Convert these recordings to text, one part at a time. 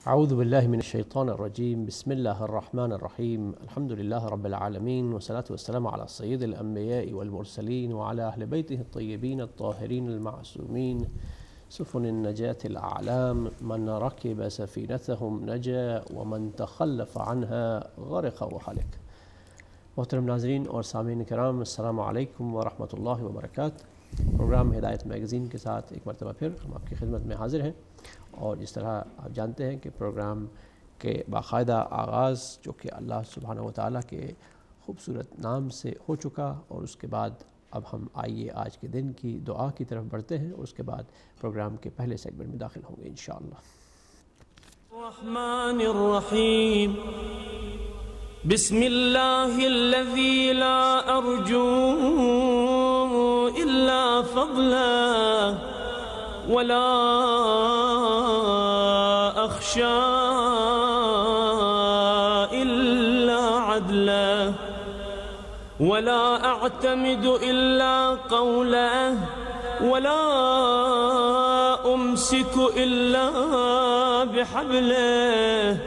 أعوذ بالله من الشيطان الرجيم. بسم الله الرحمن الرحيم. الحمد لله رب العالمين، والصلاة والسلام على سيد الأنبياء والمرسلين وعلى أهل بيته الطيبين الطاهرين المعصومين سفن النجاة الأعلام، من ركب سفينتهم نجا ومن تخلف عنها غرق وهلك. محترم ناظرین اور سامعین کرام، السلام علیکم ورحمۃ اللہ وبرکاتہ۔ پروگرام ہدایت میگزین کے ساتھ ایک مرتبہ پھر ہم آپ کی خدمت میں حاضر ہیں، اور جس طرح آپ جانتے ہیں کہ پروگرام کے باقاعدہ آغاز جو کہ اللہ سبحانہ و تعالیٰ کے خوبصورت نام سے ہو چکا، اور اس کے بعد اب ہم آئیے آج کے دن کی دعا کی طرف بڑھتے ہیں، اور اس کے بعد پروگرام کے پہلے سیگمنٹ میں داخل ہوں گے انشاءاللہ۔ الرحمن الرحیم، بسم اللہ الذی لا ارجو الا فضلا ولا اخشى الا عدلا ولا اعتمد الا قوله ولا امسك الا بحبله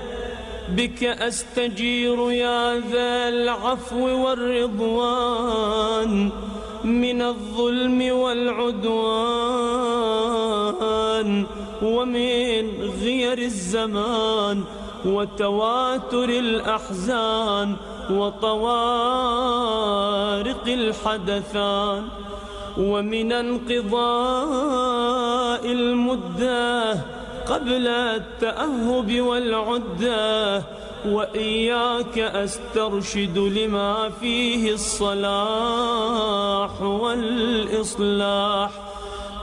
بك استجير يا ذا العفو والرضوان من الظلم والعدوان ومن غير الزمان وتواتر الأحزان وطوارق الحدثان ومن انقضاء المدة قبل التأهب والعدة، وإياك أسترشد لما فيه الصلاح والإصلاح،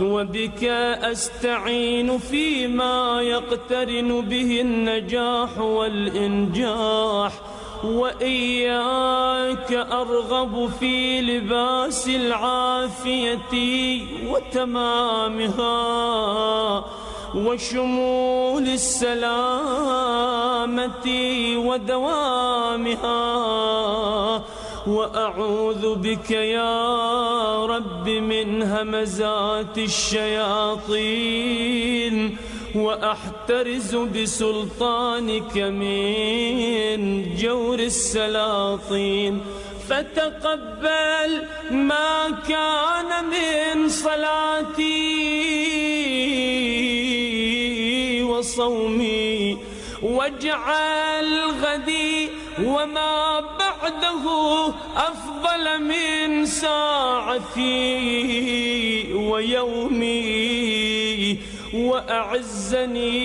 وبك أستعين فيما يقترن به النجاح والإنجاح، وإياك أرغب في لباس العافية وتمامها وشمول السلامة ودوامها، وأعوذ بك يا رب من همزات الشياطين، وأحترز بسلطانك من جور السلاطين، فتقبل ما كان من صلاتي وصومي، واجعل غدي وما بعده أفضل من ساعتي ويومي، وأعزني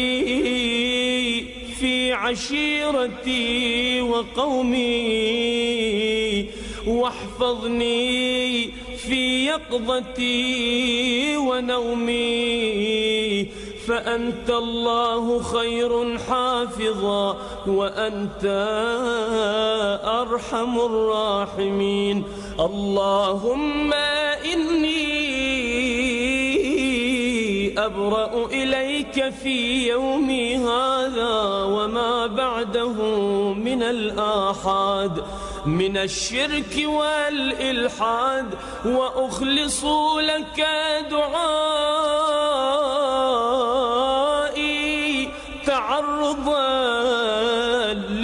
في عشيرتي وقومي، واحفظني في يقظتي ونومي، فأنت الله خير حافظا وأنت أرحم الراحمين. اللهم إني أبرأ إليك في يومي هذا وما بعده من الآحاد من الشرك والإلحاد، وأخلص لك دعائي تعرضا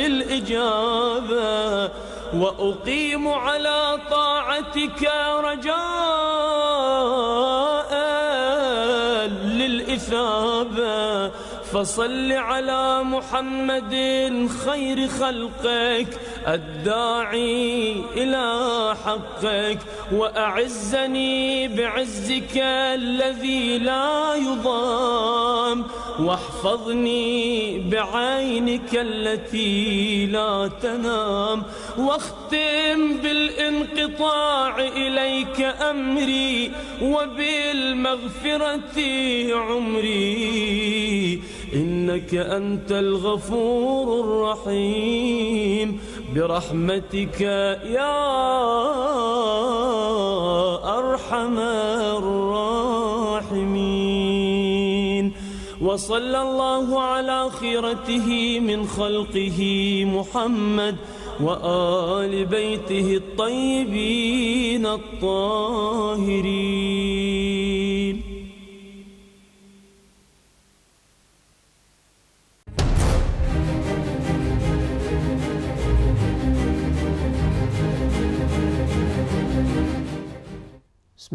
للإجابة، وأقيم على طاعتك رجاء للإثابة، فصل على محمد خير خلقك الداعي إلى حقك، وأعزني بعزك الذي لا يضام، واحفظني بعينك التي لا تنام، واختم بالانقطاع إليك أمري وبالمغفرة عمري، إنك أنت الغفور الرحيم، برحمتك يا أرحم الراحمين. وصلى الله على خيرته من خلقه محمد وآل بيته الطيبين الطاهرين.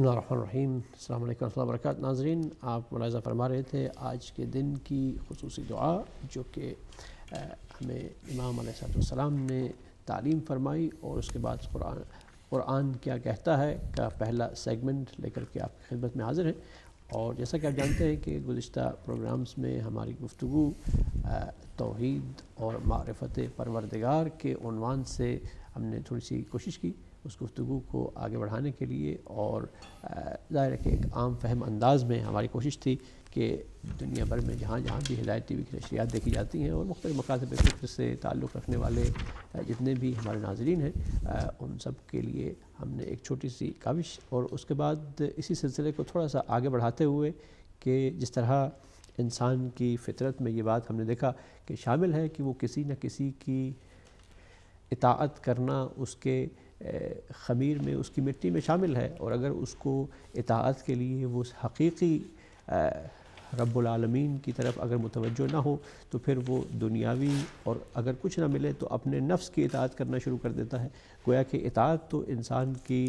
اللہ الرحمن الرحیم. السلام علیکم ورحمۃ اللہ وبرکاتہ. ناظرین، آپ ملاحظہ فرما رہے تھے آج کے دن کی خصوصی دعا جو کہ ہمیں امام علیہ السلام نے تعلیم فرمائی، اور اس کے بعد قرآن کیا کہتا ہے کا پہلا سیگمنٹ لے کر کے آپ کی خدمت میں حاضر ہیں. اور جیسا کہ آپ جانتے ہیں کہ گزشتہ پروگرامز میں ہماری گفتگو توحید اور معرفت پروردگار کے عنوان سے ہم نے تھوڑی سی کوشش کی اس گفتگو کو آگے بڑھانے کے لیے، اور ظاہر ہے کہ ایک عام فہم انداز میں ہماری کوشش تھی کہ دنیا بھر میں جہاں جہاں بھی ہدایت ٹی وی کی نشریات دیکھی جاتی ہیں اور مختلف مکاتب فکر سے تعلق رکھنے والے جتنے بھی ہمارے ناظرین ہیں، ان سب کے لیے ہم نے ایک چھوٹی سی کاوش، اور اس کے بعد اسی سلسلے کو تھوڑا سا آگے بڑھاتے ہوئے کہ جس طرح انسان کی فطرت میں یہ بات ہم نے دیکھا کہ شامل ہے کہ وہ کسی نہ کسی کی اطاعت کرنا اس کے خمیر میں، اس کی مٹی میں شامل ہے، اور اگر اس کو اطاعت کے لیے وہ حقیقی رب العالمین کی طرف اگر متوجہ نہ ہو تو پھر وہ دنیاوی، اور اگر کچھ نہ ملے تو اپنے نفس کی اطاعت کرنا شروع کر دیتا ہے. گویا کہ اطاعت تو انسان کی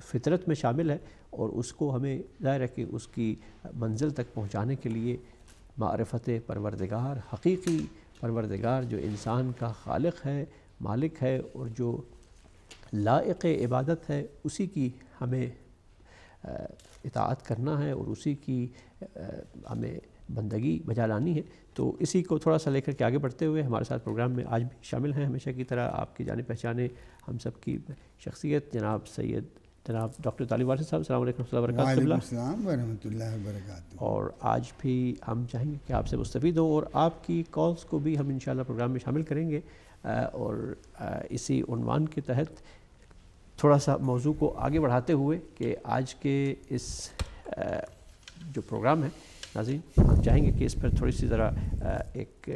فطرت میں شامل ہے، اور اس کو ہمیں ظاہر ہے کہ اس کی منزل تک پہنچانے کے لیے معرفت پروردگار، حقیقی پروردگار جو انسان کا خالق ہے، مالک ہے، اور جو لائق عبادت ہے، اسی کی ہمیں اطاعت کرنا ہے اور اسی کی ہمیں بندگی بجا لانی ہے. تو اسی کو تھوڑا سا لے کر کے آگے بڑھتے ہوئے ہمارے ساتھ پروگرام میں آج بھی شامل ہیں ہمیشہ کی طرح آپ کی جانے پہچانے ہم سب کی شخصیت جناب ڈاکٹر طالب وارث صاحب. السلام علیکم ورحمۃ اللہ وبرکاتہ. وعلیکم السلام ورحمۃ اللہ وبرکاتہ. اور آج بھی ہم چاہیں گے کہ آپ سے مستفید ہوں، اور آپ کی کالز کو بھی ہم انشاءاللہ پروگرام میں شامل کریں گے، اور اسی عنوان کے تحت تھوڑا سا موضوع کو آگے بڑھاتے ہوئے کہ آج کے اس جو پروگرام ہے ناظرین، ہم چاہیں گے کہ اس پر تھوڑی سی ذرا ایک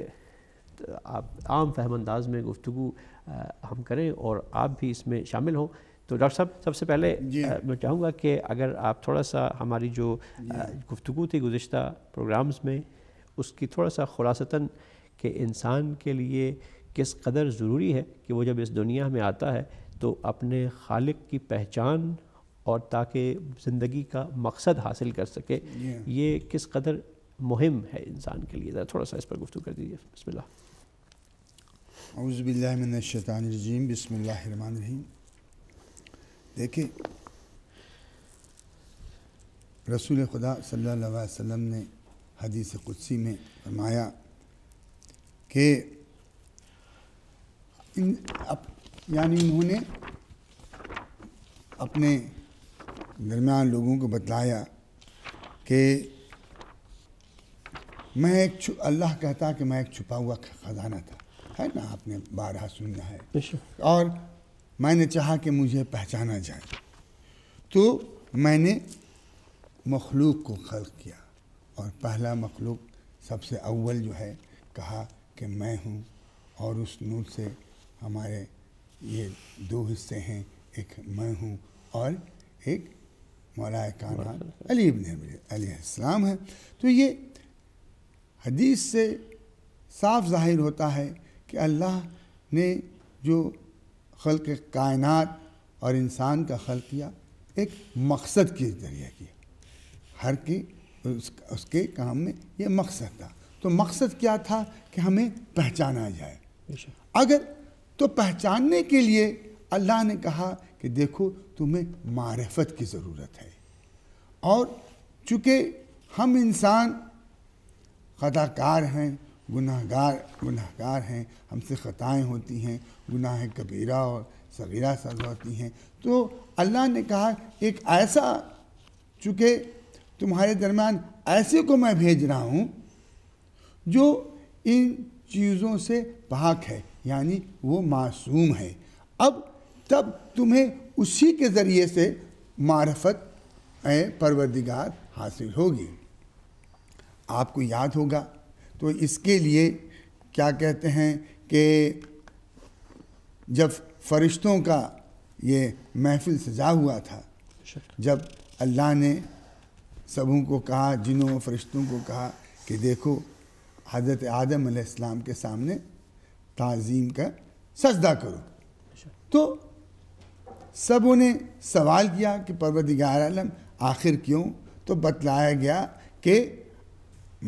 عام فہم انداز میں گفتگو ہم کریں اور آپ بھی اس میں شامل ہوں. تو ڈاکٹر صاحب، سب سے پہلے میں چاہوں گا کہ اگر آپ تھوڑا سا ہماری جو گفتگو تھی گزشتہ پروگرامز میں، اس کی تھوڑا سا خلاصتاً کہ انسان کے لیے کس قدر ضروری ہے کہ وہ جب اس دنیا میں آتا ہے تو اپنے خالق کی پہچان اور تاکہ زندگی کا مقصد حاصل کر سکے، یہ کس قدر مہم ہے انسان کے لیے، ذرا تھوڑا سا اس پر گفتگو کر دیجیے. بسم اللہ. اعوذ باللہ من الشیطان الرجیم. بسم اللہ الرحمن الرحیم. دیکھیں، رسول خدا صلی اللہ علیہ وسلم نے حدیث قدسی میں فرمایا کہ انہوں نے اپنے درمیان لوگوں کو بتلایا کہ میں اللہ کہتا کہ میں ایک چھپا ہوا خزانہ تھا، ہے نا، آپ نے بارہا سننا ہے، اور میں نے چاہا کہ مجھے پہچانا جائے تو میں نے مخلوق کو خلق کیا، اور پہلا مخلوق سب سے اول جو ہے کہا کہ میں ہوں، اور اس نور سے ہمارے یہ دو حصے ہیں، ایک میں ہوں اور ایک مولا کائنات علی ابن علیہ السلام ہے. تو یہ حدیث سے صاف ظاہر ہوتا ہے کہ اللہ نے جو خلق کائنات اور انسان کا خلق کیا ایک مقصد کے ذریعے کیا، ہر کی اس کے کام میں یہ مقصد تھا. تو مقصد کیا تھا کہ ہمیں پہچانا جائے. اگر تو پہچاننے کے لیے اللہ نے کہا کہ دیکھو تمہیں معرفت کی ضرورت ہے، اور چونکہ ہم انسان خطا کار ہیں، گناہگار ہیں، ہم سے خطائیں ہوتی ہیں، گناہ کبیرہ اور صغیرہ سب ہوتی ہیں، تو اللہ نے کہا ایک ایسا، چونکہ تمہارے درمیان ایسے کو میں بھیج رہا ہوں جو ان چیزوں سے پاک ہے، یعنی وہ معصوم ہے. اب تب تمہیں اسی کے ذریعے سے معرفت پروردگار حاصل ہوگی. آپ کو یاد ہوگا تو اس کے لیے کیا کہتے ہیں کہ جب فرشتوں کا یہ محفل سجا ہوا تھا، جب اللہ نے سبوں کو کہا، جنوں و فرشتوں کو کہا کہ دیکھو حضرت آدم علیہ السلام کے سامنے تعظیم کا سجدہ کرو، تو سبوں نے سوال کیا کہ پروردگار عالم آخر کیوں؟ تو بتلایا گیا کہ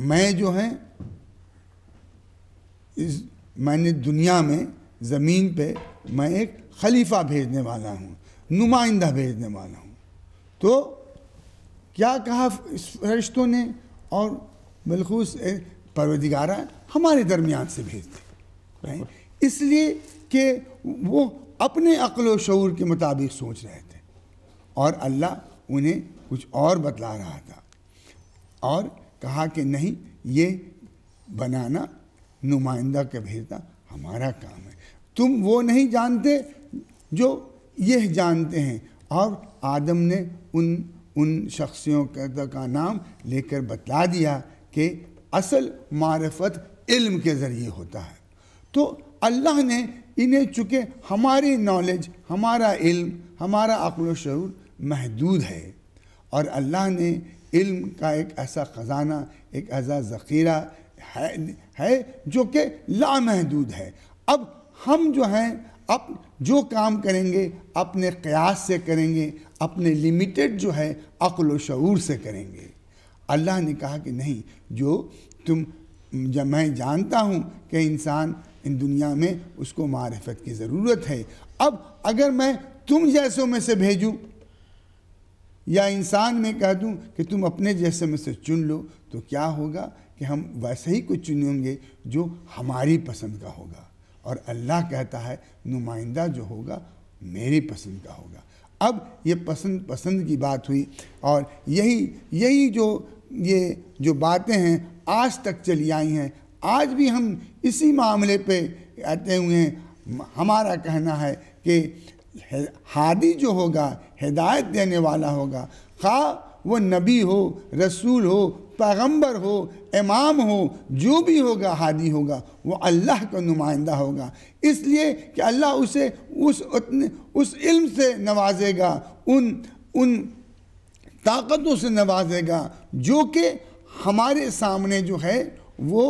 میں جو ہے میں نے دنیا میں زمین پہ میں ایک خلیفہ بھیجنے والا ہوں، نمائندہ بھیجنے والا ہوں۔ تو کیا کہا فرشتوں نے؟ اور بالخصوص پروردگارہ ہمارے درمیان سے بھیج دے، اس لیے کہ وہ اپنے عقل و شعور کے مطابق سوچ رہے تھے، اور اللہ انہیں کچھ اور بتلا رہا تھا، اور کہا کہ نہیں، یہ بنانا، نمائندہ کے بھیجنا ہمارا کام ہے، تم وہ نہیں جانتے جو یہ جانتے ہیں۔ اور آدم نے ان شخصیوں کا نام لے کر بتلا دیا کہ اصل معرفت علم کے ذریعے ہوتا ہے۔ تو اللہ نے انہیں، چونکہ ہماری نالج، ہمارا علم، ہمارا عقل و شعور محدود ہے، اور اللہ نے علم کا ایک ایسا خزانہ، ایک ایسا ذخیرہ ہے جو کہ لامحدود ہے۔ اب ہم جو ہیں جو کام کریں گے اپنے قیاس سے کریں گے، اپنے لیمیٹڈ جو ہے عقل و شعور سے کریں گے۔ اللہ نے کہا کہ نہیں، جب میں جانتا ہوں کہ انسان ان دنیا میں اس کو معرفت کی ضرورت ہے، اب اگر میں تم جیسوں میں سے بھیجوں یا انسان میں کہہ دوں کہ تم اپنے جیسے میں سے چن لو، تو کیا ہوگا کہ ہم ویسے ہی کچھ چنیں گے جو ہماری پسند کا ہوگا، اور اللہ کہتا ہے نمائندہ جو ہوگا میری پسند کا ہوگا۔ اب یہ پسند کی بات ہوئی، اور یہی جو باتیں ہیں آج تک چلی آئی ہیں، آج بھی ہم اسی معاملے پہ آتے ہوئے ہیں۔ ہمارا کہنا ہے کہ ہادی جو ہوگا، ہدایت دینے والا ہوگا، خواہ وہ نبی ہو، رسول ہو، پیغمبر ہو، امام ہو، جو بھی ہوگا ہادی ہوگا، وہ اللہ کا نمائندہ ہوگا، اس لیے کہ اللہ اسے اس علم سے نوازے گا، ان طاقتوں سے نوازے گا جو کہ ہمارے سامنے جو ہے وہ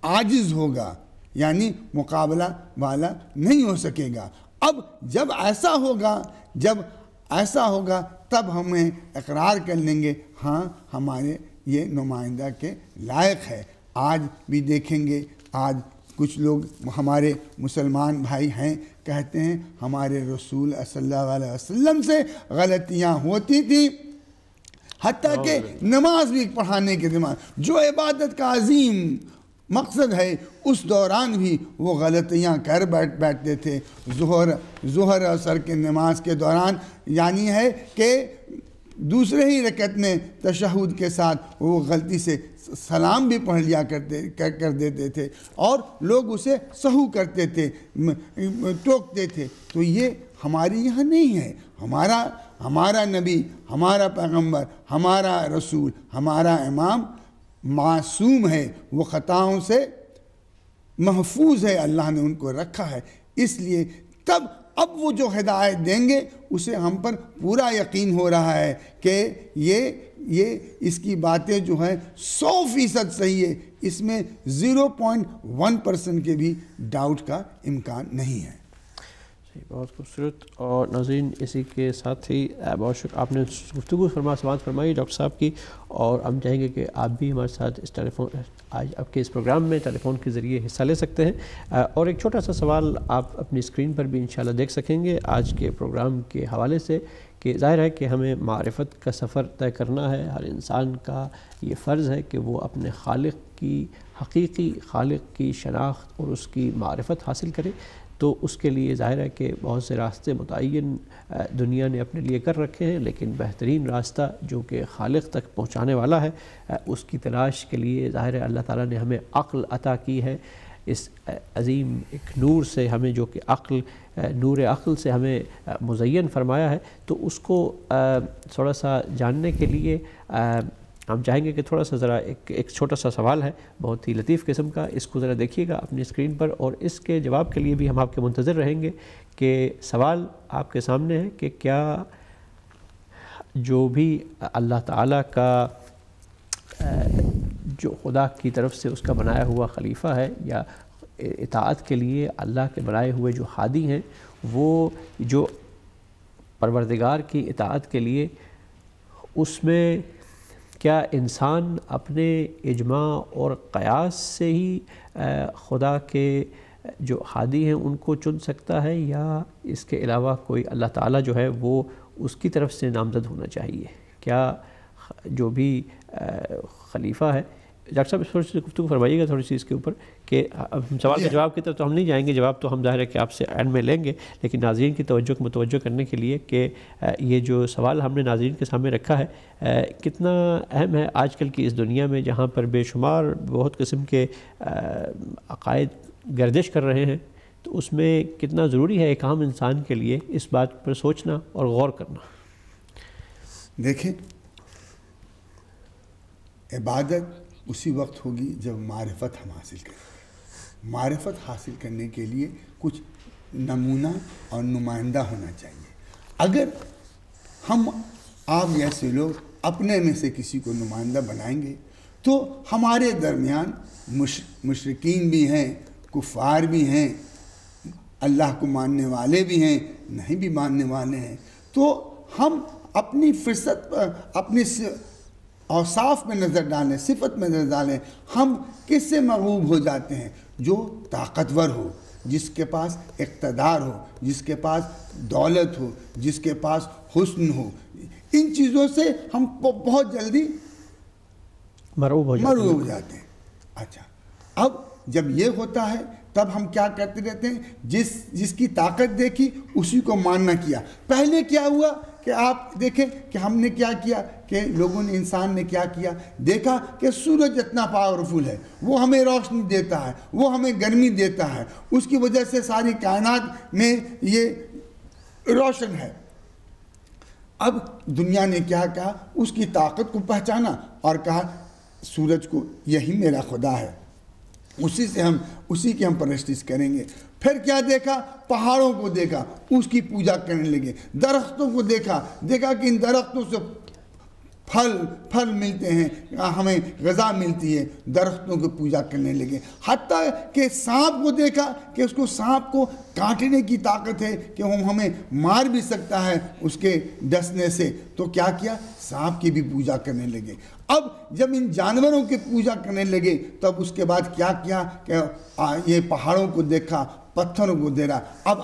عاجز ہوگا، یعنی مقابلہ والا نہیں ہو سکے گا۔ اب جب ایسا ہوگا تب ہمیں اقرار کر لیں گے، ہاں ہمارے یہ نمائندہ کے لائق ہے۔ آج بھی دیکھیں گے، آج کچھ لوگ ہمارے مسلمان بھائی ہیں، کہتے ہیں ہمارے رسول صلی اللہ علیہ وسلم سے غلطیاں ہوتی تھیں، حتیٰ کہ نماز بھی پڑھانے کے دماغ، جو عبادت کا عظیم مقصد ہے، اس دوران بھی وہ غلطیاں کر بیٹھتے تھے۔ ظہر اور عصر کے نماز کے دوران، یعنی ہے کہ دوسرے ہی رکعت میں تشہد کے ساتھ وہ غلطی سے سلام بھی پڑھ لیا کر دیتے تھے، اور لوگ اسے سہو کرتے تھے، ٹوکتے تھے۔ تو یہ ہمارے یہاں نہیں ہے۔ ہمارا نبی، ہمارا پیغمبر، ہمارا رسول، ہمارا امام معصوم ہے، وہ خطاؤں سے محفوظ ہے، اللہ نے ان کو رکھا ہے۔ اس لیے اب وہ جو ہدایت دیں گے اسے ہم پر پورا یقین ہو رہا ہے کہ یہ اس کی باتیں جو ہیں 100% صحیح ہے، اس میں 0.1% کے بھی ڈاؤٹ کا امکان نہیں ہے۔ بہت خوبصورت۔ اور ناظرین، اسی کے ساتھ ہی بہت شکر، آپ نے گفتگو سماعت فرمائی ڈاکٹر صاحب کی، اور ہم چاہیں گے کہ آپ بھی ہمارے ساتھ اس آج آپ کے اس پروگرام میں ٹیلی فون کے ذریعے حصہ لے سکتے ہیں، اور ایک چھوٹا سا سوال آپ اپنی اسکرین پر بھی انشاءاللہ دیکھ سکیں گے آج کے پروگرام کے حوالے سے، کہ ظاہر ہے کہ ہمیں معرفت کا سفر طے کرنا ہے۔ ہر انسان کا یہ فرض ہے کہ وہ اپنے حقیقی خالق کی شناخت اور اس کی معرفت حاصل کرے، تو اس کے لیے ظاہر ہے کہ بہت سے راستے متعین دنیا نے اپنے لیے کر رکھے ہیں، لیکن بہترین راستہ جو کہ خالق تک پہنچانے والا ہے، اس کی تلاش کے لیے ظاہر ہے اللہ تعالیٰ نے ہمیں عقل عطا کی ہے، اس عظیم ایک نور سے ہمیں، جو کہ نور عقل سے ہمیں مزین فرمایا ہے۔ تو اس کو تھوڑا سا جاننے کے لیے ہم چاہیں گے کہ تھوڑا سا ذرا ایک چھوٹا سا سوال ہے، بہت ہی لطیف قسم کا، اس کو ذرا دیکھیے گا اپنی اسکرین پر، اور اس کے جواب کے لیے بھی ہم آپ کے منتظر رہیں گے۔ کہ سوال آپ کے سامنے ہے کہ کیا جو بھی اللہ تعالیٰ کا جو خدا کی طرف سے اس کا بنایا ہوا خلیفہ ہے، یا اطاعت کے لیے اللہ کے بنائے ہوئے جو ہادی ہیں، وہ جو پروردگار کی اطاعت کے لیے اس میں کیا انسان اپنے اجماع اور قیاس سے ہی خدا کے جو ہادی ہیں ان کو چن سکتا ہے، یا اس کے علاوہ کوئی اللہ تعالیٰ جو ہے وہ اس کی طرف سے نامزد ہونا چاہیے؟ کیا جو بھی خلیفہ ہے، ڈاکٹر صاحب اس پر گفتگو فرمائیے گا تھوڑی سی اس کے اوپر، کہ سوال کے جواب کی طرف تو ہم نہیں جائیں گے، جواب تو ہم ظاہر ہے کہ آپ سے اینڈ میں لیں گے، لیکن ناظرین کی توجہ کو متوجہ کرنے کے لیے کہ یہ جو سوال ہم نے ناظرین کے سامنے رکھا ہے کتنا اہم ہے آج کل کی اس دنیا میں، جہاں پر بے شمار بہت قسم کے عقائد گردش کر رہے ہیں، تو اس میں کتنا ضروری ہے ایک عام انسان کے لیے اس بات پر سوچنا اور غور کرنا؟ دیکھیں، عبادت اسی وقت ہوگی جب معرفت ہم حاصل کریں۔ معرفت حاصل کرنے کے لیے کچھ نمونہ اور نمائندہ ہونا چاہیے۔ اگر ہم آپ جیسے لوگ اپنے میں سے کسی کو نمائندہ بنائیں گے تو ہمارے درمیان مشرکین بھی ہیں، کفار بھی ہیں، اللہ کو ماننے والے بھی ہیں، نہیں بھی ماننے والے ہیں، تو ہم اپنی فرصت پر، اپنی اوصاف میں نظر ڈالیں، صفت میں نظر ڈالیں، ہم کس سے مغلوب ہو جاتے ہیں؟ جو طاقتور ہو، جس کے پاس اقتدار ہو، جس کے پاس دولت ہو، جس کے پاس حسن ہو، ان چیزوں سے ہم بہت جلدی مرعوب ہو جاتے ہیں۔ اچھا، اب جب یہ ہوتا ہے تب ہم کیا کرتے رہتے ہیں؟ جس کی طاقت دیکھی اسی کو ماننا کیا۔ پہلے کیا ہوا کہ آپ دیکھیں کہ ہم نے کیا کیا، کہ لوگوں نے، انسان نے کیا کیا، دیکھا کہ سورج اتنا پاورفل ہے، وہ ہمیں روشنی دیتا ہے، وہ ہمیں گرمی دیتا ہے، اس کی وجہ سے ساری کائنات میں یہ روشن ہے۔ اب دنیا نے کیا کہا؟ اس کی طاقت کو پہچانا اور کہا سورج کو یہی میرا خدا ہے، اسی کی ہم پرستش کریں گے۔ پھر کیا دیکھا؟ پہاڑوں کو دیکھا، اس کی پوجا کرنے لگے۔ درختوں کو دیکھا کہ ان درختوں سے پھل ملتے ہیں، ہمیں غذا ملتی ہے، درختوں کی پوجا کرنے لگے۔ حتیٰ کہ سانپ کو دیکھا کہ اس کو، سانپ کو کاٹنے کی طاقت ہے کہ وہ ہمیں مار بھی سکتا ہے اس کے ڈسنے سے، تو کیا کیا؟ سانپ کی بھی پوجا کرنے لگے۔ اب جب ان جانوروں کی پوجا کرنے لگے تب اس کے بعد کیا کیا کہ یہ پہاڑوں کو دیکھا، پتھروں کو دے رہا۔ اب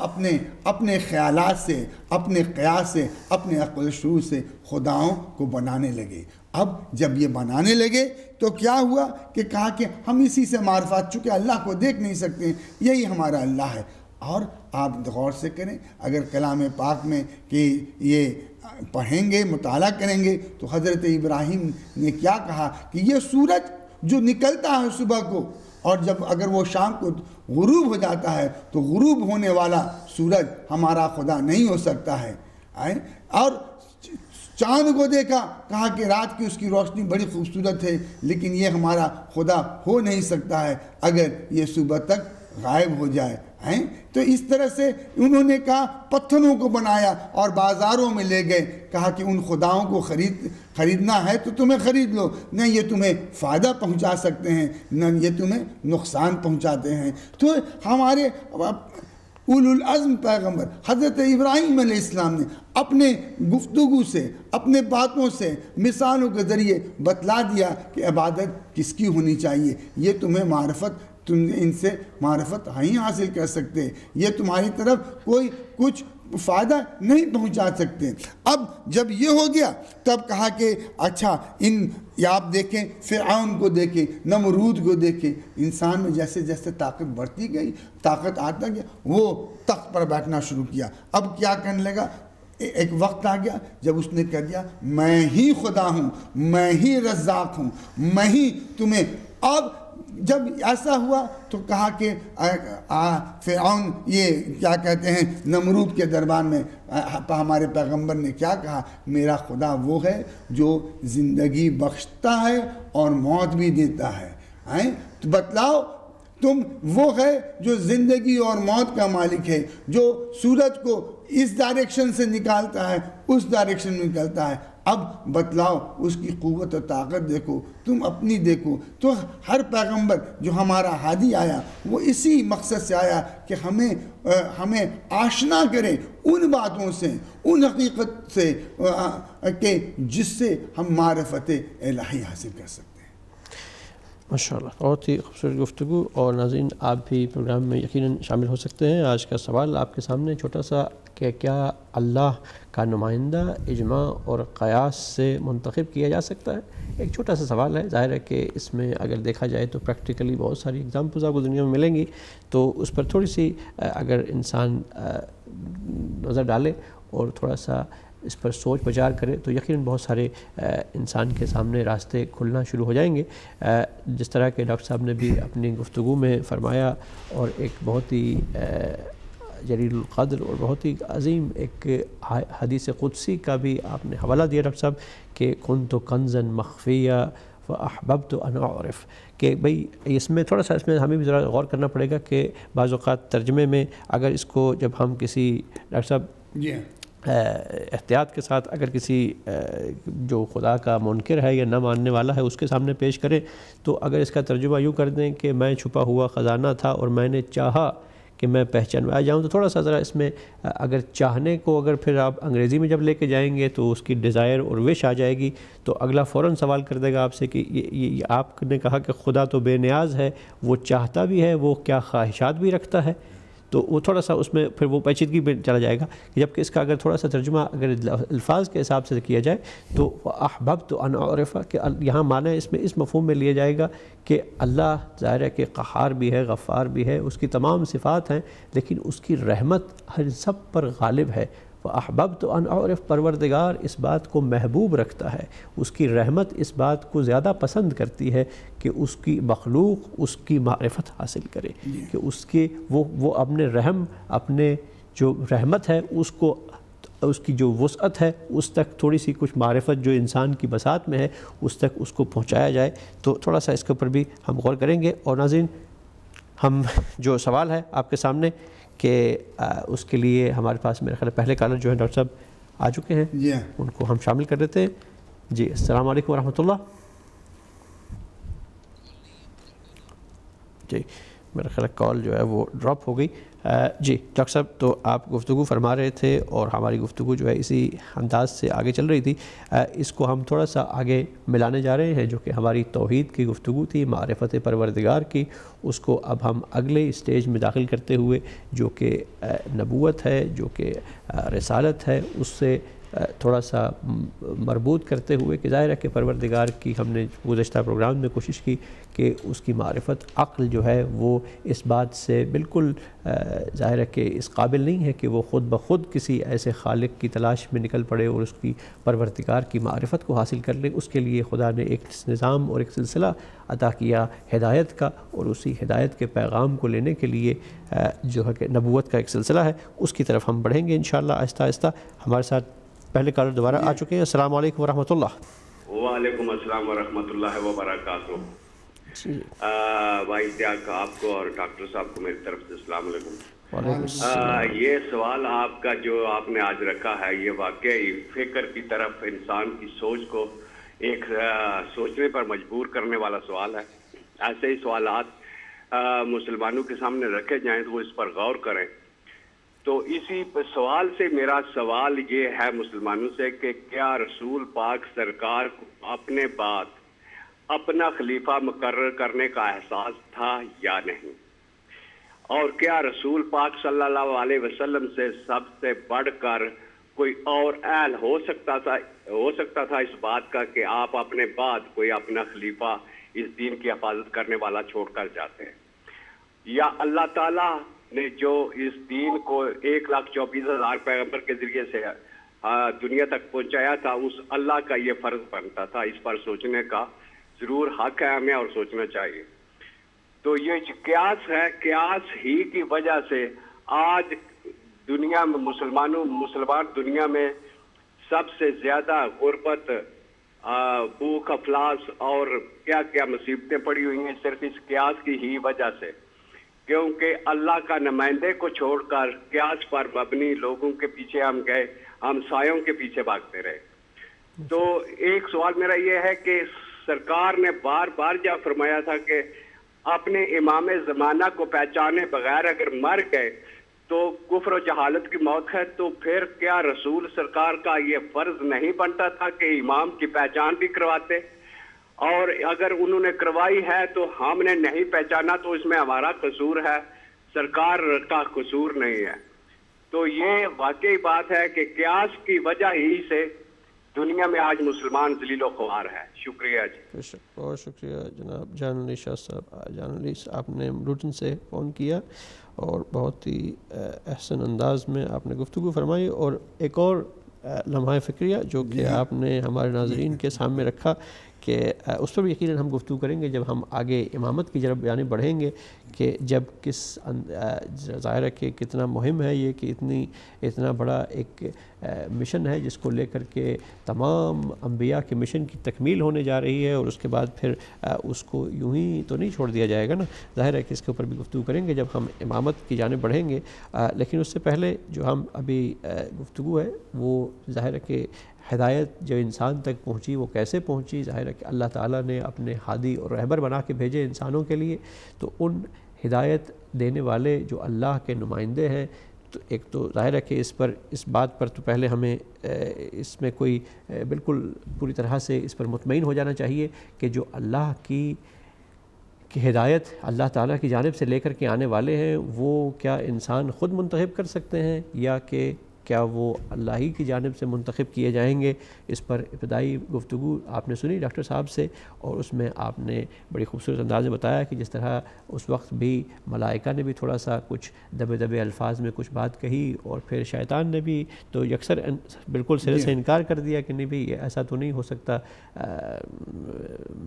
اپنے خیالات سے، اپنے قیاس سے، اپنے عقل شعور سے خداؤں کو بنانے لگے۔ اب جب یہ بنانے لگے تو کیا ہوا کہ کہا کہ ہم اسی سے معرفت، چونکہ اللہ کو دیکھ نہیں سکتے، یہی ہمارا اللہ ہے۔ اور آپ غور سے کریں، اگر کلام پاک میں کہ یہ پڑھیں گے، مطالعہ کریں گے، تو حضرت ابراہیم نے کیا کہا کہ یہ سورج جو نکلتا ہے صبح کو، اور جب اگر وہ شام کو غروب ہو جاتا ہے تو غروب ہونے والا سورج ہمارا خدا نہیں ہو سکتا ہے۔ اور چاند کو دیکھا، کہا کہ رات کی اس کی روشنی بڑی خوبصورت ہے، لیکن یہ ہمارا خدا ہو نہیں سکتا ہے اگر یہ صبح تک غائب ہو جائے۔ تو اس طرح سے انہوں نے کہا، پتھروں کو بنایا اور بازاروں میں لے گئے، کہا کہ ان خداؤں کو خریدنا ہے تو تمہیں خرید لو، نہ یہ تمہیں فائدہ پہنچا سکتے ہیں، نہ یہ تمہیں نقصان پہنچاتے ہیں۔ تو ہمارے اولو العزم پیغمبر حضرت ابراہیم علیہ السلام نے اپنے گفتگو سے، اپنے باتوں سے، مثالوں کے ذریعے بتلا دیا کہ عبادت کس کی ہونی چاہیے۔ یہ تمہیں معرفت، تم ان سے معرفت نہیں حاصل کر سکتے، یہ تمہاری طرف کوئی کچھ فائدہ نہیں پہنچا سکتے۔ اب جب یہ ہو گیا تب کہا کہ اچھا، آپ دیکھیں فرعون کو دیکھیں، نمرود کو دیکھیں، انسان میں جیسے جیسے طاقت بڑھتی گئی، طاقت آتا گیا، وہ تخت پر بیٹھنا شروع کیا۔ اب کیا کرنے لگا؟ ایک وقت آ گیا جب اس نے کہہ دیا میں ہی خدا ہوں، میں ہی رزاق ہوں، میں ہی تمہیں۔ اب جب ایسا ہوا تو کہا کہ فرعون، یہ کیا کہتے ہیں، نمرود کے دربار میں ہمارے پیغمبر نے کیا کہا؟ میرا خدا وہ ہے جو زندگی بخشتا ہے اور موت بھی دیتا ہے۔ تو بتلاؤ، تم وہ ہے جو زندگی اور موت کا مالک ہے، جو سورج کو اس ڈائریکشن سے نکالتا ہے، اس ڈائریکشن میں نکالتا ہے۔ اب بتلاؤ اس کی قوت و طاقت دیکھو، تم اپنی دیکھو. تو ہر پیغمبر جو ہمارا ہادی آیا وہ اسی مقصد سے آیا کہ ہمیں آشنا کرے ان باتوں سے، ان حقیقت سے کہ جس سے ہم معرفت الہی حاصل کر سکتے ہیں. ماشاءاللہ، بہت ہی خوبصورت گفتگو. اور ناظرین آپ بھی پروگرام میں یقیناً شامل ہو سکتے ہیں. آج کا سوال آپ کے سامنے چھوٹا سا کہ کیا اللہ کا نمائندہ اجماع اور قیاس سے منتخب کیا جا سکتا ہے؟ ایک چھوٹا سا سوال ہے. ظاہر ہے کہ اس میں اگر دیکھا جائے تو پریکٹیکلی بہت ساری ایگزامپلز آپ کو دنیا میں ملیں گی، تو اس پر تھوڑی سی اگر انسان نظر ڈالے اور تھوڑا سا اس پر سوچ بچار کرے تو یقیناً بہت سارے انسان کے سامنے راستے کھلنا شروع ہو جائیں گے. جس طرح کہ ڈاکٹر صاحب نے بھی اپنی گفتگو میں فرمایا، اور ایک بہت ہی جلیل القدر اور بہت ہی عظیم ایک حدیث قدسی کا بھی آپ نے حوالہ دیا ڈاکٹر صاحب کہ کنت کنزا مخفیہ فاحببت ان اعرف، کہ بھئی اس میں تھوڑا سا ہمیں بھی ذرا غور کرنا پڑے گا کہ بعض اوقات ترجمے میں اگر اس کو جب ہم کسی ڈاکٹر صاحب احتیاط کے ساتھ اگر کسی جو خدا کا منکر ہے یا نہ ماننے والا ہے اس کے سامنے پیش کریں، تو اگر اس کا ترجمہ یوں کر دیں کہ میں چھپا ہوا خزانہ تھا اور میں نے چاہا کہ میں پہچانوایا جاؤں، تو تھوڑا سا ذرا اس میں اگر چاہنے کو اگر پھر آپ انگریزی میں جب لے کے جائیں گے تو اس کی ڈیزائر اور وش آ جائے گی، تو اگلا فوراً سوال کر دے گا آپ سے کہ یہ آپ نے کہا کہ خدا تو بے نیاز ہے، وہ چاہتا بھی ہے، وہ کیا خواہشات بھی رکھتا ہے؟ تو وہ تھوڑا سا اس میں پھر وہ پیچیدگی میں چلا جائے گا. جبکہ اس کا اگر تھوڑا سا ترجمہ اگر الفاظ کے حساب سے کیا جائے تو احببت ان اعرف، کہ یہاں معنی اس میں اس مفہوم میں لیا جائے گا کہ اللہ ظاہر ہے کہ قہار بھی ہے، غفار بھی ہے، اس کی تمام صفات ہیں، لیکن اس کی رحمت ہر سب پر غالب ہے. وَأَحْبَبْتُ أَنْ أَعْرِفَ، پروردگار اس بات کو محبوب رکھتا ہے، اس کی رحمت اس بات کو زیادہ پسند کرتی ہے کہ اس کی مخلوق اس کی معرفت حاصل کرے، کہ اس کے وہ اپنے رحم، اپنے جو رحمت ہے اس کو، اس کی جو وسعت ہے اس تک تھوڑی سی کچھ معرفت جو انسان کی بساط میں ہے اس تک اس کو پہنچایا جائے. تو تھوڑا سا اس کے اوپر بھی ہم غور کریں گے. اور ناظرین ہم جو سوال ہے آپ کے سامنے کہ اس کے لیے ہمارے پاس میرے خیال پہلے کالر جو ہیں ڈاکٹر صاحب آ چکے ہیں، ان کو ہم شامل کر دیتے ہیں. جی السلام علیکم ورحمۃ اللہ. جی میرا خیال کال جو ہے وہ ڈراپ ہو گئی. جی ڈاکٹر صاحب تو آپ گفتگو فرما رہے تھے اور ہماری گفتگو جو ہے اسی انداز سے آگے چل رہی تھی. اس کو ہم تھوڑا سا آگے ملانے جا رہے ہیں جو کہ ہماری توحید کی گفتگو تھی، معرفت پروردگار کی. اس کو اب ہم اگلے اسٹیج میں داخل کرتے ہوئے جو کہ نبوت ہے، جو کہ رسالت ہے، اس سے تھوڑا سا مربوط کرتے ہوئے کہ ظاہر ہے کہ پروردگار کی ہم نے گزشتہ پروگرام میں کوشش کی کہ اس کی معرفت عقل جو ہے وہ اس بات سے بالکل ظاہر ہے کہ اس قابل نہیں ہے کہ وہ خود بخود کسی ایسے خالق کی تلاش میں نکل پڑے اور اس کی پروردگار کی معرفت کو حاصل کر لے. اس کے لیے خدا نے ایک نظام اور ایک سلسلہ عطا کیا ہدایت کا، اور اسی ہدایت کے پیغام کو لینے کے لیے جو ہے کہ نبوت کا ایک سلسلہ ہے، اس کی طرف ہم بڑھیں گے انشاءاللہ آہستہ آہستہ. ہمارے ساتھ پہلے کالر دوبارہ آ چکے ہیں. السلام علیکم ورحمۃ اللہ. وعلیکم السلام ورحمۃ اللہ وبرکاتہ. بھائی تیاگ آپ کو اور ڈاکٹر صاحب کو میری طرف سے السلام علیکم. یہ سوال آپ کا جو آپ نے آج رکھا ہے یہ واقعی فکر کی طرف انسان کی سوچ کو ایک سوچنے پر مجبور کرنے والا سوال ہے. ایسے ہی سوالات مسلمانوں کے سامنے رکھے جائیں تو وہ اس پر غور کریں. تو اسی سوال سے میرا سوال یہ ہے مسلمانوں سے کہ کیا رسول پاک سرکار کو اپنے بعد اپنا خلیفہ مقرر کرنے کا احساس تھا یا نہیں، اور کیا رسول پاک صلی اللہ علیہ وسلم سے سب سے بڑھ کر کوئی اور اہل ہو سکتا تھا اس بات کا کہ آپ اپنے بعد کوئی اپنا خلیفہ اس دین کی حفاظت کرنے والا چھوڑ کر جاتے ہیں، یا اللہ تعالیٰ نے جو اس دین کو 1,24,000 پیغمبر کے ذریعے سے دنیا تک پہنچایا تھا اس اللہ کا یہ فرض بنتا تھا. اس پر سوچنے کا ضرور حق ہے ہمیں اور سوچنا چاہیے. تو یہ قیاس ہے، قیاس ہی کی وجہ سے آج دنیا میں مسلمان دنیا میں سب سے زیادہ غربت، بھوک، افلاس اور کیا کیا مصیبتیں پڑی ہوئی ہیں صرف اس قیاس کی ہی وجہ سے، کیونکہ اللہ کا نمائندے کو چھوڑ کر قیاس پر مبنی لوگوں کے پیچھے ہم گئے، ہم سایوں کے پیچھے بھاگتے رہے. تو ایک سوال میرا یہ ہے کہ سرکار نے بار بار جب فرمایا تھا کہ اپنے امام زمانہ کو پہچانے بغیر اگر مر گئے تو کفر و جہالت کی موت ہے، تو پھر کیا رسول سرکار کا یہ فرض نہیں بنتا تھا کہ امام کی پہچان بھی کرواتے؟ اور اگر انہوں نے کروائی ہے تو ہم نے نہیں پہچانا تو اس میں ہمارا قصور ہے، سرکار کا قصور نہیں ہے۔ تو یہ واقعی بات ہے کہ قیاس کی وجہ ہی سے دنیا میں آج مسلمان ذلیل و خوار ہے۔ شکریہ جی۔ بہت شکریہ جناب جان علی شاہ صاحب۔ جان علی آپ نے لوٹن سے فون کیا اور بہت ہی احسن انداز میں آپ نے گفتگو فرمائی، اور ایک اور لمحہ فکریہ جو کہ آپ نے ہمارے ناظرین کے سامنے رکھا کہ اس پر بھی یقیناً ہم گفتگو کریں گے جب ہم آگے امامت کی جانب بڑھیں گے، کہ جب کس ظاہر ہے کہ کتنا مہم ہے یہ، کہ اتنا بڑا ایک مشن ہے جس کو لے کر کے تمام انبیاء کے مشن کی تکمیل ہونے جا رہی ہے، اور اس کے بعد پھر اس کو یوں ہی تو نہیں چھوڑ دیا جائے گا نا۔ ظاہر ہے کہ اس کے اوپر بھی گفتگو کریں گے جب ہم امامت کی جانب بڑھیں گے، لیکن اس سے پہلے جو ہم ابھی گفتگو ہے وہ ظاہر ہے کہ ہدایت جو انسان تک پہنچی وہ کیسے پہنچی؟ ظاہر ہے کہ اللہ تعالیٰ نے اپنے ہادی اور رہبر بنا کے بھیجے انسانوں کے لیے، تو ان ہدایت دینے والے جو اللہ کے نمائندے ہیں، تو ایک تو ظاہر ہے کہ اس بات پر تو پہلے ہمیں اس میں کوئی بالکل پوری طرح سے اس پر مطمئن ہو جانا چاہیے کہ جو اللہ کی ہدایت اللہ تعالیٰ کی جانب سے لے کر کے آنے والے ہیں وہ کیا انسان خود منتخب کر سکتے ہیں، یا کہ کیا وہ اللہ ہی کی جانب سے منتخب کیے جائیں گے؟ اس پر ابتدائی گفتگو آپ نے سنی ڈاکٹر صاحب سے، اور اس میں آپ نے بڑی خوبصورت انداز میں بتایا کہ جس طرح اس وقت بھی ملائکہ نے بھی تھوڑا سا کچھ دبے الفاظ میں کچھ بات کہی، اور پھر شیطان نے بھی تو یکسر بالکل سرے سے انکار کر دیا کہ نہیں بھئی ایسا تو نہیں ہو سکتا،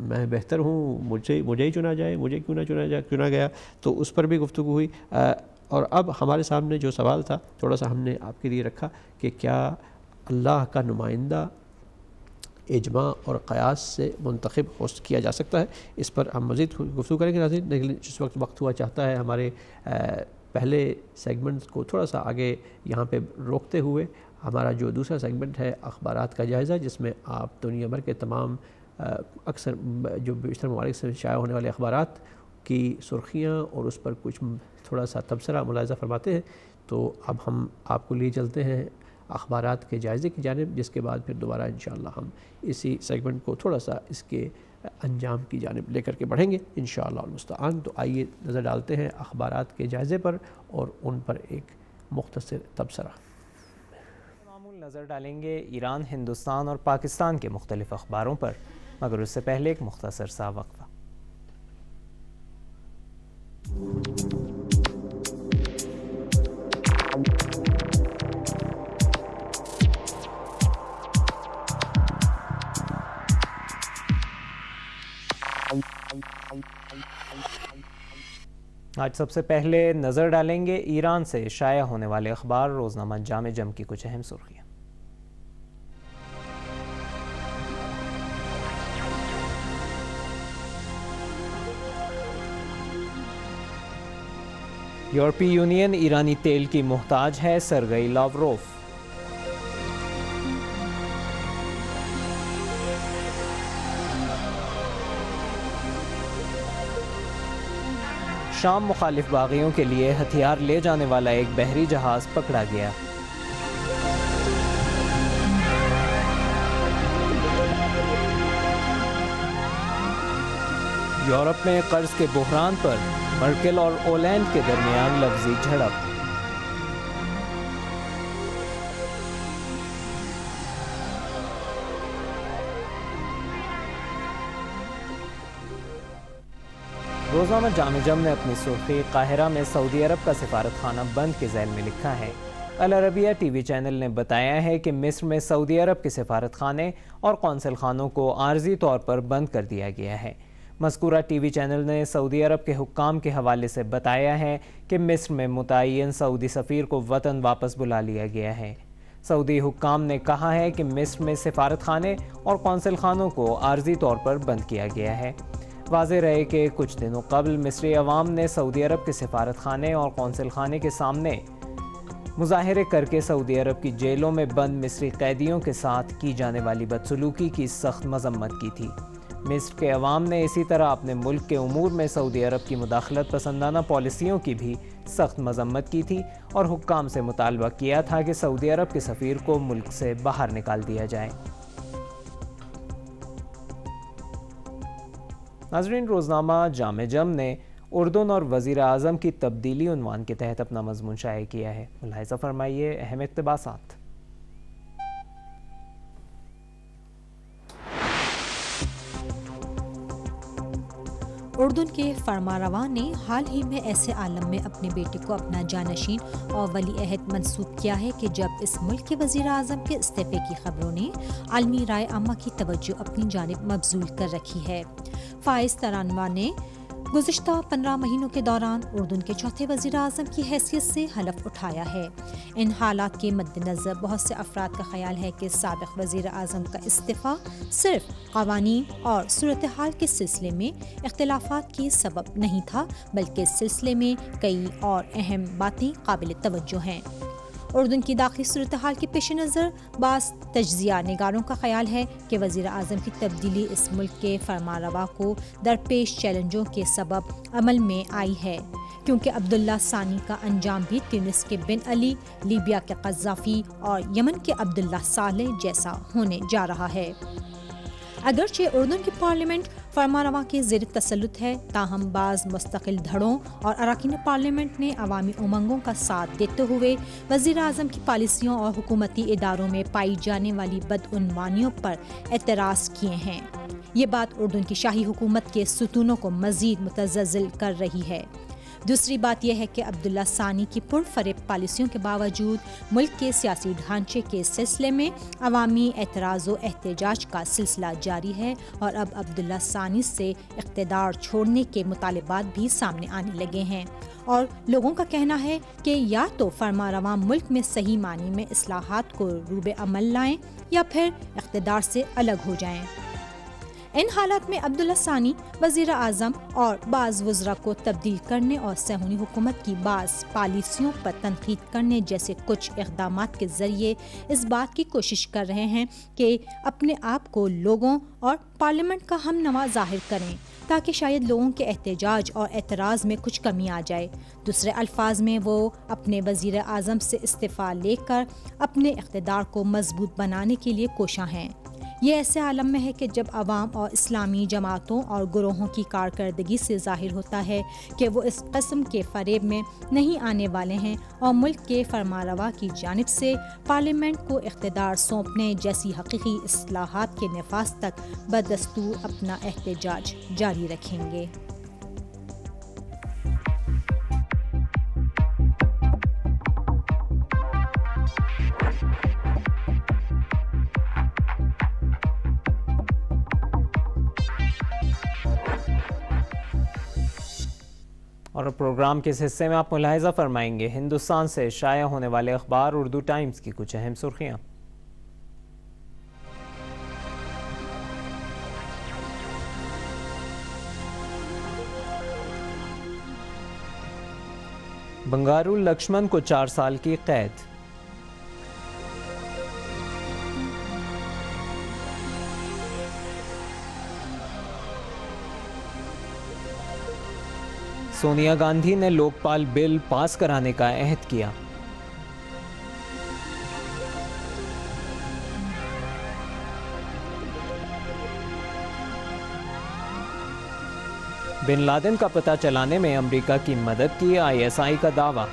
میں بہتر ہوں، مجھے ہی چنا جائے، مجھے کیوں نہ چنا گیا۔ تو اس پر بھی گفتگو ہوئی، اور اب ہمارے سامنے جو سوال تھا تھوڑا سا ہم نے آپ کے لیے رکھا کہ کیا اللہ کا نمائندہ اجماع اور قیاس سے منتخب کیا جا سکتا ہے؟ اس پر ہم مزید گفتگو کریں گے ناظرین، لیکن جس وقت ہوا چاہتا ہے ہمارے پہلے سیگمنٹ کو تھوڑا سا آگے یہاں پہ روکتے ہوئے ہمارا جو دوسرا سیگمنٹ ہے اخبارات کا جائزہ، جس میں آپ دنیا بھر کے تمام اکثر جو بیشتر ممالک سے شائع ہونے والے اخبارات کی سرخیاں اور اس پر کچھ تھوڑا سا تبصرہ ملاحظہ فرماتے ہیں۔ تو اب ہم آپ کو لیے چلتے ہیں اخبارات کے جائزے کی جانب، جس کے بعد پھر دوبارہ انشاءاللہ ہم اسی سیگمنٹ کو تھوڑا سا اس کے انجام کی جانب لے کر کے بڑھیں گے انشاءاللہ المستعان۔ تو آئیے نظر ڈالتے ہیں اخبارات کے جائزے پر اور ان پر ایک مختصر تبصرہ۔ معمول نظر ڈالیں گے ایران، ہندوستان اور پاکستان کے مختلف اخباروں پر، مگر اس سے پہلے ایک مختصر سا وقفہ۔ آج سب سے پہلے نظر ڈالیں گے ایران سے شائع ہونے والے اخبار روزنامہ جامع جم کی کچھ اہم سرخیاں۔ یورپی یونین ایرانی تیل کی محتاج ہے، سرگئی لاوروف۔ شام مخالف باغیوں کے لیے ہتھیار لے جانے والا ایک بحری جہاز پکڑا گیا۔ یورپ میں قرض کے بحران پر مرکل اور اولینڈ کے درمیان لفظی جھڑپ۔ روزنامہ جامع جم نے اپنی سرخی قاہرہ میں سعودی عرب کا سفارت خانہ بند کے ذیل میں لکھا ہے۔ العربیہ ٹی وی چینل نے بتایا ہے کہ مصر میں سعودی عرب کے سفارت خانے اور قونصل خانوں کو عارضی طور پر بند کر دیا گیا ہے۔ مذکورہ ٹی وی چینل نے سعودی عرب کے حکام کے حوالے سے بتایا ہے کہ مصر میں متعین سعودی سفیر کو وطن واپس بلا لیا گیا ہے۔ سعودی حکام نے کہا ہے کہ مصر میں سفارت خانے اور قونصل خانوں کو عارضی طور پر بند کیا گیا ہے۔ واضح رہے کہ کچھ دنوں قبل مصری عوام نے سعودی عرب کے سفارت خانے اور قونصل خانے کے سامنے مظاہرے کر کے سعودی عرب کی جیلوں میں بند مصری قیدیوں کے ساتھ کی جانے والی بدسلوکی کی سخت مذمت کی تھی۔ مصر کے عوام نے اسی طرح اپنے ملک کے امور میں سعودی عرب کی مداخلت پسندانہ پالیسیوں کی بھی سخت مذمت کی تھی اور حکام سے مطالبہ کیا تھا کہ سعودی عرب کے سفیر کو ملک سے باہر نکال دیا جائے۔ ناظرین، روزنامہ جامع جم نے اردن اور وزیر اعظم کی تبدیلی عنوان کے تحت اپنا مضمون شائع کیا ہے۔ ملاحظہ فرمائیے اہم اقتباسات۔ اردن کے فرمانروا نے حال ہی میں ایسے عالم میں اپنے بیٹے کو اپنا جانشین اور ولی عہد منصوب کیا ہے کہ جب اس ملک کے وزیر اعظم کے استعفے کی خبروں نے عالمی رائے عامہ کی توجہ اپنی جانب مبذول کر رکھی ہے۔ فائز ترانوا نے گزشتہ 15 مہینوں کے دوران اردن کے چوتھے وزیر اعظم کی حیثیت سے حلف اٹھایا ہے۔ ان حالات کے مد نظر بہت سے افراد کا خیال ہے کہ سابق وزیر اعظم کا استعفیٰ صرف قوانین اور صورتحال کے سلسلے میں اختلافات کی سبب نہیں تھا، بلکہ اس سلسلے میں کئی اور اہم باتیں قابل توجہ ہیں۔ اردن کی داخلی صورتحال کے پیش نظر بعض تجزیہ نگاروں کا خیال ہے کہ وزیر اعظم کی تبدیلی اس ملک کے فرمانروا کو درپیش چیلنجوں کے سبب عمل میں آئی ہے، کیونکہ عبداللہ ثانی کا انجام بھی تونس کے بن علی، لیبیا کے قذافی اور یمن کے عبداللہ صالح جیسا ہونے جا رہا ہے۔ اگرچہ اردن کی پارلیمنٹ فرمانروا کے زیر تسلط ہے، تاہم بعض مستقل دھڑوں اور اراکین پارلیمنٹ نے عوامی امنگوں کا ساتھ دیتے ہوئے وزیر اعظم کی پالیسیوں اور حکومتی اداروں میں پائی جانے والی بدعنوانیوں پر اعتراض کیے ہیں۔ یہ بات اردن کی شاہی حکومت کے ستونوں کو مزید متزلزل کر رہی ہے۔ دوسری بات یہ ہے کہ عبداللہ ثانی کی پرفریب پالیسیوں کے باوجود ملک کے سیاسی ڈھانچے کے سلسلے میں عوامی اعتراض و احتجاج کا سلسلہ جاری ہے، اور اب عبداللہ ثانی سے اقتدار چھوڑنے کے مطالبات بھی سامنے آنے لگے ہیں، اور لوگوں کا کہنا ہے کہ یا تو فرمانروا ملک میں صحیح معنی میں اصلاحات کو روبے عمل لائیں یا پھر اقتدار سے الگ ہو جائیں۔ ان حالات میں عبداللہ ثانی وزیر اعظم اور بعض وزراء کو تبدیل کرنے اور صہیونی حکومت کی بعض پالیسیوں پر تنقید کرنے جیسے کچھ اقدامات کے ذریعے اس بات کی کوشش کر رہے ہیں کہ اپنے آپ کو لوگوں اور پارلیمنٹ کا ہم نوا ظاہر کریں، تاکہ شاید لوگوں کے احتجاج اور اعتراض میں کچھ کمی آ جائے۔ دوسرے الفاظ میں وہ اپنے وزیر اعظم سے استعفیٰ لے کر اپنے اقتدار کو مضبوط بنانے کے لیے کوشاں ہیں۔ یہ ایسے عالم میں ہے کہ جب عوام اور اسلامی جماعتوں اور گروہوں کی کارکردگی سے ظاہر ہوتا ہے کہ وہ اس قسم کے فریب میں نہیں آنے والے ہیں اور ملک کے فرمانروا کی جانب سے پارلیمنٹ کو اقتدار سونپنے جیسی حقیقی اصلاحات کے نفاذ تک بدستور اپنا احتجاج جاری رکھیں گے۔ اور پروگرام کے اس حصے میں آپ ملاحظہ فرمائیں گے ہندوستان سے شائع ہونے والے اخبار اردو ٹائمز کی کچھ اہم سرخیاں۔ بنگارو لکشمن کو 4 سال کی قید۔ سونیا گاندھی نے لوک پال بل پاس کرانے کا عہد کیا۔ بن لادن کا پتہ چلانے میں امریکہ کی مدد کی ISI کا دعویٰ۔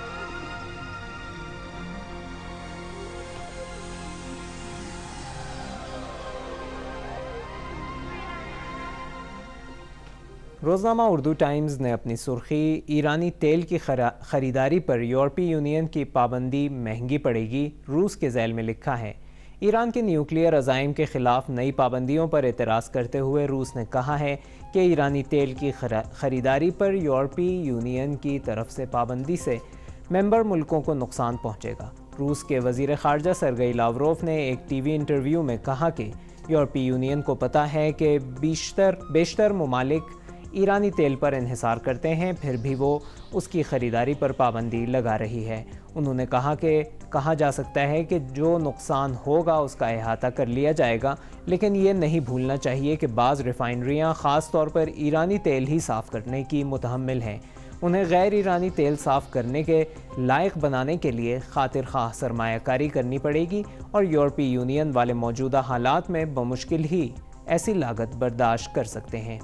روزنامہ اردو ٹائمز نے اپنی سرخی ایرانی تیل کی خریداری پر یورپی یونین کی پابندی مہنگی پڑے گی، روس کے ذیل میں لکھا ہے۔ ایران کے نیوکلیئر عزائم کے خلاف نئی پابندیوں پر اعتراض کرتے ہوئے روس نے کہا ہے کہ ایرانی تیل کی خریداری پر یورپی یونین کی طرف سے پابندی سے ممبر ملکوں کو نقصان پہنچے گا۔ روس کے وزیر خارجہ سرگئی لاوروف نے ایک ٹی وی انٹرویو میں کہا کہ یورپی یونین کو پتہ ہے کہ بیشتر ممالک ایرانی تیل پر انحصار کرتے ہیں، پھر بھی وہ اس کی خریداری پر پابندی لگا رہی ہے۔ انہوں نے کہا کہ کہا جا سکتا ہے کہ جو نقصان ہوگا اس کا احاطہ کر لیا جائے گا، لیکن یہ نہیں بھولنا چاہیے کہ بعض ریفائنریاں خاص طور پر ایرانی تیل ہی صاف کرنے کی متحمل ہیں۔ انہیں غیر ایرانی تیل صاف کرنے کے لائق بنانے کے لیے خاطر خواہ سرمایہ کاری کرنی پڑے گی، اور یورپی یونین والے موجودہ حالات میں بمشکل ہی ایسی لاگت برداشت کر سکتے ہیں۔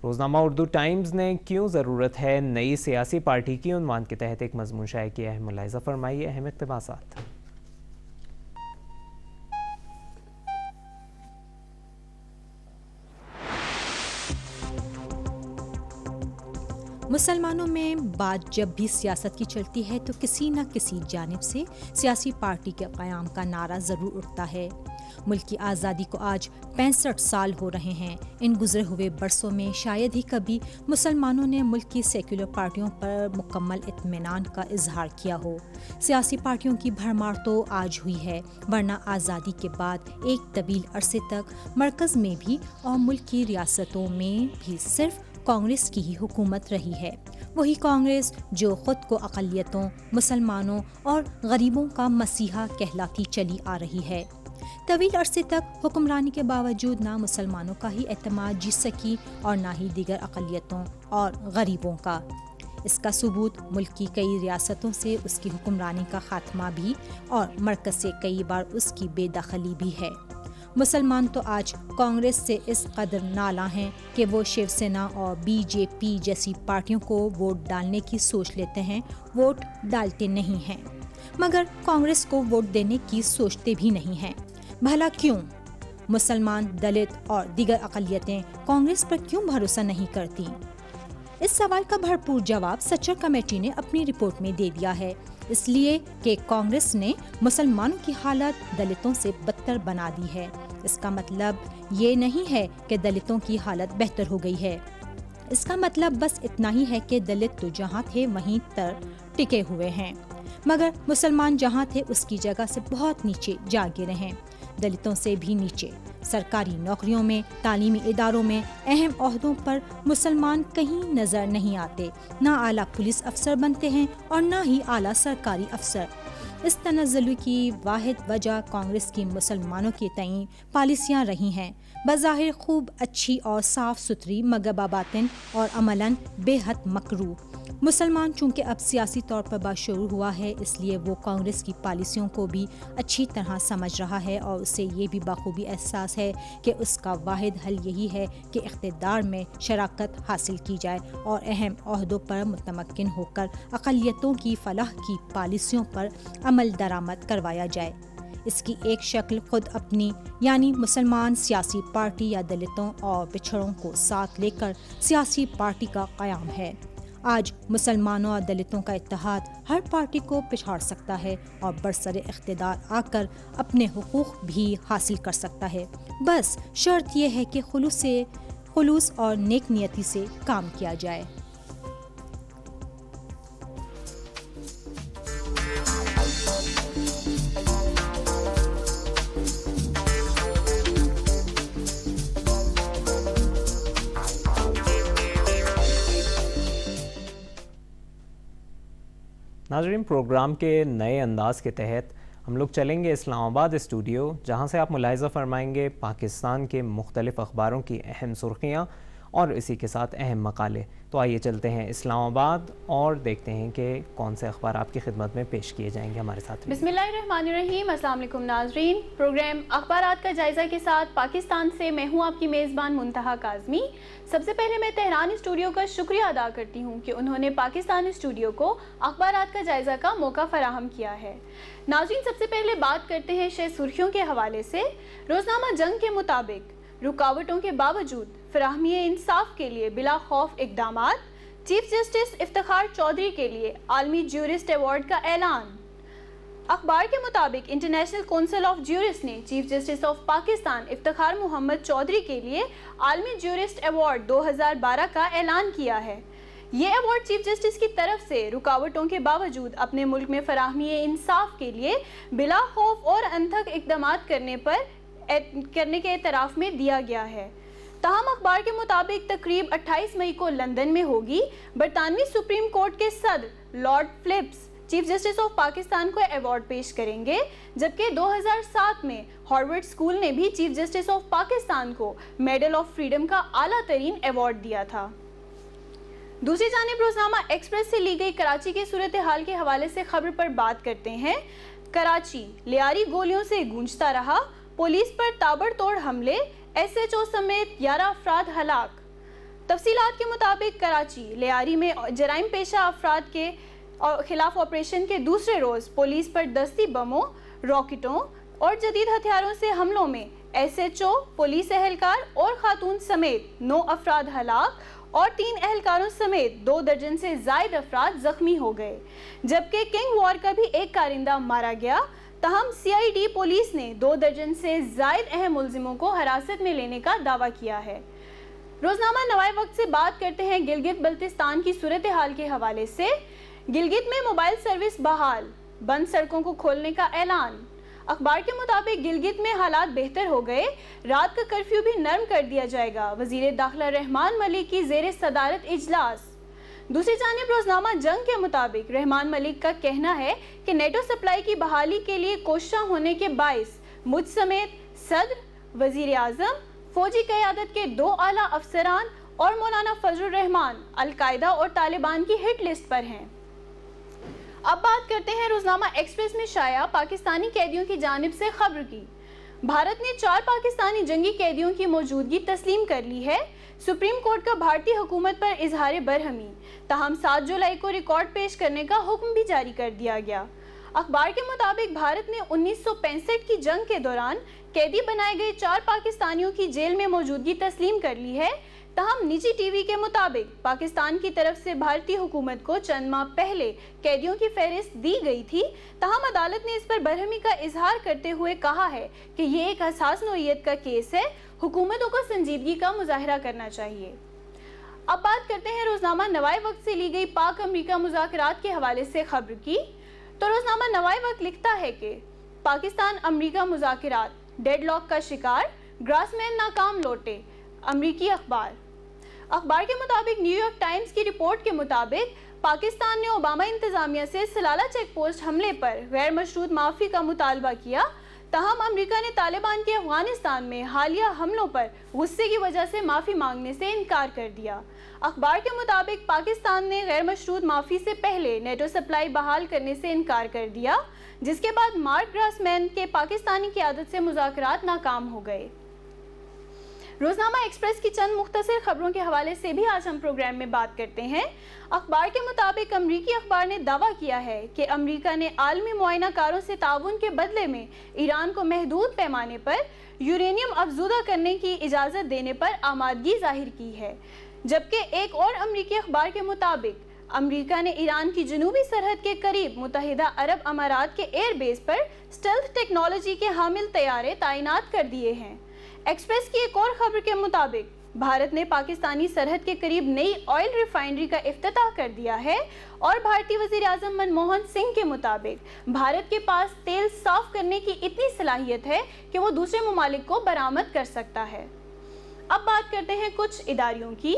روزنامہ اردو ٹائمز نے کیوں ضرورت ہے نئی سیاسی پارٹی کی عنوان کے تحت ایک مضمون شائع کیا ہے، ملاحظہ فرمائیے اہم اقتباسات۔ مسلمانوں میں بات جب بھی سیاست کی چلتی ہے تو کسی نہ کسی جانب سے سیاسی پارٹی کے قیام کا نعرہ ضرور اٹھتا ہے۔ ملک کی آزادی کو آج 65 سال ہو رہے ہیں۔ ان گزرے ہوئے برسوں میں شاید ہی کبھی مسلمانوں نے ملک کی سیکولر پارٹیوں پر مکمل اطمینان کا اظہار کیا ہو۔ سیاسی پارٹیوں کی بھرمار تو آج ہوئی ہے، ورنہ آزادی کے بعد ایک طویل عرصے تک مرکز میں بھی اور ملک کی ریاستوں میں بھی صرف کانگریس کی ہی حکومت رہی ہے۔ وہی کانگریس جو خود کو اقلیتوں، مسلمانوں اور غریبوں کا مسیحا کہلاتی چلی آ رہی ہے۔ طویل عرصے تک حکمرانی کے باوجود نہ مسلمانوں کا ہی اعتماد جیت سکی اور نہ ہی دیگر اقلیتوں اور غریبوں کا۔ اس کا ثبوت ملک کی کئی ریاستوں سے اس کی حکمرانی کا خاتمہ بھی اور مرکز سے کئی بار اس کی بے دخلی بھی ہے۔ مسلمان تو آج کانگریس سے اس قدر نالاں ہیں کہ وہ شیو سینا اور بی جے پی جیسی پارٹیوں کو ووٹ ڈالنے کی سوچ لیتے ہیں، ووٹ ڈالتے نہیں ہیں، مگر کانگریس کو ووٹ دینے کی سوچتے بھی نہیں ہیں۔ بھلا کیوں؟ مسلمان، دلت اور دیگر اقلیتیں کانگریس پر کیوں بھروسہ نہیں کرتی؟ اس سوال کا بھرپور جواب سچر کمیٹی نے اپنی رپورٹ میں دے دیا ہے۔ اس لیے کہ کانگریس نے مسلمانوں کی حالت دلتوں سے بدتر بنا دی ہے۔ اس کا مطلب یہ نہیں ہے کہ دلتوں کی حالت بہتر ہو گئی ہے، اس کا مطلب بس اتنا ہی ہے کہ دلت تو جہاں تھے وہیں تر ٹکے ہوئے ہیں، مگر مسلمان جہاں تھے اس کی جگہ سے بہت نیچے جا گرے ہیں، دلتوں سے بھی نیچے۔ سرکاری نوکریوں میں، تعلیمی اداروں میں اہم عہدوں پر مسلمان کہیں نظر نہیں آتے، نہ اعلیٰ پولیس افسر بنتے ہیں اور نہ ہی اعلیٰ سرکاری افسر۔ اس تنزل کی واحد وجہ کانگریس کی مسلمانوں کے تئیں پالیسیاں رہی ہیں، بظاہر خوب اچھی اور صاف ستھری مگر باطن اور عملاً بے حد مکروہ۔ مسلمان چونکہ اب سیاسی طور پر باشعور ہوا ہے، اس لیے وہ کانگریس کی پالیسیوں کو بھی اچھی طرح سمجھ رہا ہے اور اسے یہ بھی بخوبی احساس ہے کہ اس کا واحد حل یہی ہے کہ اقتدار میں شراکت حاصل کی جائے اور اہم عہدوں پر متمکن ہو کر اقلیتوں کی فلاح کی پالیسیوں پر عمل درآمد کروایا جائے۔ اس کی ایک شکل خود اپنی یعنی مسلمان سیاسی پارٹی یا دلتوں اور پچھڑوں کو ساتھ لے کر سیاسی پارٹی کا قیام ہے۔ آج مسلمانوں اور دلتوں کا اتحاد ہر پارٹی کو پچھاڑ سکتا ہے اور برسر اقتدار آ کر اپنے حقوق بھی حاصل کر سکتا ہے، بس شرط یہ ہے کہ خلوص اور نیک نیتی سے کام کیا جائے۔ ناظرین، پروگرام کے نئے انداز کے تحت ہم لوگ چلیں گے اسلام آباد اسٹوڈیو، جہاں سے آپ ملاحظہ فرمائیں گے پاکستان کے مختلف اخباروں کی اہم سرخیاں اور اسی کے ساتھ اہم مقالے۔ تو آئیے چلتے ہیں اسلام آباد اور دیکھتے ہیں کہ کون سے اخبار آپ کی خدمت میں پیش کیے جائیں گے ہمارے ساتھ۔ بسم اللہ الرحمن الرحیم۔ السلام علیکم ناظرین، پروگرام اخبارات کا جائزہ کے ساتھ پاکستان سے میں ہوں آپ کی میزبان منتہا کاظمی۔ سب سے پہلے میں تہران اسٹوڈیو کا شکریہ ادا کرتی ہوں کہ انہوں نے پاکستان اسٹوڈیو کو اخبارات کا جائزہ کا موقع فراہم کیا ہے۔ ناظرین، سب سے پہلے بات کرتے ہیں شہ سرخیوں کے حوالے سے۔ روزنامہ جنگ کے مطابق رکاوٹوں کے باوجود فراہمی انصاف کے لیے بلا خوف اقدامات، چیف جسٹس افتخار چودھری کے لیے عالمی جیورسٹ ایوارڈ کا اعلان۔ اخبار کے مطابق انٹرنیشنل کونسل آف جیورسٹ نے chief justice of Pakistan Iftikhar Muhammad Chaudhry کے لیے عالمی جیورسٹ ایوارڈ 2012 کا اعلان کیا ہے۔ یہ ایوارڈ چیف جسٹس کی طرف سے رکاوٹوں کے باوجود اپنے ملک میں فراہمی انصاف کے لیے بلا خوف اور انتھک اقدامات کرنے کے اعتراف میں دیا گیا ہے۔ تاہم اخبار کے مطابق تقریب 28 مئی کو لندن میں ہوگی۔ برطانوی سپریم کورٹ کے صدر Lord Phillips chief justice of Pakistan کو ایوارڈ پیش کریں گے، جبکہ 2007 میں ہارورڈ اسکول نے بھی چیف جسٹس آف پاکستان کو میڈل آف فریڈم کا اعلیٰ ترین ایوارڈ دیا تھا۔ دوسری جانب روزنامہ ایکسپریس سے لی گئی کراچی کے صورتحال کے حوالے سے خبر پر بات کرتے ہیں۔ کراچی لیاری گولیوں سے گونجتا رہا، پولیس پر تابڑ توڑ حملے، ایس ایچ او سمیت 11 افراد ہلاک۔ تفصیلات کے مطابق کراچی لیاری میں جرائم پیشہ افراد کے خلاف آپریشن کے دوسرے روز پولیس پر دستی بموں، راکٹوں اور جدید ہتھیاروں سے حملوں میں ایس ایچ او، پولیس اہلکار اور خاتون سمیت 9 افراد ہلاک اور 3 اہلکاروں سمیت 2 درجن سے زائد افراد زخمی ہو گئے، جبکہ کنگ وار کا بھی ایک کارندہ مارا گیا۔ تاہم سی آئی ڈی پولیس نے 2 درجن سے زائد اہم ملزموں کو حراست میں لینے کا دعویٰ کیا ہے۔ روزنامہ نوائے وقت سے بات کرتے ہیں گلگت بلتستان کی صورتحال کے حوالے سے۔ گلگت میں موبائل سروس بحال، بند سڑکوں کو کھولنے کا اعلان۔ اخبار کے مطابق گلگت میں حالات بہتر ہو گئے، رات کا کرفیو بھی نرم کر دیا جائے گا۔ وزیر داخلہ رحمان ملک کی زیر صدارت اجلاس۔ دوسری جانب روزنامہ جنگ کے مطابق رحمان ملک کا کہنا ہے کہ نیٹو سپلائی کی بحالی کے لیے کوشاں ہونے کے باعث مجھ سمیت صدر، وزیر اعظم، فوجی قیادت کے 2 اعلیٰ افسران اور مولانا فضل الرحمان القاعدہ اور طالبان کی ہٹ لسٹ پر ہیں۔ اب بات کرتے ہیں روزنامہ ایکسپریس میں شائع پاکستانی قیدیوں کی جانب سے خبر کی۔ بھارت نے 4 پاکستانی جنگی قیدیوں کی موجودگی تسلیم کر لی ہے۔ سپریم کورٹ کا بھارتی حکومت پر اظہار برہمی، تاہم 7 جولائی کو ریکارڈ پیش کرنے کا حکم بھی جاری کر دیا گیا۔ اخبار کے مطابق بھارت نے 1965 کی جنگ کے دوران قیدی بنائے گئے 4 پاکستانیوں کی جیل میں موجودگی تسلیم کر لی ہے۔ تاہم نجی ٹی وی کے مطابق پاکستان کی طرف سے بھارتی حکومت کو چند ماہ پہلے قیدیوں کی فہرست دی گئی تھی، تاہم عدالت نے اس پر برہمی کا اظہار کرتے ہوئے کہا ہے کہ یہ ایک حساس نوعیت کا کیس ہے، حکومتوں کو سنجیدگی کا مظاہرہ کرنا چاہیے۔ اب بات کرتے ہیں روزنامہ نوائے وقت سے لی گئی پاک امریکہ مذاکرات کے حوالے سے خبر کی، تو روزنامہ نوائے وقت لکھتا ہے کہ پاکستان امریکہ مذاکرات ڈیڈ لاک کا شکار، گراسمین ناکام لوٹے۔ امریکی اخبار کے مطابق نیو یارک ٹائمز کی رپورٹ کے مطابق پاکستان نے اوباما انتظامیہ سے سلالہ چیک پوسٹ حملے پر غیر مشروط معافی کا مطالبہ کیا، تاہم امریکہ نے طالبان کے افغانستان میں حالیہ حملوں پر غصے کی وجہ سے معافی مانگنے سے انکار کر دیا۔ اخبار کے مطابق پاکستان نے غیر مشروط معافی سے پہلے نیٹو سپلائی بحال کرنے سے انکار کر دیا، جس کے بعد مارک گراسمین کے پاکستانی قیادت سے مذاکرات ناکام ہو گئے۔ روزنامہ ایکسپریس کی چند مختصر خبروں کے حوالے سے بھی آج ہم پروگرام میں بات کرتے ہیں۔ اخبار کے مطابق امریکی اخبار نے دعویٰ کیا ہے کہ امریکہ نے عالمی معائنہ کاروں سے تعاون کے بدلے میں ایران کو محدود پیمانے پر یورینیم افزودہ کرنے کی اجازت دینے پر آمادگی ظاہر کی ہے، جبکہ ایک اور امریکی اخبار کے مطابق امریکہ نے ایران کی جنوبی سرحد کے قریب متحدہ عرب امارات کے ایئر بیس پر اسٹیلتھ ٹیکنالوجی کے حامل طیارے تعینات کر دیے ہیں۔ ایکسپریس کی ایک اور خبر کے مطابق بھارت نے پاکستانی سرحد کے قریب نئی آئل ریفائنری کا افتتاح کر دیا ہے، اور بھارتی وزیر اعظم منموہن سنگھ کے مطابق بھارت کے پاس تیل صاف کرنے کی اتنی صلاحیت ہے کہ وہ دوسرے ممالک کو برآمد کر سکتا ہے۔ اب بات کرتے ہیں کچھ اداریوں کی۔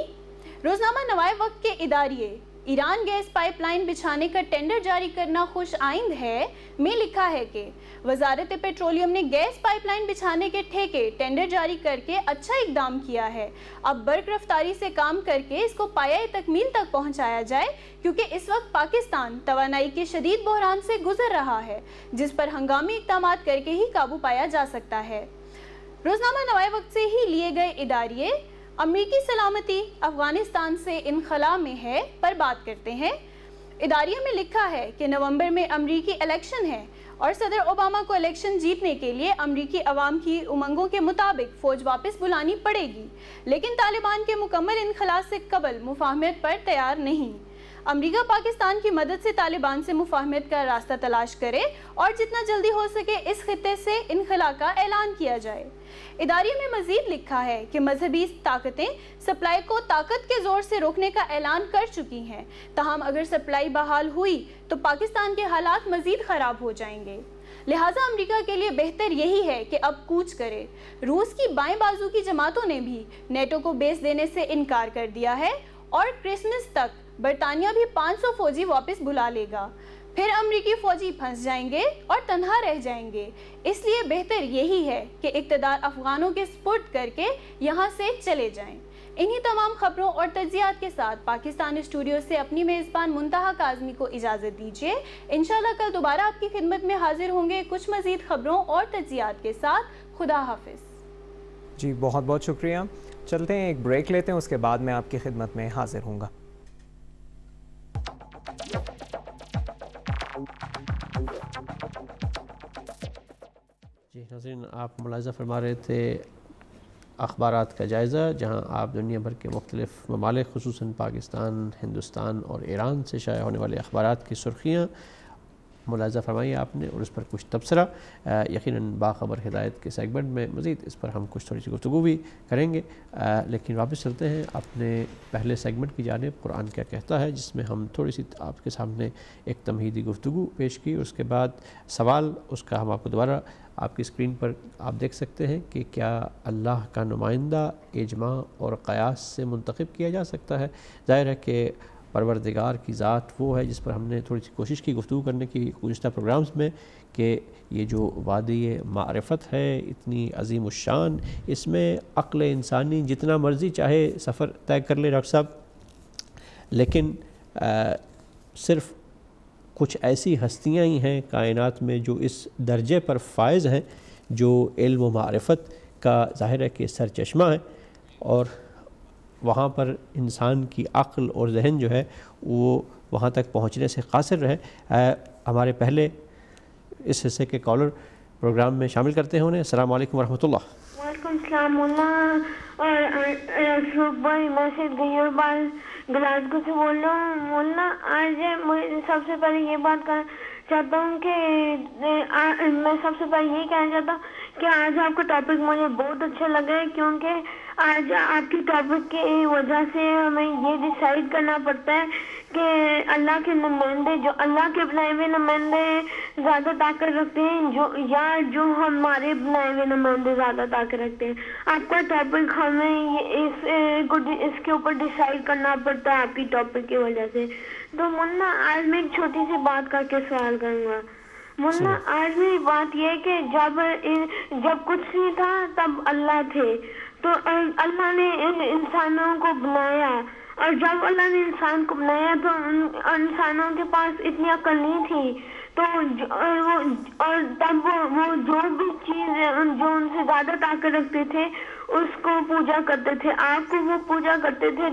روزنامہ نوائے وقت کے اداریے ایران گیس پائپ لائن بچھانے کا ٹینڈر جاری کرنا خوش آئند ہے میں لکھا ہے کہ وزارت پیٹرولیم نے گیس پائپ لائن بچھانے کے ٹھیکے ٹینڈر جاری کر کے اچھا اقدام کیا ہے۔ اب برق رفتاری سے کام کر کے اس کو پایۂ تکمیل تک پہنچایا جائے، کیونکہ اس وقت پاکستان توانائی کے شدید بحران سے گزر رہا ہے، جس پر ہنگامی اقدامات کر کے ہی قابو پایا جا سکتا ہے۔ روزنامہ نوائے وقت سے ہی لیے گئے اداریے امریکی سلامتی افغانستان سے انخلا میں ہے پر بات کرتے ہیں۔ اداریے میں لکھا ہے کہ نومبر میں امریکی الیکشن ہے اور صدر اوباما کو الیکشن جیتنے کے لیے امریکی عوام کی امنگوں کے مطابق فوج واپس بلانی پڑے گی، لیکن طالبان کے مکمل انخلا سے قبل مفاہمت پر تیار نہیں۔ امریکہ پاکستان کی مدد سے طالبان سے مفاہمت کا راستہ تلاش کرے اور جتنا جلدی ہو سکے اس خطے سے انخلا کا اعلان کیا جائے۔ اداریے میں مزید لکھا ہے کہ مذہبی طاقتیں سپلائی کو طاقت کے زور سے روکنے کا اعلان کر چکی ہیں، تاہم اگر سپلائی بحال ہوئی تو پاکستان کے حالات مزید خراب ہو جائیں گے۔ لہٰذا امریکہ کے لیے بہتر یہی ہے کہ اب کوچ کرے۔ روس کی بائیں بازو کی جماعتوں نے بھی نیٹو کو بیس دینے سے انکار کر دیا ہے اور کرسمس تک برطانیہ بھی 500 فوجی واپس بلا لے گا۔ پھر امریکی فوجی پھنس جائیں گے اور تنہا رہ جائیں گے۔ اس لیے بہتر یہی ہے کہ اقتدار افغانوں کے سپرد کر کے یہاں سے چلے جائیں۔ انہی تمام خبروں اور تجزیات کے ساتھ پاکستان اسٹوڈیو سے اپنی میزبان منتہا کاظمی کو اجازت دیجیے۔ انشاءاللہ کل دوبارہ آپ کی خدمت میں حاضر ہوں گے کچھ مزید خبروں اور تجزیات کے ساتھ۔ خدا حافظ۔ جی بہت بہت شکریہ۔ چلتے ہیں ایک بریک لیتے ہیں، اس کے بعد میں آپ کی خدمت میں حاضر ہوں گا۔ جی ناظرین، آپ ملاحظہ فرما رہے تھے اخبارات کا جائزہ، جہاں آپ دنیا بھر کے مختلف ممالک خصوصاً پاکستان، ہندوستان اور ایران سے شائع ہونے والے اخبارات کی سرخیاں ملاحظہ فرمائی آپ نے اور اس پر کچھ تبصرہ۔ یقیناً باخبر ہدایت کے سیگمنٹ میں مزید اس پر ہم کچھ تھوڑی سی گفتگو بھی کریں گے، لیکن واپس چلتے ہیں اپنے پہلے سیگمنٹ کی جانب، قرآن کیا کہتا ہے، جس میں ہم تھوڑی سی آپ کے سامنے ایک تمہیدی گفتگو پیش کی، اس کے بعد سوال اس کا ہم آپ کو دوبارہ آپ کی اسکرین پر آپ دیکھ سکتے ہیں کہ کیا اللہ کا نمائندہ اجماع اور قیاس سے منتخب کیا جا سکتا ہے؟ ظاہر ہے کہ پروردگار کی ذات وہ ہے جس پر ہم نے تھوڑی سی کوشش کی گفتگو کرنے کی گزشتہ پروگرامز میں، کہ یہ جو وادی معرفت ہے اتنی عظیم الشان، اس میں عقل انسانی جتنا مرضی چاہے سفر طے کر لے ڈاکٹر صاحب، لیکن صرف کچھ ایسی ہستیاں ہی ہیں کائنات میں جو اس درجے پر فائز ہیں، جو علم و معرفت کا ظاہر ہے کہ سرچشمہ ہے، اور وہاں پر انسان کی عقل اور ذہن جو ہے وہ وہاں تک پہنچنے سے قاصر رہے۔ ہمارے پہلے اس حصے کے کالر پروگرام میں شامل کرتے ہیں انہیں۔ السلام علیکم ورحمۃ اللہ۔ وعلیکم السلام مولانا، اور میں سے غیر بار گلاسگو سے بول رہا ہوں۔ مولانا آج میں سب سے پہلے یہ بات کرنا چاہتا ہوں کہ میں سب سے پہلے یہ کہنا چاہتا ہوں کہ آج آپ کا ٹاپک مجھے بہت اچھا لگا ہے، کیونکہ آج آپ کی ٹاپک کی وجہ سے ہمیں یہ ڈیسائیڈ کرنا پڑتا ہے کہ اللہ کے نمائندے، جو اللہ کے بنائے ہوئے نمائندے زیادہ طاقت رکھتے ہیں جو ہمارے بنائے ہوئے نمائندے زیادہ طاقت رکھتے ہیں۔ آپ کا ٹاپک ہمیں اس کے اوپر ڈیسائیڈ کرنا پڑتا ہے آپ کی ٹاپک کی وجہ سے۔ تو مولانا آج میں ایک چھوٹی سی بات کر کے سوال کروں گا۔ مولانا آج میری بات یہ کہ جب کچھ نہیں تھا تب اللہ تھے، تو اللہ نے ان انسانوں کو بنایا، اور جب اللہ نے انسان کو بنایا تو انسانوں کے پاس اتنی عقل نہیں تھی، تو اور تب وہ جو بھی چیز جو ان سے زیادہ طاقت رکھتے تھے اس کو پوجا کرتے تھے۔ آگ کو وہ پوجا کرتے تھے،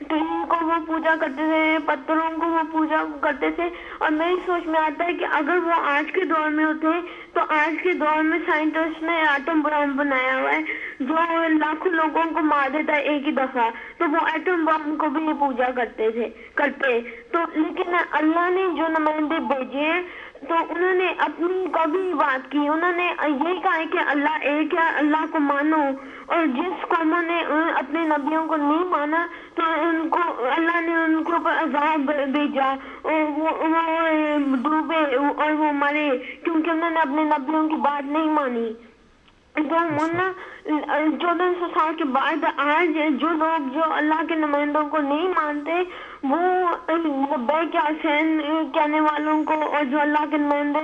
ٹری کو وہ پوجا کرتے تھے، پتھروں کو وہ پوجا کرتے تھے۔ اور میری سوچ میں آتا ہے کہ اگر وہ آج کے دور میں ہوتے تو آج کے دور میں سائنٹسٹ نے ایٹم بم بنایا ہوا ہے جو لاکھوں لوگوں کو مار دیتا ہے ایک ہی دفعہ، تو وہ ایٹم بم کو بھی پوجا کرتے۔ تو لیکن اللہ نے جو نمائندے بھیجے ہیں تو انہوں نے اپنی کبھی بات کی، انہوں نے یہ کہا کہ اللہ ایک ہے، اللہ کو مانو، اور جس قوموں نے اپنے نبیوں کو نہیں مانا تو ان کو اللہ نے ان کے اوپر عذاب بھیجا، وہ ڈوبے اور وہ مرے کیونکہ انہوں نے اپنے نبیوں کی بات نہیں مانی۔ تو مولانا 1400 سال کے بعد آج جو لوگ جو اللہ کے نمائندوں کو نہیں مانتے وہ لبیک یا حسین کہنے والوں کو، اور جو اللہ کے نمائندے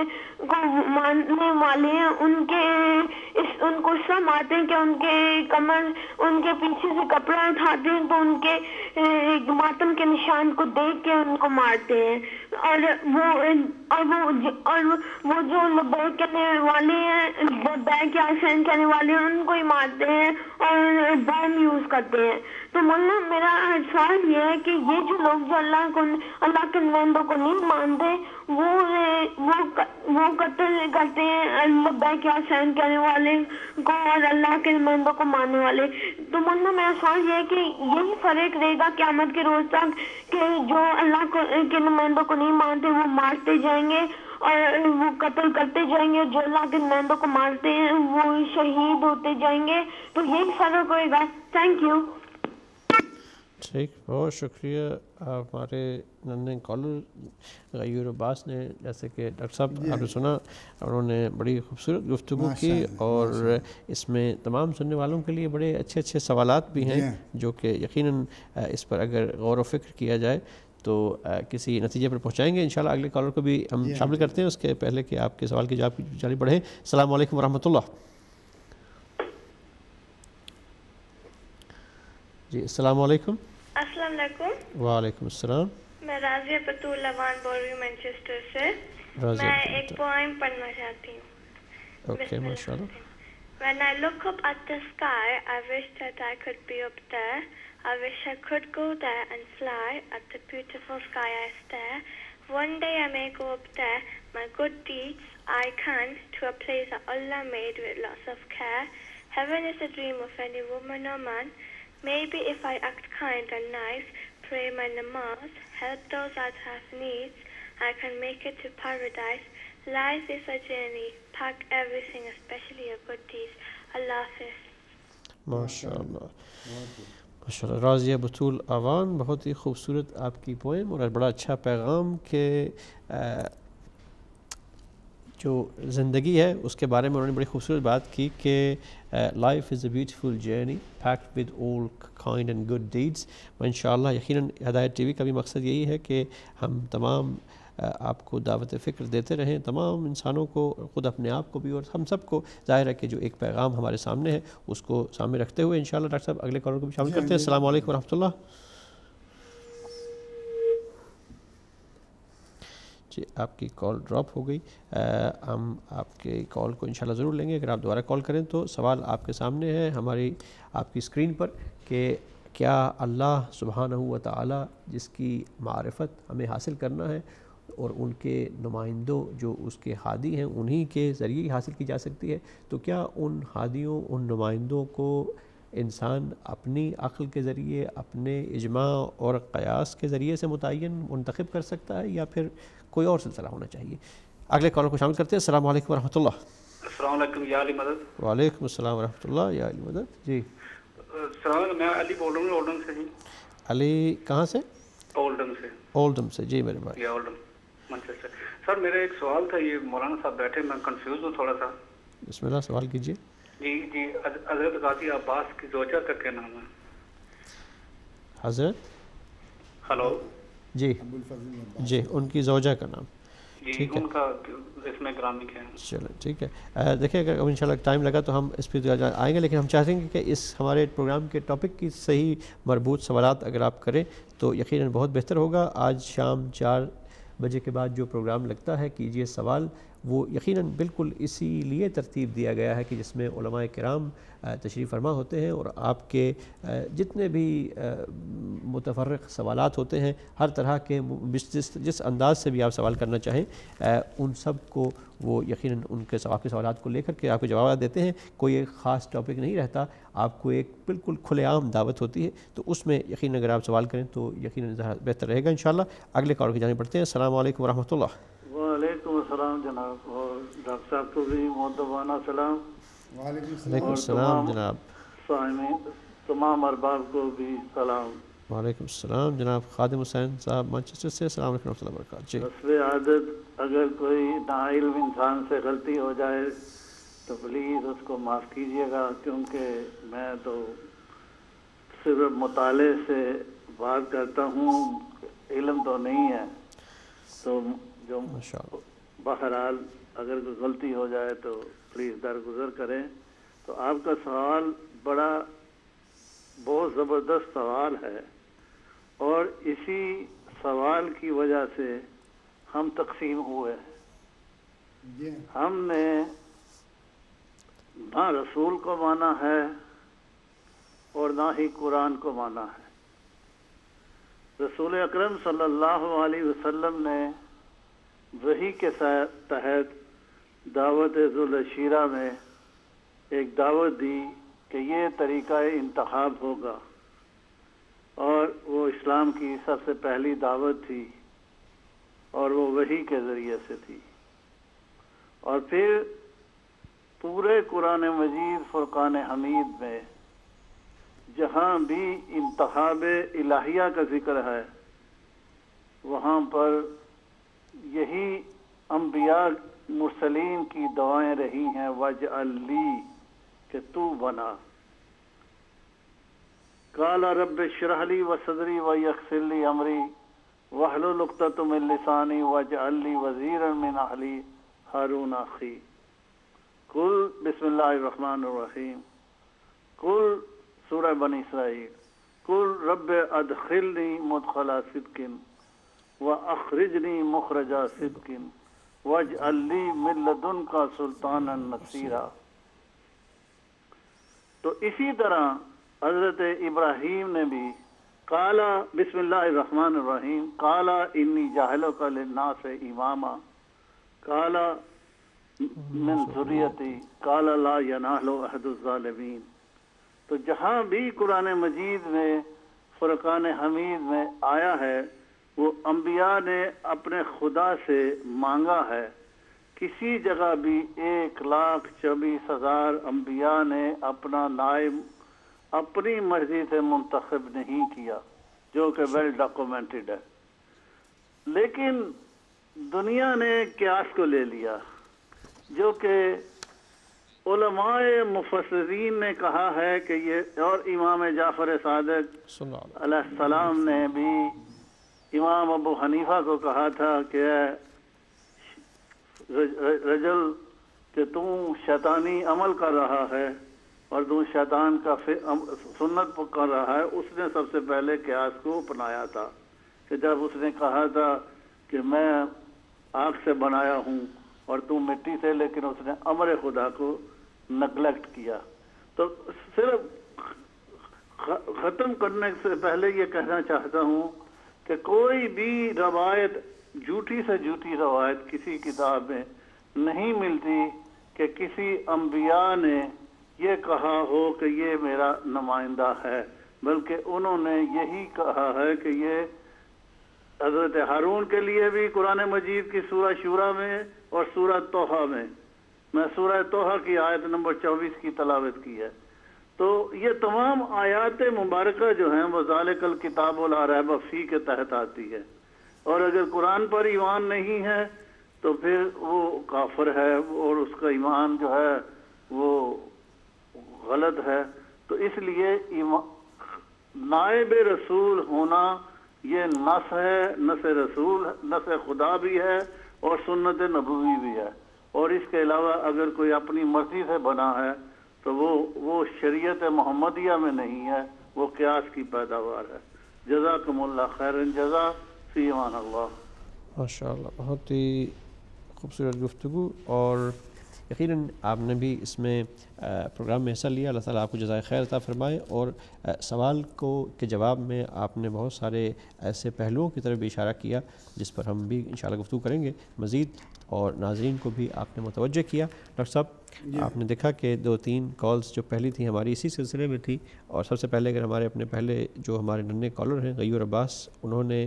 کو ماننے والے ہیں ان کو سب آتے ہیں کہ ان کے کمر ان کے پیچھے سے کپڑا اٹھاتے ہیں تو ان کے ماتم کے نشان کو دیکھ کے ان کو مارتے ہیں، اور وہ جو لبیک کہنے والے ہیں، لبیک یا حسین کہنے والے ہیں، ان کو ہی مارتے ہیں اور بم یوز کرتے ہیں۔ تو مولانا میرا سوال یہ ہے کہ یہ جو لوگ جو اللہ کے نمائندوں کو نہیں مانتے وہ قتل کرتے ہیں لبیک یا حسین کہنے والے کو اور اللہ کے نمائندوں کو ماننے والے۔ تو مولانا میرا سوال یہ ہے کہ یہی فرق رہے گا قیامت کے روز تک کہ جو اللہ کے نمائندوں کو نہیں مانتے وہ مارتے جائیں گے اور وہ قتل کرتے جائیں گے، جو اللہ کے نمائندوں کو مارتے ہیں وہ شہید ہوتے جائیں گے، تو یہی فرق ہوئے گا۔ Thank you. ٹھیک، بہت شکریہ ہمارے ننے کالر غیور عباس نے، جیسے کہ ڈاکٹر صاحب آپ نے سنا انہوں نے بڑی خوبصورت گفتگو کی، اور اس میں تمام سننے والوں کے لیے بڑے اچھے اچھے سوالات بھی ہیں جو کہ یقیناً اس پر اگر غور و فکر کیا جائے تو کسی نتیجے پر پہنچائیں گے. انشاءاللہ اگلے کالر کو بھی ہم شامل کرتے ہیں، اس کے پہلے کہ آپ کے سوال کی جواب کی جانب بڑھیں. السلام علیکم ورحمۃ اللہ. جی السلام علیکم. السلام علیکم. وعلیکم السلام. میں راضیہ بطول لوان بول رہی ہوں مینچسٹر سے. میں ایک پوائم پڑھنا چاہتی ہوں. اوکے ماشاء اللہ. When I look up at the sky, I wish that I could be up there. I wish I could go there and fly at the beautiful sky I stare. One day I may go up there, my good deeds I can, to a place that Allah made with lots of care. Heaven is a dream of any woman or man. Maybe if I act kind and nice, pray my namaz, help those that have needs, I can make it to paradise. Life is a journey, pack everything, especially your good deeds. Allah Hafiz. ماشاءاللہ ماشاءاللہ. راضیہ بطول آوان، بہت ہی خوبصورت آپ کی poem اور بڑا اچھا پیغام کہ جو زندگی ہے اس کے بارے میں انہوں نے بڑی خوبصورت بات کی کہ life is a beautiful journey packed with all kind and good deeds. انشاءاللہ یقیناً ہدایت ٹی وی کا بھی مقصد یہی ہے کہ ہم تمام آپ کو دعوت فکر دیتے رہیں، تمام انسانوں کو، خود اپنے آپ کو بھی، اور ہم سب کو. ظاہر ہے کہ جو ایک پیغام ہمارے سامنے ہے اس کو سامنے رکھتے ہوئے انشاءاللہ ڈاکٹر صاحب اگلے کالر کو بھی شامل کرتے ہیں. السلام علیکم ورحمۃ اللہ. جی آپ کی کال ڈراپ ہو گئی. ہم آپ کے کال کو انشاءاللہ ضرور لیں گے. اگر آپ دوبارہ کال کریں تو سوال آپ کے سامنے ہے ہماری آپ کی اسکرین پر کہ کیا اللہ سبحانہ و تعالی جس کی معرفت ہمیں حاصل کرنا ہے اور ان کے نمائندوں جو اس کے ہادی ہیں انہی کے ذریعے ہی حاصل کی جا سکتی ہے، تو کیا ان ہادیوں، ان نمائندوں کو انسان اپنی عقل کے ذریعے، اپنے اجماع اور قیاس کے ذریعے سے متعین منتخب کر سکتا ہے یا پھر کوئی اور سلسلہ ہونا چاہیے؟ اگلے کالر کو شامل کرتے ہیں. السلام علیکم ورحمۃ اللہ. السلام علیکم یا علی مدد. وعلیکم السلام ورحمۃ اللہ. یا علی مدد. جی السلام علیکم، میں علی بول رہا ہوں اولڈم سے. جی علی کہاں سے؟ اولڈم سے. اولڈم سے. جی میرے بھائی. اولڈم مانچسٹر. سر میرا ایک سوال تھا، یہ مولانا صاحب بیٹھے، میں کنفیوز ہوں تھوڑا سا. بسم اللہ سوال کیجیے. جی جی حضرت غازی عباس کی زوجہ کا کیا نام ہے؟ حضرت ہلو جی جی ان کی زوجہ کا نام. جی ان کا اس میں گرامی کیا ہے؟ چلو ٹھیک ہے. دیکھیں اگر انشاءاللہ ٹائم لگا تو ہم اس پہ آئیں گے، لیکن ہم چاہتے ہیں کہ اس ہمارے پروگرام کے ٹاپک کی صحیح مربوط سوالات اگر آپ کریں تو یقیناً بہت بہتر ہوگا. آج شام 4 بجے کے بعد جو پروگرام لگتا ہے کیجئے سوال، وہ یقیناً بالکل اسی لیے ترتیب دیا گیا ہے کہ جس میں علماء کرام تشریف فرما ہوتے ہیں اور آپ کے جتنے بھی متفرق سوالات ہوتے ہیں، ہر طرح کے جس انداز سے بھی آپ سوال کرنا چاہیں ان سب کو وہ یقیناً ان کے سوالات کو لے کر کے آپ کو جوابات دیتے ہیں. کوئی ایک خاص ٹاپک نہیں رہتا، آپ کو ایک بالکل کھلے عام دعوت ہوتی ہے، تو اس میں یقیناً اگر آپ سوال کریں تو یقیناً بہتر رہے گا. انشاءاللہ اگلے کال کی جانب بڑھتے ہیں. السلام علیکم ورحمۃ اللہ. وعلیکم السلام جناب، اور ڈاکٹر صاحب کو بھی مؤدبانہ سلام. وعلیکم السلام جناب. تمام ارباب کو بھی سلام. وعلیکم السلام جناب. خادم حسین صاحب مانچسٹر سے. السلام علیکم ورحمۃ اللہ وبرکاتہ. جی حسب عادت اگر کوئی ناعلم انسان سے غلطی ہو جائے تو پلیز اس کو معاف کیجیے گا، کیونکہ میں تو صرف مطالعے سے بات کرتا ہوں، علم تو نہیں ہے. تو جو بہرحال اگر کوئی غلطی ہو جائے تو پلیز درگزر کریں. تو آپ کا سوال بہت زبردست سوال ہے، اور اسی سوال کی وجہ سے ہم تقسیم ہوئے. ہم نے نہ رسول کو مانا ہے اور نہ ہی قرآن کو مانا ہے. رسول اکرم صلی اللہ علیہ وسلم نے وحی کے تحت دعوت ذوالعشیرہ میں ایک دعوت دی کہ یہ طریقہ انتخاب ہوگا، اور وہ اسلام کی سب سے پہلی دعوت تھی اور وہ وحی کے ذریعے سے تھی. اور پھر پورے قرآن مجید فرقان حمید میں جہاں بھی انتخاب الہیہ کا ذکر ہے وہاں پر یہی انبیاء مرسلین کی دعائیں رہی ہیں، وجعل لی، کہ تو بنا. قال رب اشرح لی وصدری ویسر لی امری واحلل عقدۃ من لسانی واجعل لی وزیرا من اہلی ہارون اخی. قل بسم اللہ الرحمن الرحیم. قل سورہ بنی اسرائیل. قل رب ادخلنی مدخل صدق واخرجنی مخرج صدق واجعل لی من لدنک سلطانا نصیرا. تو اسی طرح حضرت ابراہیم نے بھی قال بسم اللہ الرحمن الرحیم قال انی جاعلک للناس اماما قال من ذریتی قال لا ینال عہد الظالمین. تو جہاں بھی قرآن مجید میں فرقان حمید میں آیا ہے وہ انبیاء نے اپنے خدا سے مانگا ہے. کسی جگہ بھی 1,24,000 انبیاء نے اپنا نائب اپنی مرضی سے منتخب نہیں کیا، جو کہ ویل ڈاکومنٹڈ ہے. لیکن دنیا نے قیاس کو لے لیا، جو کہ علماء مفسرین نے کہا ہے کہ یہ، اور امام جعفر صادق علیہ السلام نے بھی امام ابو حنیفہ کو کہا تھا کہ رجل کہ تم شیطانی عمل کر رہا ہے اور تم شیطان کا سنت کر رہا ہے. اس نے سب سے پہلے قیاس کو اپنایا تھا کہ جب اس نے کہا تھا کہ میں آگ سے بنایا ہوں اور تم مٹی سے، لیکن اس نے امر خدا کو نگلیکٹ کیا. تو صرف ختم کرنے سے پہلے یہ کہنا چاہتا ہوں کہ کوئی بھی روایت، جھوٹی سے جھوٹی روایت کسی کتاب میں نہیں ملتی کہ کسی انبیاء نے یہ کہا ہو کہ یہ میرا نمائندہ ہے، بلکہ انہوں نے یہی کہا ہے کہ یہ حضرت ہارون کے لیے بھی قرآن مجید کی سورہ شورا میں اور سورہ توحہ میں سورہ توحہ کی آیت نمبر 24 کی تلاوت کی ہے. تو یہ تمام آیات مبارکہ جو ہیں وہ ذالک الکتاب لا ریب فیہ کے تحت آتی ہے. اور اگر قرآن پر ایمان نہیں ہے تو پھر وہ کافر ہے اور اس کا ایمان جو ہے وہ غلط ہے. تو اس لیے نائب رسول ہونا یہ نص ہے، نص رسول، نص خدا بھی ہے اور سنت نبوی بھی ہے. اور اس کے علاوہ اگر کوئی اپنی مرضی سے بنا ہے تو وہ شریعت محمدیہ میں نہیں ہے، وہ قیاس کی پیداوار ہے. جزاکم اللہ خیر جزا، فی امان اللہ. ماشاءاللہ، بہت ہی خوبصورت گفتگو، اور یقیناً آپ نے بھی اس میں پروگرام میں حصہ لیا. اللہ تعالیٰ آپ کو جزائے خیر عطا فرمائے. اور سوال کے جواب میں آپ نے بہت سارے ایسے پہلوؤں کی طرف بھی اشارہ کیا جس پر ہم بھی انشاءاللہ گفتگو کریں گے مزید، اور ناظرین کو بھی آپ نے متوجہ کیا. ڈاکٹر صاحب، آپ نے دیکھا کہ 2-3 کالز جو پہلی تھی ہماری اسی سلسلے میں تھی. اور سب سے پہلے اگر ہمارے اپنے پہلے جو ہمارے ننے کالر ہیں غیور عباس، انہوں نے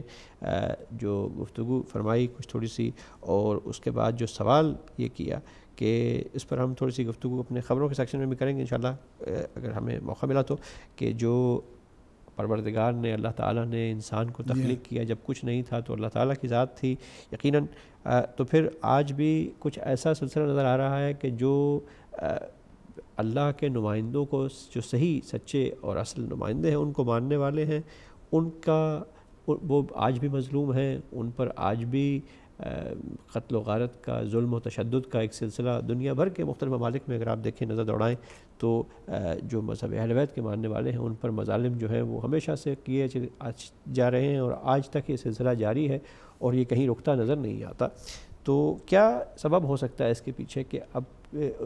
جو گفتگو فرمائی کچھ تھوڑی سی، اور اس کے بعد جو سوال یہ کیا کہ اس پر ہم تھوڑی سی گفتگو اپنے خبروں کے سیکشن میں بھی کریں گے انشاءاللہ اگر ہمیں موقع ملا تو، کہ جو پروردگار نے، اللہ تعالیٰ نے انسان کو تخلیق کیا جب کچھ نہیں تھا تو اللہ تعالیٰ کی ذات تھی یقیناً. تو پھر آج بھی کچھ ایسا سلسلہ نظر آ رہا ہے کہ جو اللہ کے نمائندوں کو، جو صحیح سچے اور اصل نمائندے ہیں ان کو ماننے والے ہیں، ان کا وہ آج بھی مظلوم ہیں. ان پر آج بھی قتل و غارت کا، ظلم و تشدد کا ایک سلسلہ دنیا بھر کے مختلف ممالک میں اگر آپ دیکھیں، نظر دوڑائیں تو جو مذہب اہل بیت کے ماننے والے ہیں ان پر مظالم جو ہیں وہ ہمیشہ سے کیے جا رہے ہیں، اور آج تک یہ سلسلہ جاری ہے اور یہ کہیں رکتا نظر نہیں آتا. تو کیا سبب ہو سکتا ہے اس کے پیچھے کہ اب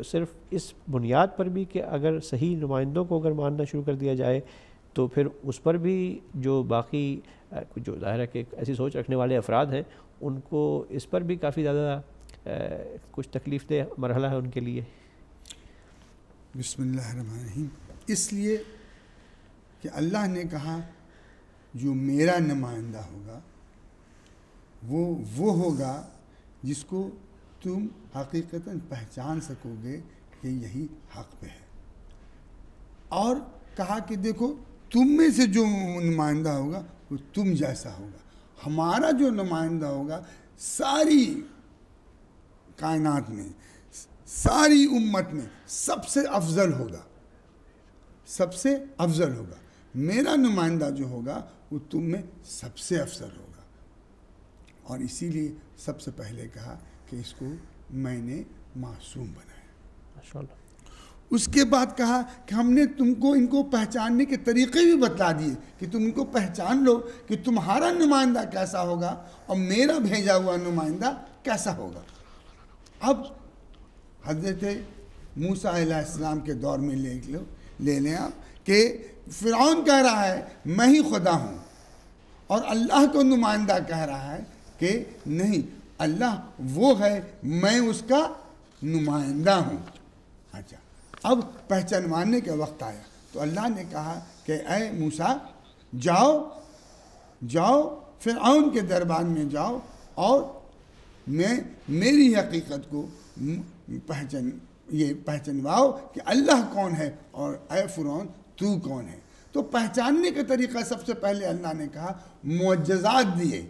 صرف اس بنیاد پر بھی کہ اگر صحیح نمائندوں کو اگر ماننا شروع کر دیا جائے تو پھر اس پر بھی جو باقی جو ظاہر ہے کہ ایسی سوچ رکھنے والے افراد ہیں ان کو اس پر بھی کافی زیادہ کچھ تکلیف دہ مرحلہ ہے ان کے لیے؟ بسم اللہ الرحمن الرحیم. اس لیے کہ اللہ نے کہا جو میرا نمائندہ ہوگا وہ ہوگا جس کو تم حقیقتاً پہچان سکو گے کہ یہی حق پہ ہے. اور کہا کہ دیکھو تم میں سے جو نمائندہ ہوگا وہ تم جیسا ہوگا، ہمارا جو نمائندہ ہوگا ساری کائنات میں، ساری امت میں سب سے افضل ہوگا، سب سے افضل ہوگا، میرا نمائندہ جو ہوگا وہ تم میں سب سے افضل ہوگا۔ اور اسی لیے سب سے پہلے کہا کہ اس کو میں نے معصوم بنایا۔ اس کے بعد کہا کہ ہم نے تم کو ان کو پہچاننے کے طریقے بھی بتلا دیے کہ تم ان کو پہچان لو کہ تمہارا نمائندہ کیسا ہوگا اور میرا بھیجا ہوا نمائندہ کیسا ہوگا۔ اب حضرت موسیٰ علیہ السلام کے دور میں لے لیں آپ کہ فرعون کہہ رہا ہے میں ہی خدا ہوں، اور اللہ کو نمائندہ کہہ رہا ہے کہ نہیں، اللہ وہ ہے، میں اس کا نمائندہ ہوں۔ اچھا، اب پہچانوانے کا وقت آیا تو اللہ نے کہا کہ اے موسیٰ جاؤ فرعون کے دربار میں جاؤ اور میری حقیقت کو پہچنواؤ کہ اللہ کون ہے اور اے فرعون تو کون ہے۔ تو پہچاننے کا طریقہ سب سے پہلے اللہ نے کہا معجزات دیے،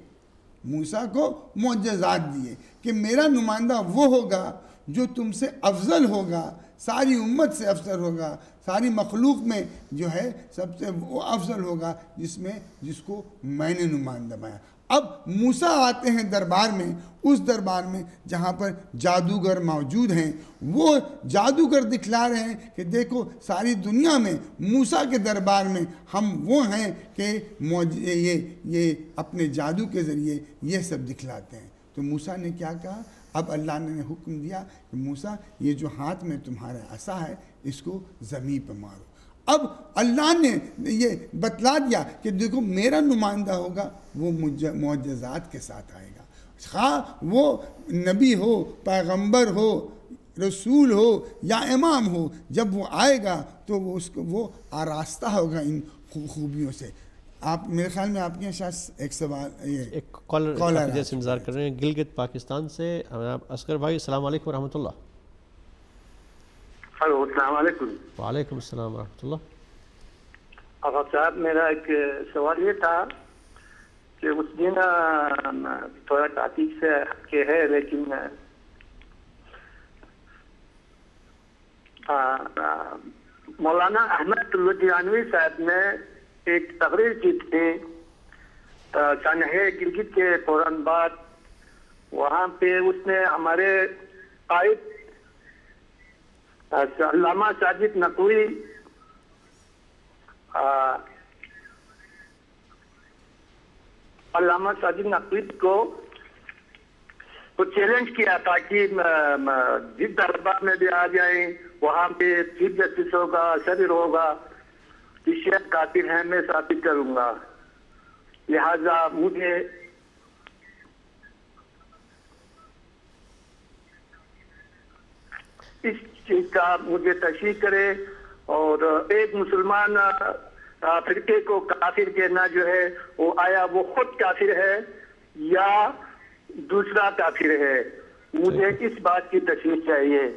موسیٰ کو معجزات دیے کہ میرا نمائندہ وہ ہوگا جو تم سے افضل ہوگا، ساری امت سے افضل ہوگا، ساری مخلوق میں جو ہے سب سے وہ افضل ہوگا جس کو میں نے نمائندہ بنایا۔ اب موسیٰ آتے ہیں دربار میں، اس دربار میں جہاں پر جادوگر موجود ہیں، وہ جادوگر دکھلا رہے ہیں کہ دیکھو ساری دنیا میں موسیٰ کے دربار میں ہم وہ ہیں کہ یہ اپنے جادو کے ذریعے یہ سب دکھلاتے ہیں۔ تو موسیٰ نے کیا کہا؟ اب اللہ نے حکم دیا کہ موسیٰ یہ جو ہاتھ میں تمہارا عصا ہے اس کو زمین پہ مارو۔ اب اللہ نے یہ بتلا دیا کہ دیکھو میرا نمائندہ ہوگا وہ معجزات کے ساتھ آئے گا، خواہ وہ نبی ہو، پیغمبر ہو، رسول ہو یا امام ہو، جب وہ آئے گا تو وہ آراستہ ہوگا ان خوبیوں سے۔ آپ میرے خیال میں آپ کے یہاں شاید ایک سوال، ایک کالر جیسے انتظار کر رہے ہیں گلگت پاکستان سے، اصغر بھائی السلام علیکم ورحمۃ اللہ۔ ہلو، السلام علیکم۔ وعلیکم السلام ورحمۃ اللہ۔ آقا صاحب، میرا ایک سوال یہ تھا کہ اس دن تھوڑا ٹاپک سے ہٹکے ہے لیکن مولانا احمد لدھیانوی صاحب نے ایک تقریر کی تھی سانحہ گلگت کے فوراً بعد، وہاں پہ اس نے ہمارے قائد علامہ ساجد نقوی کو چیلنج کیا تھا کہ جس دربار میں بھی آ جائیں وہاں پہ چیف جسٹس ہوگا، صدر ہوگا، شیخ کافر ہیں، میں ثابت کروں گا، لہذا مجھے اس چیز کا مجھے تشریح کرے، اور ایک مسلمان فرقے کو کافر کہنا جو ہے وہ آیا وہ خود کافر ہے یا دوسرا کافر ہے، مجھے اس بات کی تشریح چاہیے۔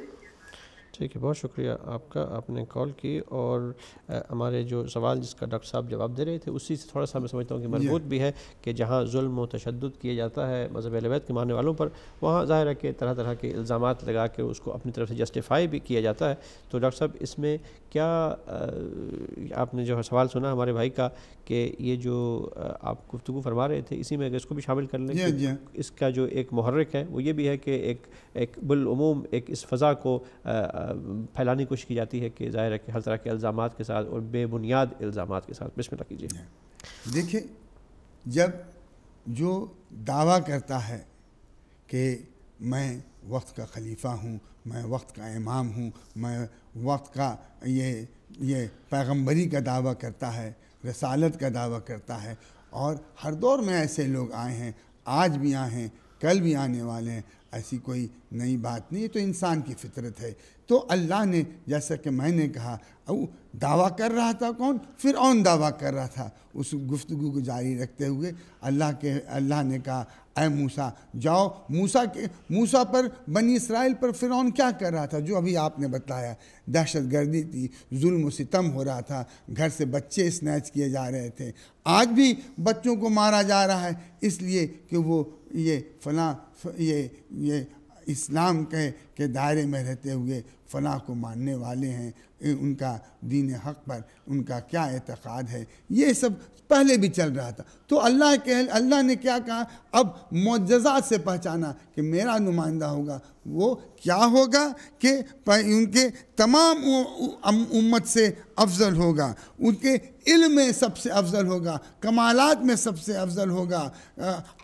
ٹھیک ہے، بہت شکریہ آپ کا، آپ نے کال کی، اور ہمارے جو سوال جس کا ڈاکٹر صاحب جواب دے رہے تھے اسی سے تھوڑا سا میں سمجھتا ہوں کہ مربوط بھی ہے کہ جہاں ظلم و تشدد کیا جاتا ہے مذہب اہل بیت کے ماننے والوں پر، وہاں ظاہر ہے کہ طرح طرح کے الزامات لگا کے اس کو اپنی طرف سے جسٹیفائی بھی کیا جاتا ہے۔ تو ڈاکٹر صاحب اس میں کیا آپ نے جو سوال سنا ہمارے بھائی کا کہ یہ جو آپ گفتگو فرما رہے تھے اسی میں اگر اس کو بھی شامل کر لیں، اس کا جو ایک محرک ہے وہ یہ بھی ہے کہ ایک بالعموم ایک اس فضا کو پھیلانے کی کوشش کی جاتی ہے کہ ظاہر ہے کہ ہر طرح کے الزامات کے ساتھ اور بے بنیاد الزامات کے ساتھ۔ بسم اللہ کیجیے۔ دیکھیں، جب جو دعویٰ کرتا ہے کہ میں وقت کا خلیفہ ہوں، میں وقت کا امام ہوں، میں وقت کا یہ پیغمبری کا دعویٰ کرتا ہے، رسالت کا دعویٰ کرتا ہے، اور ہر دور میں ایسے لوگ آئے ہیں، آج بھی آئے ہیں، کل بھی آنے والے ہیں، ایسی کوئی نئی بات نہیں, یہ تو انسان کی فطرت ہے. تو اللہ نے جیسا کہ میں نے کہا دعویٰ کر رہا تھا کون؟ فرعون دعویٰ کر رہا تھا. اس گفتگو کو جاری رکھتے ہوئے اللہ نے کہا اے موسیٰ جاؤ. موسیٰ پر بنی اسرائیل پر فرعون کیا کر رہا تھا؟ جو ابھی آپ نے بتایا, دہشت گردی تھی, ظلم و ستم ہو رہا تھا, گھر سے بچے اسنیچ کیے جا رہے تھے. آج بھی بچوں کو مارا جا رہا ہے اس لیے کہ وہ یہ فلاں یہ اسلام کے دائرے میں رہتے ہوئے فلاں کو ماننے والے ہیں, ان کا دین حق پر ان کا کیا اعتقاد ہے, یہ سب پہلے بھی چل رہا تھا. تو اللہ نے کیا کہا؟ اب معجزات سے پہچانا کہ میرا نمائندہ ہوگا وہ کیا ہوگا کہ ان کے تمام امت سے افضل ہوگا, ان کے علم میں سب سے افضل ہوگا, کمالات میں سب سے افضل ہوگا,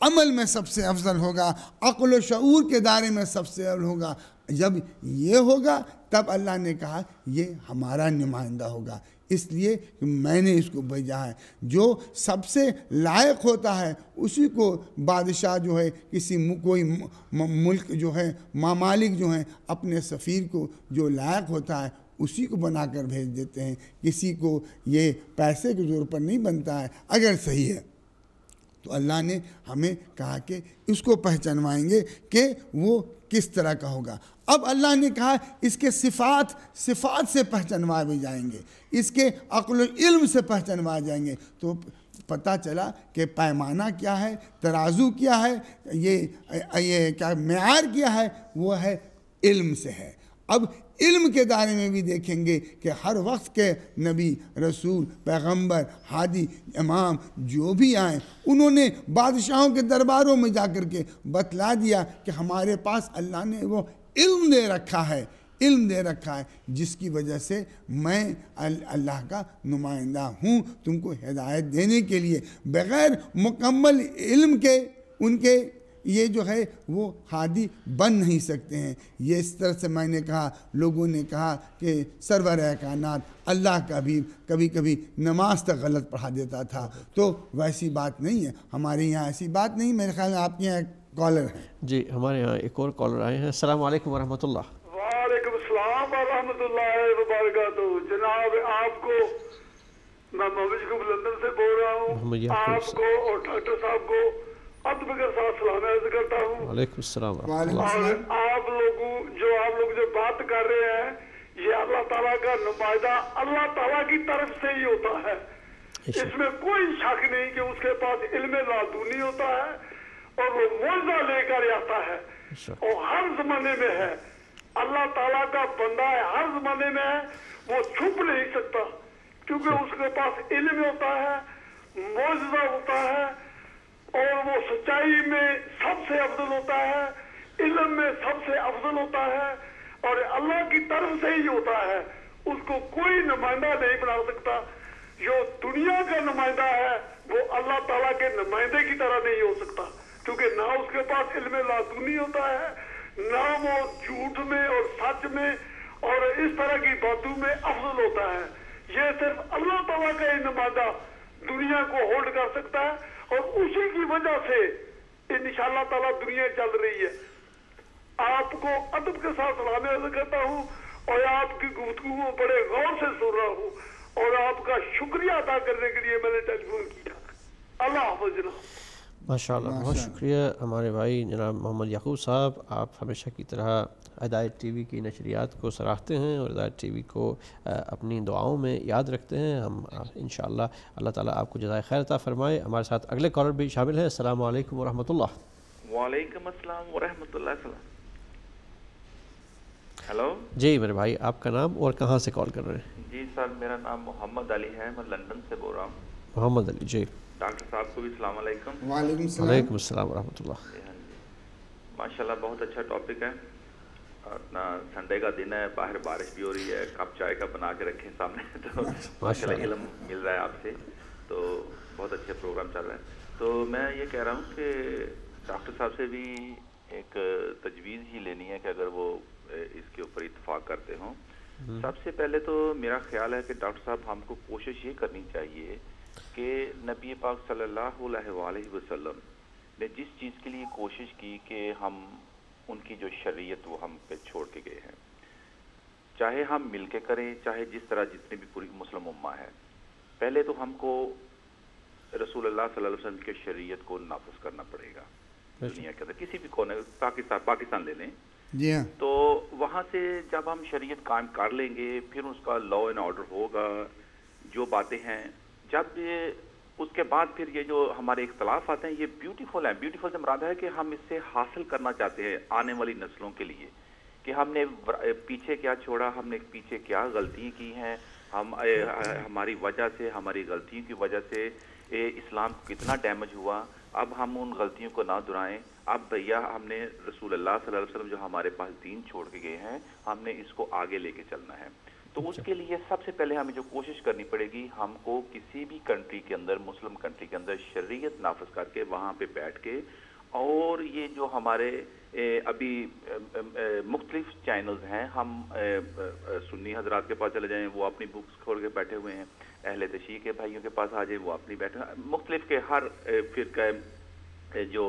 عمل میں سب سے افضل ہوگا, عقل و شعور کے دائرے میں سب سے افضل ہوگا. جب یہ ہوگا تب اللہ نے کہا یہ ہمارا نمائندہ ہوگا, اس لیے کہ میں نے اس کو بھیجا ہے. جو سب سے لائق ہوتا ہے اسی کو بادشاہ جو ہے, کوئی ملک جو ہے, ممالک جو ہیں اپنے سفیر کو جو لائق ہوتا ہے اسی کو بنا کر بھیج دیتے ہیں. کسی کو یہ پیسے کے زور پر نہیں بنتا ہے اگر صحیح ہے. تو اللہ نے ہمیں کہا کہ اس کو پہچانوائیں گے کہ وہ کس طرح کا ہوگا. اب اللہ نے کہا اس کے صفات سے پہچانوائے بھی جائیں گے, اس کے عقل و علم سے پہچانوائے جائیں گے. تو پتہ چلا کہ پیمانہ کیا ہے, ترازو کیا ہے, یہ کیا معیار کیا ہے, وہ ہے علم سے ہے. اب علم کے دائرے میں بھی دیکھیں گے کہ ہر وقت کے نبی, رسول, پیغمبر, ہادی, امام جو بھی آئیں انہوں نے بادشاہوں کے درباروں میں جا کر کے بتلا دیا کہ ہمارے پاس اللہ نے وہ علم دے رکھا ہے جس کی وجہ سے میں اللہ کا نمائندہ ہوں تم کو ہدایت دینے کے لیے. بغیر مکمل علم کے ان کے یہ جو ہے وہ ہادی بن نہیں سکتے ہیں. یہ اس طرح سے میں نے کہا, لوگوں نے کہا کہ سرور کائنات اللہ کا بھی کبھی کبھی نماز تک غلط پڑھا دیتا تھا. تو ویسی بات نہیں ہے, ہمارے یہاں ایسی بات نہیں. میرے خیال میں آپ کے یہاں کالر ہیں. جی ہمارے یہاں ایک اور کالر آئے ہیں. السلام علیکم ورحمۃ اللہ. وعلیکم السلام ورحمۃ اللہ وبرکاتہ. جناب آپ کو میں محمد لندن سے بول رہا ہوں, آپ کو اور ڈاکٹر صاحب کو ادب کے ساتھ سلام عرض کرتا ہوں. وعلیکم السلام. اور آپ لوگ جو بات کر رہے ہیں یہ اللہ تعالیٰ کا نمائندہ اللہ تعالیٰ کی طرف سے ہی ہوتا ہے. اس میں کوئی شک نہیں کہ اس کے پاس علم لادونی ہوتا ہے اور وہ معجزہ لے کر آتا ہے اور ہر زمانے میں ہے. اللہ تعالیٰ کا بندہ ہے, ہر زمانے میں ہے, وہ چھپ نہیں سکتا کیونکہ اس کے پاس علم ہوتا ہے, معجزہ ہوتا ہے اور وہ سچائی میں سب سے افضل ہوتا ہے, علم میں سب سے افضل ہوتا ہے اور اللہ کی طرف سے ہی ہوتا ہے. اس کو کوئی نمائندہ نہیں بنا سکتا. جو دنیا کا نمائندہ ہے وہ اللہ تعالیٰ کے نمائندے کی طرح نہیں ہو سکتا کیونکہ نہ اس کے پاس علم لادونی ہوتا ہے, نہ وہ جھوٹ میں اور سچ میں اور اس طرح کی باتوں میں افضل ہوتا ہے. یہ صرف اللہ تعالیٰ کا ہی نمائندہ دنیا کو ہولڈ کر سکتا ہے اور اسی کی وجہ سے انشاءاللہ تعالیٰ دنیا چل رہی ہے. آپ کو ادب کے ساتھ سلام عرض کرتا ہوں اور آپ کی گفتگو کو بڑے غور سے سن رہا ہوں اور آپ کا شکریہ ادا کرنے کے لیے میں نے ٹیلی فون کیا. اللہ حافظ جناب. ماشاءاللہ, بہت شکریہ ہمارے بھائی جناب محمد یعقوب صاحب. آپ ہمیشہ کی طرح ہدایت ٹی وی کی نشریات کو سراہتے ہیں اور ہدایت ٹی وی کو اپنی دعاؤں میں یاد رکھتے ہیں. ہم انشاءاللہ اللہ تعالیٰ آپ کو جزائے خیر عطا فرمائے. ہمارے ساتھ اگلے کالر بھی شامل ہیں. السلام علیکم ورحمۃ اللہ. وعلیکم السلام ورحمۃ اللہ. ہیلو جی میرے بھائی, آپ کا نام اور کہاں سے کال کر رہے ہیں؟ جی سر, میرا نام محمد علی ہے, میں لندن سے بول رہا ہوں. محمد علی جی. ڈاکٹر صاحب کو بھی السلام علیکم. وعلیکم السلام ورحمۃ اللہ. ماشاءاللہ بہت اچھا ٹاپک ہے. اپنا سنڈے کا دن ہے, باہر بارش بھی ہو رہی ہے, کپ چائے کا بنا کے رکھیں سامنے تو ماشاءاللہ علم مل رہا ہے آپ سے, تو بہت اچھا پروگرام چل رہا ہے. تو میں یہ کہہ رہا ہوں کہ ڈاکٹر صاحب سے بھی ایک تجویز ہی لینی ہے کہ اگر وہ اس کے اوپر اتفاق کرتے ہوں. سب سے پہلے تو میرا خیال ہے کہ ڈاکٹر صاحب ہم کو کوشش یہ کرنی چاہیے کہ نبی پاک صلی اللہ علیہ وآلہ وسلم نے جس چیز کے لیے کوشش کی کہ ہم ان کی جو شریعت وہ ہم پہ چھوڑ کے گئے ہیں، چاہے ہم مل کے کریں، چاہے جس طرح جتنی بھی پوری مسلم امہ ہے، پہلے تو ہم کو رسول اللہ صلی اللہ علیہ وسلم کی شریعت کو نافذ کرنا پڑے گا دنیا کے اندر، کسی بھی کونے، پاکستان لے لیں جی ہاں، تو وہاں سے جب ہم شریعت قائم کر لیں گے، پھر اس کا لا اینڈ آرڈر ہوگا، جو باتیں ہیں، جب اس کے بعد پھر یہ جو ہمارے اختلاف آتے ہیں یہ بیوٹیفل ہیں. بیوٹیفل سے مراد ہے کہ ہم اس سے حاصل کرنا چاہتے ہیں آنے والی نسلوں کے لیے کہ ہم نے پیچھے کیا چھوڑا، ہم نے پیچھے کیا غلطیاں کی ہیں، ہماری وجہ سے، ہماری غلطیوں کی وجہ سے اسلام کو کتنا ڈیمیج ہوا. اب ہم ان غلطیوں کو نہ دہرائیں. اب بھیا ہم نے رسول اللہ صلی اللہ علیہ وسلم جو ہمارے پاس دین چھوڑ کے گئے ہیں، ہم نے اس کو آگے لے کے چلنا ہے. تو اس کے لیے سب سے پہلے ہمیں جو کوشش کرنی پڑے گی، ہم کو کسی بھی کنٹری کے اندر، مسلم کنٹری کے اندر شریعت نافذ کر کے وہاں پہ بیٹھ کے، اور یہ جو ہمارے ابھی مختلف چینلز ہیں، ہم سنی حضرات کے پاس چلے جائیں، وہ اپنی بکس کھول کے بیٹھے ہوئے ہیں، اہل تشیع کے بھائیوں کے پاس آ جائیں، وہ اپنی بیٹھے، مختلف کے ہر فرقہ جو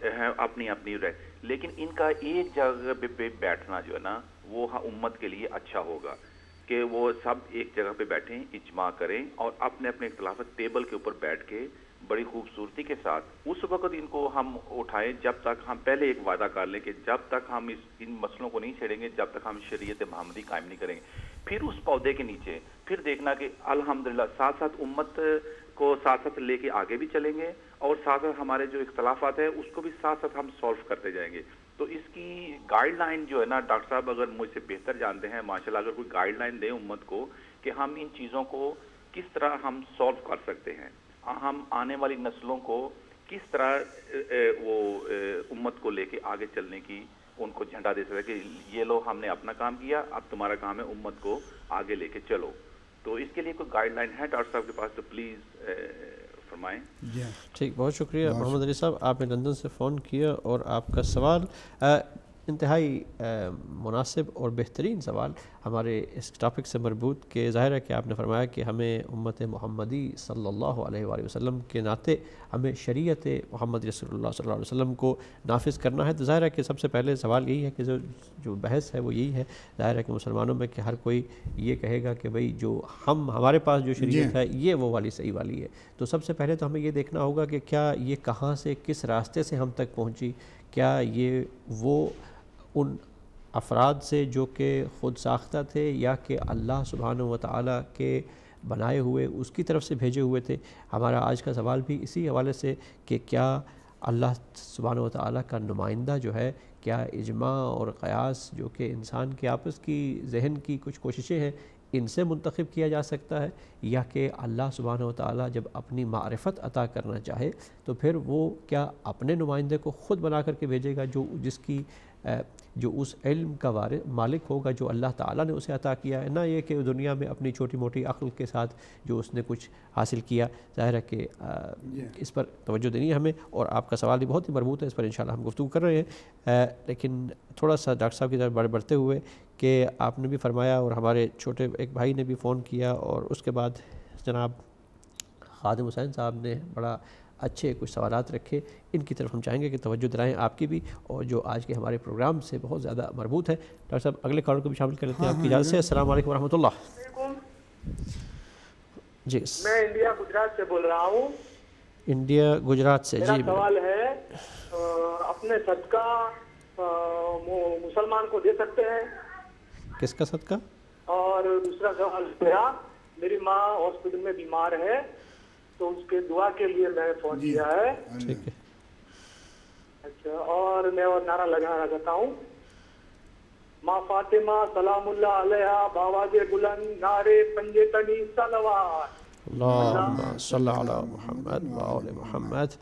ہیں اپنی اپنی رہے، لیکن ان کا ایک جگہ پہ بیٹھنا جو ہے نا وہ امت کے لیے اچھا ہوگا کہ وہ سب ایک جگہ پہ بیٹھیں، اجماع کریں اور اپنے اپنے اختلافات ٹیبل کے اوپر بیٹھ کے بڑی خوبصورتی کے ساتھ اس وقت ان کو ہم اٹھائیں جب تک ہم پہلے ایک وعدہ کر لیں کہ جب تک ہم ان مسئلوں کو نہیں چھیڑیں گے، جب تک ہم شریعت محمدی قائم نہیں کریں گے. پھر اس پودے کے نیچے پھر دیکھنا کہ الحمدللہ ساتھ ساتھ امت کو ساتھ ساتھ لے کے آگے بھی چلیں گے، اور ساتھ ساتھ ہمارے جو اختلافات ہیں اس کو بھی ساتھ ساتھ ہم سولو کرتے جائیں گے. تو اس کی گائیڈ لائن جو ہے نا ڈاکٹر صاحب اگر مجھ سے بہتر جانتے ہیں ماشاءاللہ، اگر کوئی گائیڈ لائن دیں امت کو کہ ہم ان چیزوں کو کس طرح ہم سولو کر سکتے ہیں، ہم آنے والی نسلوں کو کس طرح وہ امت کو لے کے آگے چلنے کی ان کو جھنڈا دے سکتے کہ یہ لو ہم نے اپنا کام کیا، اب تمہارا کام ہے امت کو آگے لے کے چلو. تو اس کے لیے کوئی گائیڈ لائن ہے ڈاکٹر صاحب کے پاس تو پلیز فرمائیں. ٹھیک، بہت شکریہ محمد علی صاحب، آپ نے لندن سے فون کیا اور آپ کا سوال انتہائی مناسب اور بہترین سوال ہمارے اس ٹاپک سے مربوط، کہ ظاہر ہے کہ آپ نے فرمایا کہ ہمیں امت محمدی صلی اللہ علیہ وآلہ وسلم کے ناطے ہمیں شریعت محمد رسول اللہ صلی اللہ علیہ وسلم کو نافذ کرنا ہے. تو ظاہر ہے کہ سب سے پہلے سوال یہی ہے کہ جو بحث ہے وہ یہی ہے ظاہر ہے کہ مسلمانوں میں کہ ہر کوئی یہ کہے گا کہ بھئی جو ہمارے پاس جو شریعت ہے یہ وہ والی صحیح والی ہے. تو سب سے پہلے تو ہمیں یہ دیکھنا ہوگا کہ کیا یہ کہاں سے، کس راستے سے ہم تک پہنچی، کیا یہ وہ ان افراد سے جو کہ خود ساختہ تھے یا کہ اللہ سبحانہ و تعالیٰ کے بنائے ہوئے اس کی طرف سے بھیجے ہوئے تھے. ہمارا آج کا سوال بھی اسی حوالے سے کہ کیا اللہ سبحانہ و تعالیٰ کا نمائندہ جو ہے، کیا اجماع اور قیاس جو کہ انسان کے آپس کی ذہن کی کچھ کوششیں ہیں ان سے منتخب کیا جا سکتا ہے، یا کہ اللہ سبحانہ و تعالیٰ جب اپنی معرفت عطا کرنا چاہے تو پھر وہ کیا اپنے نمائندے کو خود بنا کر کے بھیجے گا جو اس علم کا مالک ہوگا جو اللہ تعالیٰ نے اسے عطا کیا ہے، نہ یہ کہ دنیا میں اپنی چھوٹی موٹی عقل کے ساتھ جو اس نے کچھ حاصل کیا. ظاہر ہے کہ اس پر توجہ دینی ہے ہمیں، اور آپ کا سوال بھی بہت ہی مربوط ہے، اس پر انشاءاللہ ہم گفتگو کر رہے ہیں. لیکن تھوڑا سا ڈاکٹر صاحب کی طرف بڑھتے ہوئے کہ آپ نے بھی فرمایا اور ہمارے چھوٹے ایک بھائی نے بھی فون کیا، اور اس کے بعد جناب خادم حسین صاحب نے بڑا اچھے کچھ سوالات رکھے، ان کی طرف ہم چاہیں گے کہ توجہ دلائیں آپ کی بھی، اور جو آج کے ہمارے پروگرام سے بہت زیادہ مربوط ہے. ڈاکٹر صاحب اگلے کالر کو بھی شامل کر لیتے ہیں آپ کی اجازت سے. السلام علیکم ورحمۃ اللہ. جی میں انڈیا گجرات سے بول رہا ہوں. انڈیا گجرات سے. میرا سوال ہے اپنے صدقہ مسلمان کو دے سکتے ہیں؟ کس کا صدقہ؟ اور دوسرا سوال میری ماں ہاسپٹل میں بیمار ہے تو اس کے دعا کے لیے میں نے فون کیا ہے. ٹھیک ہے. اچھا، اور میں اور نعرہ لگانا چاہتا ہوں، ماں فاطمہ سلام اللہ علیہا باواز بلند نعرے پنجے تنی صلوات. اللہم صلی علی محمد و آل محمد.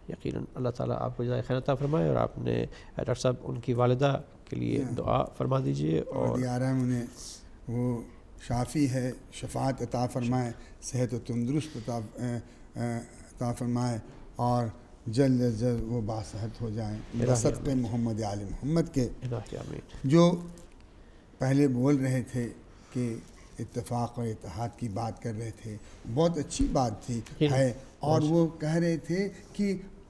یقیناً اللہ تعالیٰ آپ کو جزائے خیر عطا فرمائے، اور آپ نے ڈاکٹر صاحب ان کی والدہ کے لیے دعا فرما دیجئے، اور انہیں وہ شافی ہے، شفاعت عطا فرمائے، صحت و تندرست عطا فرمائے، اور جلد از جلد وہ باصحت ہو جائیں صدق محمد آل محمد کے. جو پہلے بول رہے تھے کہ اتفاق اور اتحاد کی بات کر رہے تھے، بہت اچھی بات تھی ہے، اور وہ کہہ رہے تھے کہ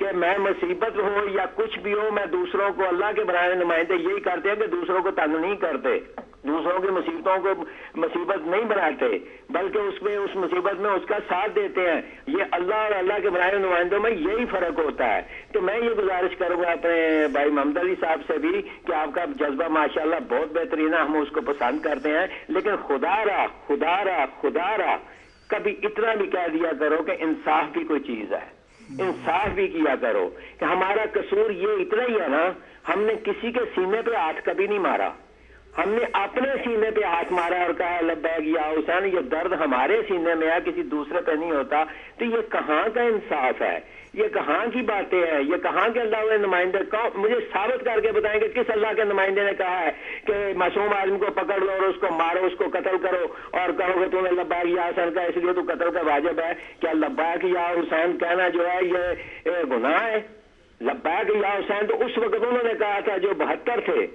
کہ میں مصیبت ہو یا کچھ بھی ہو میں دوسروں کو اللہ کے بنائے نمائندے یہی کرتے ہیں کہ دوسروں کو تنگ نہیں کرتے, دوسروں کی مصیبتوں کو مصیبت نہیں بناتے, بلکہ اس میں اس مصیبت میں اس کا ساتھ دیتے ہیں. یہ اللہ اور اللہ کے بنائے نمائندوں میں یہی فرق ہوتا ہے. تو میں یہ گزارش کروں گا اپنے بھائی محمد علی صاحب سے بھی کہ آپ کا جذبہ ماشاءاللہ بہت بہترین ہے, ہم اس کو پسند کرتے ہیں, لیکن خدا را کبھی اتنا بھی کہہ دیا کرو کہ انصاف بھی کوئی چیز ہے, انصاف بھی کیا کرو کہ ہمارا قصور یہ اتنا ہی ہے نا, ہم نے کسی کے سینے پہ ہاتھ کبھی نہیں مارا, ہم نے اپنے سینے پہ ہاتھ مارا اور کہا لبیک یا حسین, یہ درد ہمارے سینے میں ہے, کسی دوسرے پہ نہیں ہوتا. تو یہ کہاں کا انصاف ہے, یہ کہاں کی باتیں ہیں, یہ کہاں کے اللہ کے نمائندے, مجھے ثابت کر کے بتائیں کہ کس اللہ کے نمائندے نے کہا ہے کہ معصوم آدمی کو پکڑ لو اور اس کو مارو, اس کو قتل کرو اور کہو کہ تم نے لبیک یا حسین کا اس لیے تو قتل کا واجب ہے. کیا لبیک یا حسین کہنا جو ہے یہ گناہ ہے؟ لبیک یا حسین تو اس وقت انہوں نے کہا تھا جو 72 تھے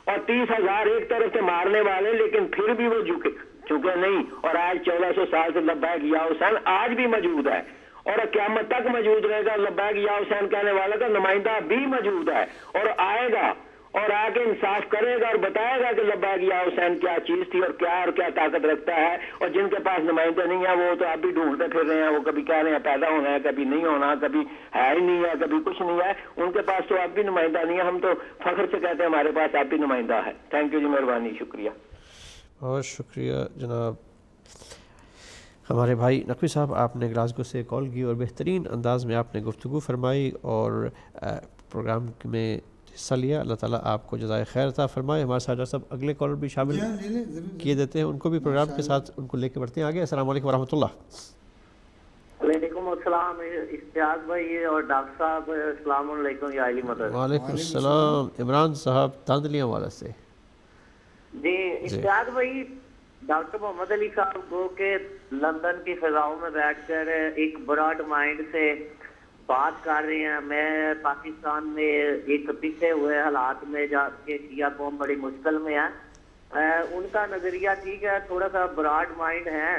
اور 30,000 ایک طرف سے مارنے والے, لیکن پھر بھی وہ چکے نہیں, اور آج 1400 سال سے لبیک یا حسین آج بھی موجود ہے اور قیامت تک موجود رہے گا. لبیک یا حسین کہنے والا کا نمائندہ بھی موجود ہے اور آئے گا اور آ کے انصاف کرے گا اور بتائے گا کہ لبیک یا حسین کیا چیز تھی اور کیا طاقت رکھتا ہے. اور جن کے پاس نمائندے نہیں ہیں وہ تو اب بھی ڈھونڈتے پھر رہے ہیں, وہ کبھی کہہ رہے ہیں پیدا ہونا ہے, کبھی نہیں ہونا, کبھی ہے ہی نہیں ہے, کبھی کچھ نہیں ہے. ان کے پاس تو اب بھی نمائندہ نہیں ہے. ہم تو فخر سے کہتے ہیں ہمارے پاس اب بھی نمائندہ ہے. تھینک یو جی, مہربانی, شکریہ. بہت شکریہ جناب. ہمارے بھائی نقوی صاحب, آپ نے گلاسگو سے کال کی اور بہترین انداز میں آپ نے گفتگو فرمائی اور پروگرام میں حصہ لیا. اللہ تعالیٰ آپ کو جزائے خیر عطا فرمائے. ہمارے ساتھ صاحب اگلے کالر بھی شامل کیے دیتے ہیں, ان کو بھی پروگرام کے ساتھ ان کو لے کے بڑھتے ہیں آگے. السلام علیکم ورحمۃ اللہ. وعلیکم السلام اشتیاق بھائی اور ڈاکٹر صاحب, السلام علیکم یا علی مدد. وعلیکم السلام. عمران صاحب تاندلیاں والا سے. جی اشتیاق بھائی, ڈاکٹر محمد علی صاحب کو کہ لندن کی فضاؤں میں بیٹھ کر ایک براڈ مائنڈ سے بات کر رہے ہیں. میں پاکستان میں ایک پچھے ہوئے حالات میں جا کے شیعہ قوم بڑی مشکل میں ہے, ان کا نظریہ ٹھیک ہے, تھوڑا سا براڈ مائنڈ ہے,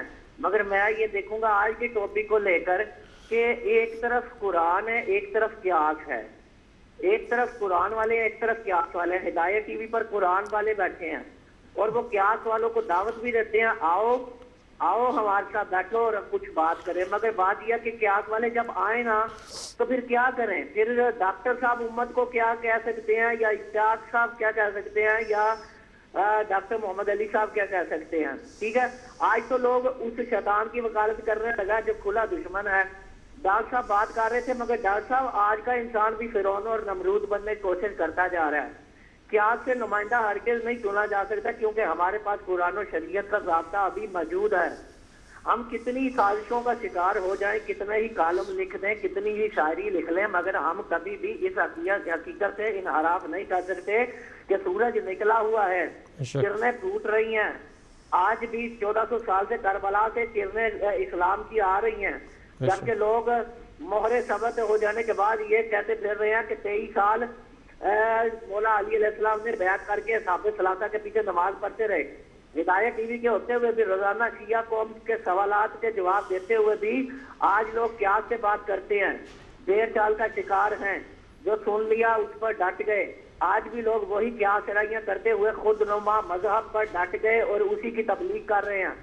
مگر میں یہ دیکھوں گا آج کے ٹاپک کو لے کر کہ ایک طرف قرآن ہے, ایک طرف قیاس ہے, ایک طرف قرآن والے ایک طرف قیاس والے. ہدایت ٹی وی پر قرآن والے بیٹھے ہیں اور وہ قیاس والوں کو دعوت بھی دیتے ہیں, آؤ ہمارے ساتھ بیٹھو اور کچھ بات کریں. مگر بات یہ کہ قیاس والے جب آئیں نا تو پھر کیا کریں؟ پھر ڈاکٹر صاحب امت کو کیا کہہ سکتے ہیں, یا اشتیاق صاحب کیا کہہ سکتے ہیں, یا ڈاکٹر محمد علی صاحب کیا کہہ سکتے ہیں؟ ٹھیک ہے, آج تو لوگ اس شیطان کی وکالت کرنے لگا جو کھلا دشمن ہے. ڈاکٹر صاحب بات کر رہے تھے, مگر ڈاکٹر صاحب آج کا انسان بھی فرعون اور نمرود بننے کی کوشش کرتا جا رہا ہے. قیاس سے نمائندہ ہرگز نہیں چنا جا سکتا کیونکہ ہمارے پاس قرآن و شریعت کا ضابطہ ابھی موجود ہے. ہم کتنی سازشوں کا شکار ہو جائیں, کتنے ہی کالم لکھ دیں, کتنی ہی شاعری لکھ لیں, مگر ہم کبھی بھی اس حقیقت سے انحراف نہیں کر سکتے کہ سورج نکلا ہوا ہے, کرنیں ٹوٹ رہی ہیں. آج بھی 1400 سال سے کربلا سے کرنیں اسلام کی آ رہی ہیں, جبکہ لوگ مہر ثبت ہو جانے کے بعد یہ کہتے پھر رہے ہیں کہ 23 سال مولا علی علیہ السلام نے بیعت کر کے صحابہ ثلاثہ کے پیچھے نماز پڑھتے رہے. ہدایت ٹی وی کے ہوتے ہوئے بھی روزانہ شیعہ قوم کے سوالات کے جواب دیتے ہوئے بھی آج لوگ قیاس سے بات کرتے ہیں, دیر چال کا شکار ہیں, جو سن لیا اس پر ڈٹ گئے. آج بھی لوگ وہی قیاس رائیاں کرتے ہوئے خود نما مذہب پر ڈٹ گئے اور اسی کی تبلیغ کر رہے ہیں.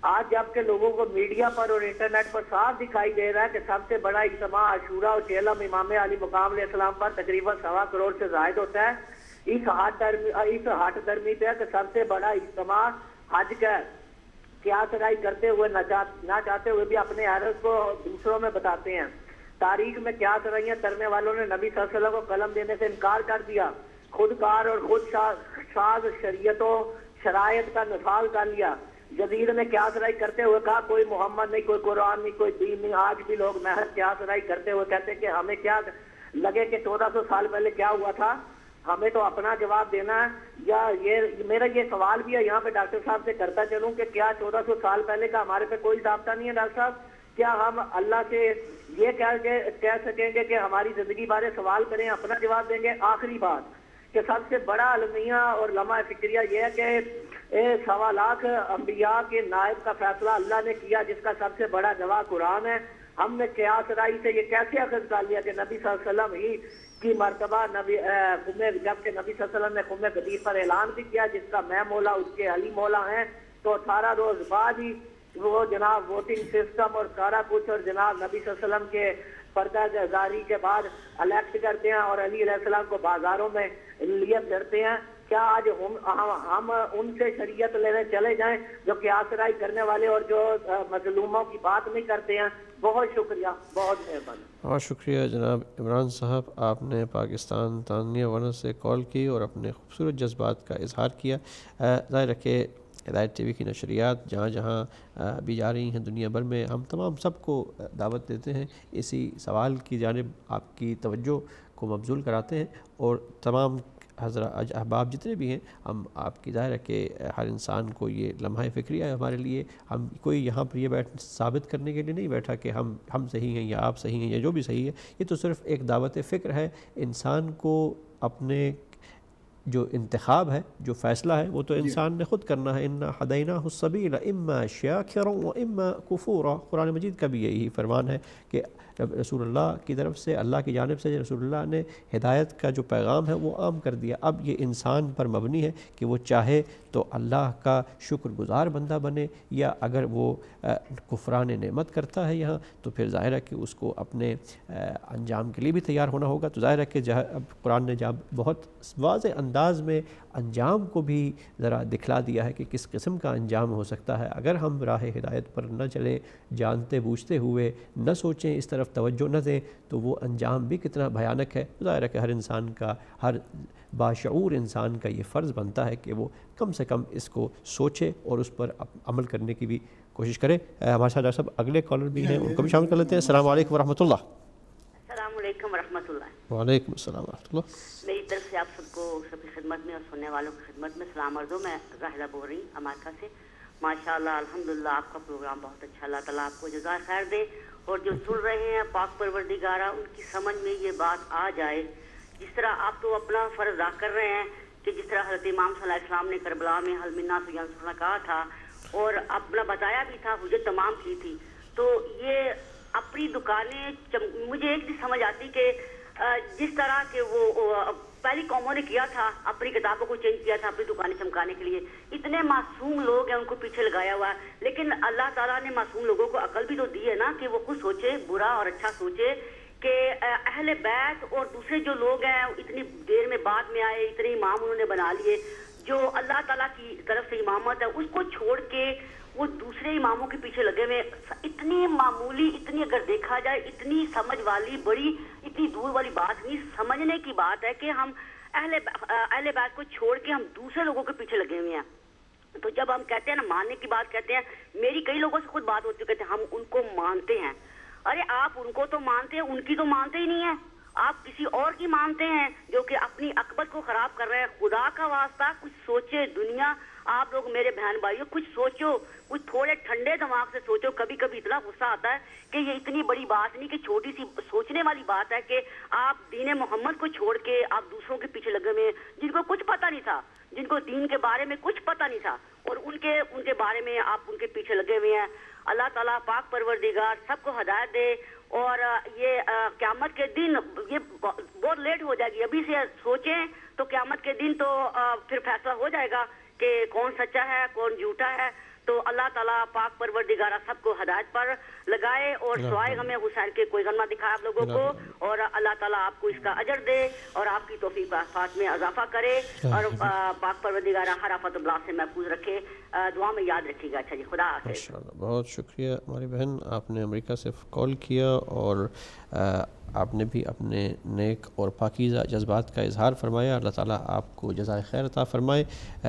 آج جب کہ لوگوں کو میڈیا پر اور انٹرنیٹ پر صاف دکھائی دے رہا ہے کہ سب سے بڑا اجتماع عاشورہ اور چیلم امام علی مقام علیہ السلام پر تقریباً 1.25 کروڑ سے زائد ہوتا ہے. اس ہٹ درمی پہ کہ سب سے بڑا اجتماع حج کا قیاس رائی کرتے ہوئے نہ چاہتے ہوئے بھی اپنے عرض کو دوسروں میں بتاتے ہیں. تاریخ میں قیاس رائیاں کرنے والوں نے نبی صلی اللہ علیہ وسلم کو قلم دینے سے انکار کر دیا, خود کار اور خود ساز شریعتوں شرائط کا نفاذ کر لیا. جدید نے قیاس رائی کرتے ہوئے کہا کوئی محمد نہیں, کوئی قرآن نہیں, کوئی دین نہیں. آج بھی لوگ محض قیاس رائی کرتے ہوئے کہتے ہیں کہ ہمیں کیا لگے کہ 1400 سال پہلے کیا ہوا تھا, ہمیں تو اپنا جواب دینا ہے. یا یہ میرا یہ سوال بھی ہے یہاں پہ ڈاکٹر صاحب سے کرتا چلوں کہ کیا 1400 سال پہلے کا ہمارے پہ کوئی ضابطہ نہیں ہے ڈاکٹر صاحب؟ کیا ہم اللہ سے یہ کہہ سکیں گے کہ ہماری زندگی بارے سوال کریں, اپنا جواب دیں گے؟ آخری بات کہ سب سے بڑا المیہ اور لمحہ فکریہ یہ ہے کہ 1.25 لاکھ انبیاء کے نائب کا فیصلہ اللہ نے کیا, جس کا سب سے بڑا گواہ قرآن ہے. ہم نے قیاس رائی سے یہ کیسے اخذ کر لیا کہ نبی صلی اللہ علیہ وسلم ہی کی مرتبہ جبکہ نبی صلی اللہ علیہ وسلم نے خم غدیر پر اعلان بھی کیا جس کا میں مولا اس کے علی مولا ہیں، تو 18 روز بعد ہی وہ جناب ووٹنگ سسٹم اور سارا کچھ اور جناب نبی صلی اللہ علیہ وسلم کے پردہ جاری کے بعد الیکٹ کرتے ہیں اور علی علیہ السلام کو بازاروں میں لیت کرتے ہیں. کیا آج ہم ان سے شریعت لینے چلے جائیں جو قیاس رائی کرنے والے اور جو مظلوموں کی بات نہیں کرتے ہیں؟ بہت شکریہ، بہت مہربانی. بہت شکریہ جناب عمران صاحب، آپ نے پاکستان تانیہ ورنہ سے کال کی اور اپنے خوبصورت جذبات کا اظہار کیا. ظاہر ہے کہ ہدایت ٹی وی کی نشریات جہاں جہاں بھی جا رہی ہیں دنیا بھر میں، ہم تمام سب کو دعوت دیتے ہیں، اسی سوال کی جانب آپ کی توجہ کو مبذول کراتے ہیں، اور تمام حضرات احباب جتنے بھی ہیں، ہم آپ کی ظاہر ہے کہ ہر انسان کو یہ لمحہ فکری ہے ہمارے لیے. ہم کوئی یہاں پر یہ ثابت کرنے کے لیے نہیں بیٹھا کہ ہم صحیح ہیں یا آپ صحیح ہیں یا جو بھی صحیح ہے، یہ تو صرف ایک دعوت فکر ہے. انسان کو اپنے جو انتخاب ہے، جو فیصلہ ہے، وہ تو انسان نے خود کرنا ہے. انا ہدیناہ السبیل اما شاکرا و اما کفورا. قرآن مجید کا بھی یہی فرمان ہے کہ رسول اللہ کی طرف سے، اللہ کی جانب سے رسول اللہ نے ہدایت کا جو پیغام ہے وہ عام کر دیا. اب یہ انسان پر مبنی ہے کہ وہ چاہے تو اللہ کا شکر گزار بندہ بنے، یا اگر وہ کفران نعمت کرتا ہے یہاں، تو پھر ظاہر ہے کہ اس کو اپنے انجام کے لیے بھی تیار ہونا ہوگا. تو ظاہر ہے کہ اب قرآن نے جب بہت واضح انداز میں انجام کو بھی ذرا دکھلا دیا ہے کہ کس قسم کا انجام ہو سکتا ہے. اگر ہم راہ ہدایت پر نہ چلیں، جانتے بوجھتے ہوئے نہ سوچیں، اس طرف توجہ نہ دیں، تو وہ انجام بھی کتنا بھیانک ہے. ظاہر ہے کہ ہر انسان کا، ہر باشعور انسان کا یہ فرض بنتا ہے کہ وہ کم سے کم اس کو سوچے اور اس پر عمل کرنے کی بھی کوشش کرے. ہمارے ساتھ ڈاکٹر صاحب اگلے کالر بھی ہیں، ان کو بھی شامل کر لیتے ہیں. السلام علیکم ورحمۃ اللہ. السلام علیکم ورحمۃ اللہ. وعلیکم السلام ورحمۃ اللہ. میری طرف سے آپ سب کو، سب کی خدمت میں اور سننے والوں کی خدمت میں سلام عرض ہوں. میں راہلہ بول رہی ہوں امریکہ سے. ماشاءاللہ الحمدللہ آپ کا پروگرام بہت اچھا. اللہ تعالیٰ آپ کو جزائے خیر دے، اور جو سن رہے ہیں پاک پروردگارہ ان کی سمجھ میں یہ بات آ جائے. جس طرح آپ تو اپنا فرض ادا کر رہے ہیں کہ جس طرح حضرت امام صلی اللہ علیہ وسلم نے کربلا میں حل من الناس ینصرنا کہا تھا اور اپنا بتایا بھی تھا، حجت تمام کی تھی، تو یہ اپنی دکانیں مجھے ایک چیز سمجھ آتی کہ جس طرح کہ وہ پہلی قوموں نے کیا تھا، اپنی کتابوں کو چینج کیا تھا اپنی دکانیں چمکانے کے لیے. اتنے معصوم لوگ ہیں ان کو پیچھے لگایا ہوا ہے، لیکن اللہ تعالیٰ نے معصوم لوگوں کو عقل بھی تو دی ہے نا کہ وہ خود سوچے، برا اور اچھا سوچے. کہ اہل بیت اور دوسرے جو لوگ ہیں اتنی دیر میں بعد میں آئے، اتنے امام انہوں نے بنا لیے، جو اللہ تعالیٰ کی طرف سے امامت ہے اس کو چھوڑ کے وہ دوسرے اماموں کے پیچھے لگے ہوئے. اتنی معمولی، اتنی اگر دیکھا جائے اتنی سمجھ والی، بڑی اتنی دور والی بات نہیں، سمجھنے کی بات ہے کہ ہم اہل بیت کو چھوڑ کے ہم دوسرے لوگوں کے پیچھے لگے ہوئے ہیں. تو جب ہم کہتے ہیں نا ماننے کی بات کہتے ہیں، میری کئی لوگوں سے خود بات ہوتی ہے، کہتے ہیں ہم ان کو مانتے ہیں. ارے آپ ان کو تو مانتے ہیں، ان کی تو مانتے ہی نہیں ہیں. آپ کسی اور کی مانتے ہیں جو کہ اپنی عقبت کو خراب کر رہے ہیں. خدا کا واسطہ کچھ سوچے دنیا. آپ لوگ میرے بہن بھائیوں کچھ سوچو، کچھ تھوڑے ٹھنڈے دماغ سے سوچو. کبھی کبھی اتنا غصہ آتا ہے کہ یہ اتنی بڑی بات نہیں، کہ چھوٹی سی سوچنے والی بات ہے کہ آپ دین محمد کو چھوڑ کے آپ دوسروں کے پیچھے لگے ہوئے ہیں جن کو کچھ پتہ نہیں تھا، جن کو دین کے بارے میں کچھ پتہ نہیں تھا، اور ان کے بارے میں آپ ان کے پیچھے لگے ہوئے ہیں. اللہ تعالیٰ پاک پروردگار سب کو ہدایت دے. اور یہ قیامت کے دن یہ بہت لیٹ ہو جائے گی، ابھی سے سوچیں تو قیامت کے دن تو پھر فیصلہ ہو جائے گا کہ کون سچا ہے کون جھوٹا ہے. تو اللہ تعالیٰ پاک پروردگارہ سب کو ہدایت پر لگائے اور سوائے غم حسین کے کوئی غم نہ دکھائے آپ لوگوں کو. اور اللہ تعالیٰ آپ کو اس کا اجر دے اور آپ کی توفیق آفات میں اضافہ کرے اور پاک پروردگارہ ہر آفت و بلا سے محفوظ رکھے. دعا میں یاد رکھیے گا. اچھا جی، خدا حافظ. بہت شکریہ ہماری بہن، آپ نے امریکہ سے کال کیا اور آپ نے بھی اپنے نیک اور پاکیزہ جذبات کا اظہار فرمایا. اللہ تعالیٰ آپ کو جزائے خیر عطا فرمائے.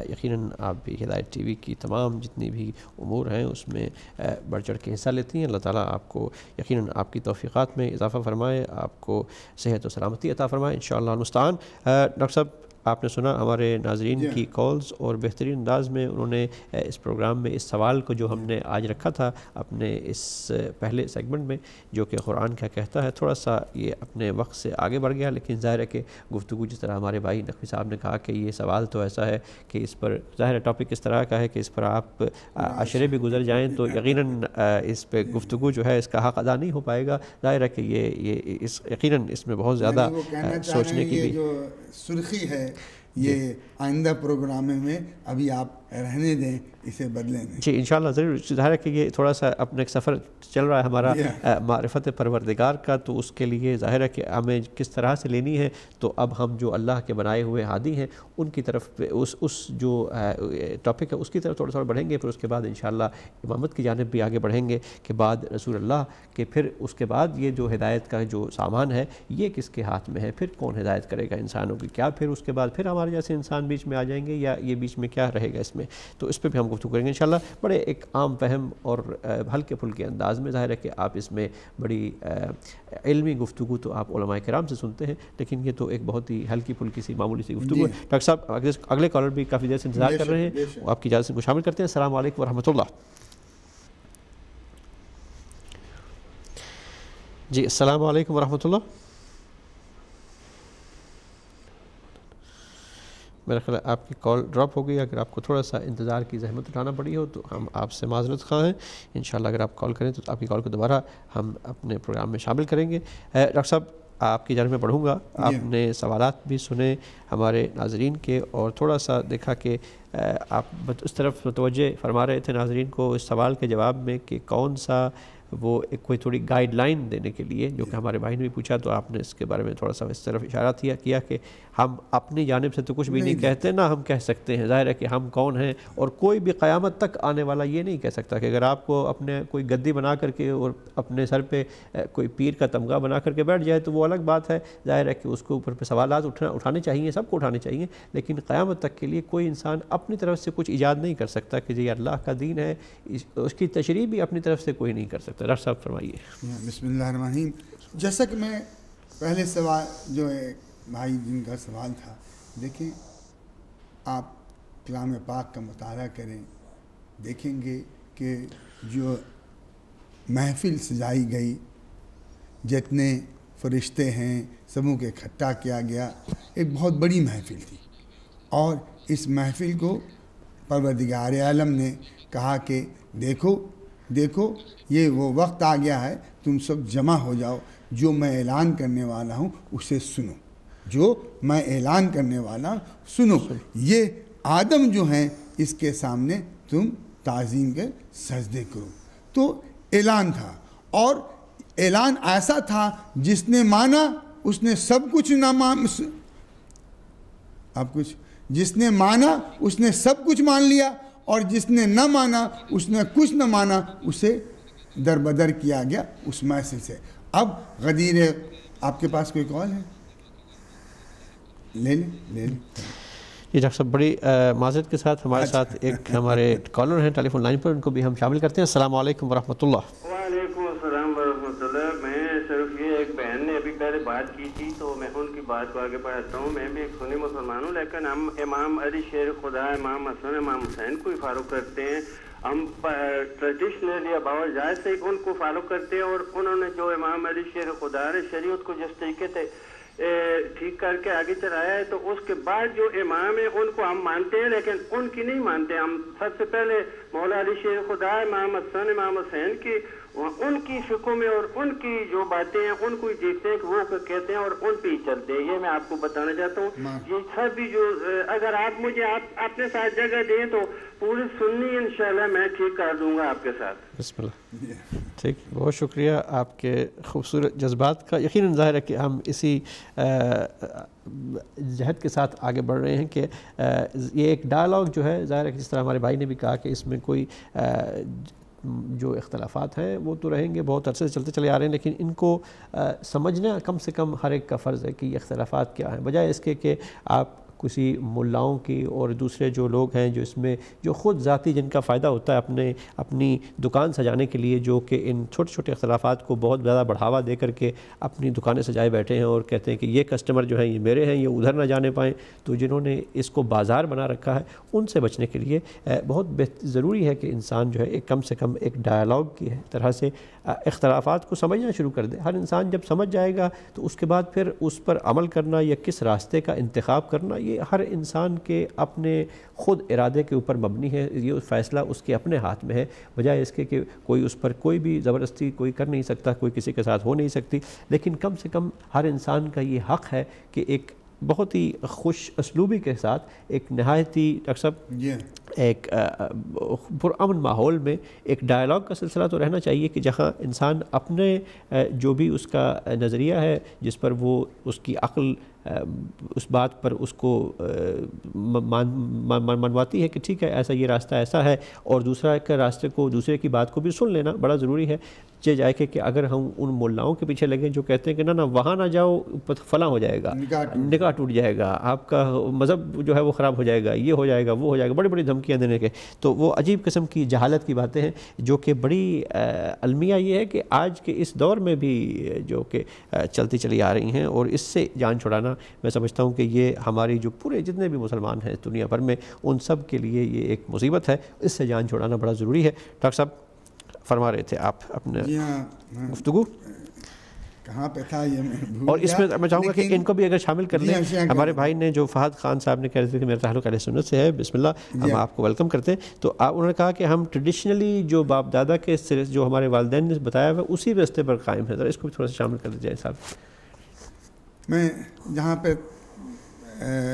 یقیناً آپ بھی ہدایت ٹی وی کی تمام جتنی بھی امور ہیں اس میں بڑھ چڑھ کے حصہ لیتی ہیں. اللہ تعالیٰ آپ کو یقیناً آپ کی توفیقات میں اضافہ فرمائے، آپ کو صحت و سلامتی عطا فرمائے انشاءاللہ المستعان. ڈاکٹر صاحب آپ نے سنا ہمارے ناظرین کی کالز، اور بہترین انداز میں انہوں نے اس پروگرام میں اس سوال کو جو ہم نے آج رکھا تھا اپنے اس پہلے سیگمنٹ میں، جو کہ قرآن کیا کہتا ہے، تھوڑا سا یہ اپنے وقت سے آگے بڑھ گیا، لیکن ظاہر ہے کہ گفتگو جس طرح ہمارے بھائی نقوی صاحب نے کہا کہ یہ سوال تو ایسا ہے کہ اس پر ظاہر ٹاپک اس طرح کا ہے کہ اس پر آپ عشرے بھی گزر جائیں تو یقیناً اس پہ گفتگو جو ہے اس کا حق ادا نہیں ہو پائے گا. ظاہر ہے کہ یہ یقیناً اس میں بہت زیادہ سوچنے کی بھی جو سرخی ہے یہ آئندہ پروگرام میں ابھی آپ رہنے دیں، اسے بدلیں دیں. جی انشاءاللہ ضرور. ظاہر ہے کہ یہ تھوڑا سا اپنا ایک سفر چل رہا ہے ہمارا معرفت پروردگار کا، تو اس کے لیے ظاہر ہے کہ ہمیں کس طرح سے لینی ہے. تو اب ہم جو اللہ کے بنائے ہوئے ہادی ہیں ان کی طرف اس جو ٹاپک ہے اس کی طرف تھوڑا تھوڑا بڑھیں گے، پھر اس کے بعد انشاءاللہ امامت کی جانب بھی آگے بڑھیں گے کہ بعد رسول اللہ کے، پھر اس کے بعد یہ جو ہدایت کا جو سامان ہے یہ کس کے ہاتھ میں ہے، پھر کون ہدایت کرے گا انسانوں کی، کیا پھر اس کے بعد پھر ہمارے جیسے انسان بیچ میں آ جائیں گے یا یہ بیچ میں کیا رہے گا اس میں. تو اس پہ بھی ہم گفتگو کریں گے انشاءاللہ بڑے ایک عام فہم اور ہلکے پھلکے انداز میں. ظاہر ہے کہ آپ اس میں بڑی علمی گفتگو تو آپ علماء کرام سے سنتے ہیں، لیکن یہ تو ایک بہت ہی ہلکی پھلکی سی معمولی سی گفتگو ہے. ڈاکٹر صاحب اگلے کالر بھی کافی دیر سے انتظار کر رہے ہیں، آپ کی اجازت سے کو شامل کرتے ہیں. السلام علیکم ورحمۃ اللہ. جی السلام علیکم ورحمۃ اللہ. میرا خیال ہے آپ کی کال ڈراپ ہو گئی. اگر آپ کو تھوڑا سا انتظار کی زحمت اٹھانا پڑی ہو تو ہم آپ سے معذرت خواہ ہیں. انشاءاللہ اگر آپ کال کریں تو آپ کی کال کو دوبارہ ہم اپنے پروگرام میں شامل کریں گے. ڈاکٹر صاحب آپ کی جانب میں پڑھوں گا. آپ نے سوالات بھی سنے ہمارے ناظرین کے، اور تھوڑا سا دیکھا کہ آپ اس طرف متوجہ فرما رہے تھے ناظرین کو اس سوال کے جواب میں کہ کون سا وہ ایک کوئی تھوڑی گائیڈ لائن دینے کے لیے، جو کہ ہمارے بھائی نے بھی پوچھا، تو آپ نے اس کے بارے میں تھوڑا سا اس طرف اشارہ کیا کہ ہم اپنی جانب سے تو کچھ بھی نہیں کہتے، نہ ہم کہہ سکتے ہیں. ظاہر ہے کہ ہم کون ہیں، اور کوئی بھی قیامت تک آنے والا یہ نہیں کہہ سکتا کہ اگر آپ کو اپنے کوئی گدی بنا کر کے اور اپنے سر پہ کوئی پیر کا تمغہ بنا کر کے بیٹھ جائے تو وہ الگ بات ہے. ظاہر ہے کہ اس کے اوپر پہ سوالات اٹھانے چاہیے، سب کو اٹھانے چاہیے، لیکن قیامت تک کے لیے کوئی انسان اپنی طرف سے کچھ ایجاد نہیں کر سکتا کہ یہ اللہ کا دین ہے. اس کی تشریح بھی اپنی طرف سے کوئی نہیں کر سکتا. ڈاکٹر صاحب فرمائیے. بسم اللہ الرحمن الرحیم. جیسا کہ میں پہلے سوال جو ہے بھائی جن کا سوال تھا، دیکھیں آپ کلام پاک کا مطالعہ کریں، دیکھیں گے کہ جو محفل سجائی گئی، جتنے فرشتے ہیں سبوں کے اکٹھا کیا گیا، ایک بہت بڑی محفل تھی. اور اس محفل کو پروردگار عالم نے کہا کہ دیکھو یہ وہ وقت آ گیا ہے، تم سب جمع ہو جاؤ، جو میں اعلان کرنے والا ہوں اسے سنو، جو میں اعلان کرنے والا سنو. یہ آدم جو ہیں اس کے سامنے تم تعظیم کے سجدے کرو. تو اعلان تھا، اور اعلان ایسا تھا جس نے مانا اس نے سب کچھ جس نے مانا اس نے سب کچھ مان لیا، اور جس نے نہ مانا اس نے کچھ نہ مانا، اسے دربدر کیا گیا اس محفل سے. اب غدیر آپ کے پاس کوئی کال ہے؟ لے لیں. یہ ڈاکٹر صاحب بڑی معذرت کے ساتھ ہمارے ساتھ ایک ہمارے کالر ہیں ٹیلی فون لائن پر، ان کو بھی ہم شامل کرتے ہیں. السلام علیکم ورحمۃ اللہ. وعلیکم السلام ورحمۃ اللہ. میں صرف یہ ایک بہن نے ابھی پہلے بات کی تھی تو میں ان کی بات کو آگے بڑھاتا ہوں. میں بھی ایک سنی مسلمان ہوں، لیکن ہم امام علی شیر خدا، امام حسن، امام حسین کو ہی فالو کرتے ہیں. ہم ٹریڈیشنل یا باوجہ سے ان کو فالو کرتے ہیں، اور انہوں نے جو امام علی شیر خدا نے شریعت کو جس طریقے سے ٹھیک کر کے آگے چلایا ہے، تو اس کے بعد جو امام ہیں ان کو ہم مانتے ہیں، لیکن ان کی نہیں مانتے. ہم سب سے پہلے مولا علی شیر خدا، امام حسن، امام حسین کی ان کی فقہ میں اور ان کی جو باتیں ہیں ان کو ہی دیکھتے ہیں کہ وہ کہتے ہیں اور ان پہ ہی چلتے ہیں. یہ میں آپ کو بتانا چاہتا ہوں. یہ سب بھی جو اگر آپ مجھے اپنے ساتھ جگہ دیں تو پوری سنی انشاءاللہ میں ٹھیک کر دوں گا آپ کے ساتھ. بسم اللہ. ٹھیک، بہت شکریہ آپ کے خوبصورت جذبات کا. یقیناً ظاہر ہے کہ ہم اسی جہد کے ساتھ آگے بڑھ رہے ہیں کہ یہ ایک ڈائلاگ جو ہے، ظاہر ہے کہ جس طرح ہمارے بھائی نے بھی کہا کہ اس میں کوئی جو اختلافات ہیں وہ تو رہیں گے، بہت عرصے سے چلتے چلے آ رہے ہیں، لیکن ان کو سمجھنا کم سے کم ہر ایک کا فرض ہے کہ یہ اختلافات کیا ہیں، بجائے اس کے کہ آپ کسی ملاؤں کی اور دوسرے جو لوگ ہیں جو اس میں جو خود ذاتی جن کا فائدہ ہوتا ہے اپنی دکان سجانے کے لیے، جو کہ ان چھوٹے چھوٹے اختلافات کو بہت زیادہ بڑھاوا دے کر کے اپنی دکانیں سجائے بیٹھے ہیں اور کہتے ہیں کہ یہ کسٹمر جو ہیں یہ میرے ہیں، یہ ادھر نہ جانے پائیں. تو جنہوں نے اس کو بازار بنا رکھا ہے ان سے بچنے کے لیے بہت ضروری ہے کہ انسان جو ہے کم سے کم ایک ڈائیلاگ کی طرح سے اختلافات کو سمجھنا شروع کر دے. ہر انسان جب سمجھ جائے گا تو اس کے بعد پھر اس پر عمل کرنا یا کس راستے کا انتخاب کرنا یہ ہر انسان کے اپنے خود ارادے کے اوپر مبنی ہے. یہ فیصلہ اس کے اپنے ہاتھ میں ہے، بجائے اس کے کہ کوئی اس پر کوئی بھی زبردستی کوئی کر نہیں سکتا، کوئی کسی کے ساتھ ہو نہیں سکتی. لیکن کم سے کم ہر انسان کا یہ حق ہے کہ ایک بہت ہی خوش اسلوبی کے ساتھ ایک نہایت ہی ڈاکٹر صاحب ایک پرامن ماحول میں ایک ڈائیلاگ کا سلسلہ تو رہنا چاہیے کہ جہاں انسان اپنے جو بھی اس کا نظریہ ہے جس پر وہ اس کی عقل اس بات پر اس کو منواتی ہے کہ ٹھیک ہے ایسا یہ راستہ ایسا ہے، اور دوسرا کے راستے کو دوسرے کی بات کو بھی سن لینا بڑا ضروری ہے. جائے کہ اگر ہم ان ملاؤں کے پیچھے لگیں جو کہتے ہیں کہ نہ وہاں نہ جاؤ فلاں ہو جائے گا، نکاح ٹوٹ جائے گا، آپ کا مذہب جو ہے وہ خراب ہو جائے گا، یہ ہو جائے گا، وہ ہو جائے گا، بڑی بڑی دھمکیاں دینے کے، تو وہ عجیب قسم کی جہالت کی باتیں ہیں جو کہ بڑی المیہ یہ ہے کہ آج کے اس دور میں بھی جو کہ چلتی چلی آ رہی ہیں. اور اس سے جان چھڑانا میں سمجھتا ہوں کہ یہ ہماری جو پورے جتنے بھی مسلمان ہیں دنیا بھر میں ان سب کے لیے یہ ایک مصیبت ہے. اس سے جان چھڑانا بڑا ضروری ہے. ڈاکٹر صاحب فرما رہے تھے آپ اپنے گفتگو کہاں پہ تھا یہ، اور اس میں چاہوں گا کہ ان کو بھی اگر شامل کر لیں. ہمارے بھائی نے جو فہد خان صاحب نے کہہ رہے تھے کہ میرا تعلق اہل سنت سے ہے، بسم اللہ ہم آپ کو ویلکم کرتے ہیں. تو انہوں نے کہا کہ ہم ٹریڈیشنلی جو باپ دادا کے جو ہمارے والدین نے بتایا ہوا اسی راستے پر قائم ہے. ذرا اس کو بھی تھوڑا سا شامل کر دیجیے صاحب. میں جہاں پہ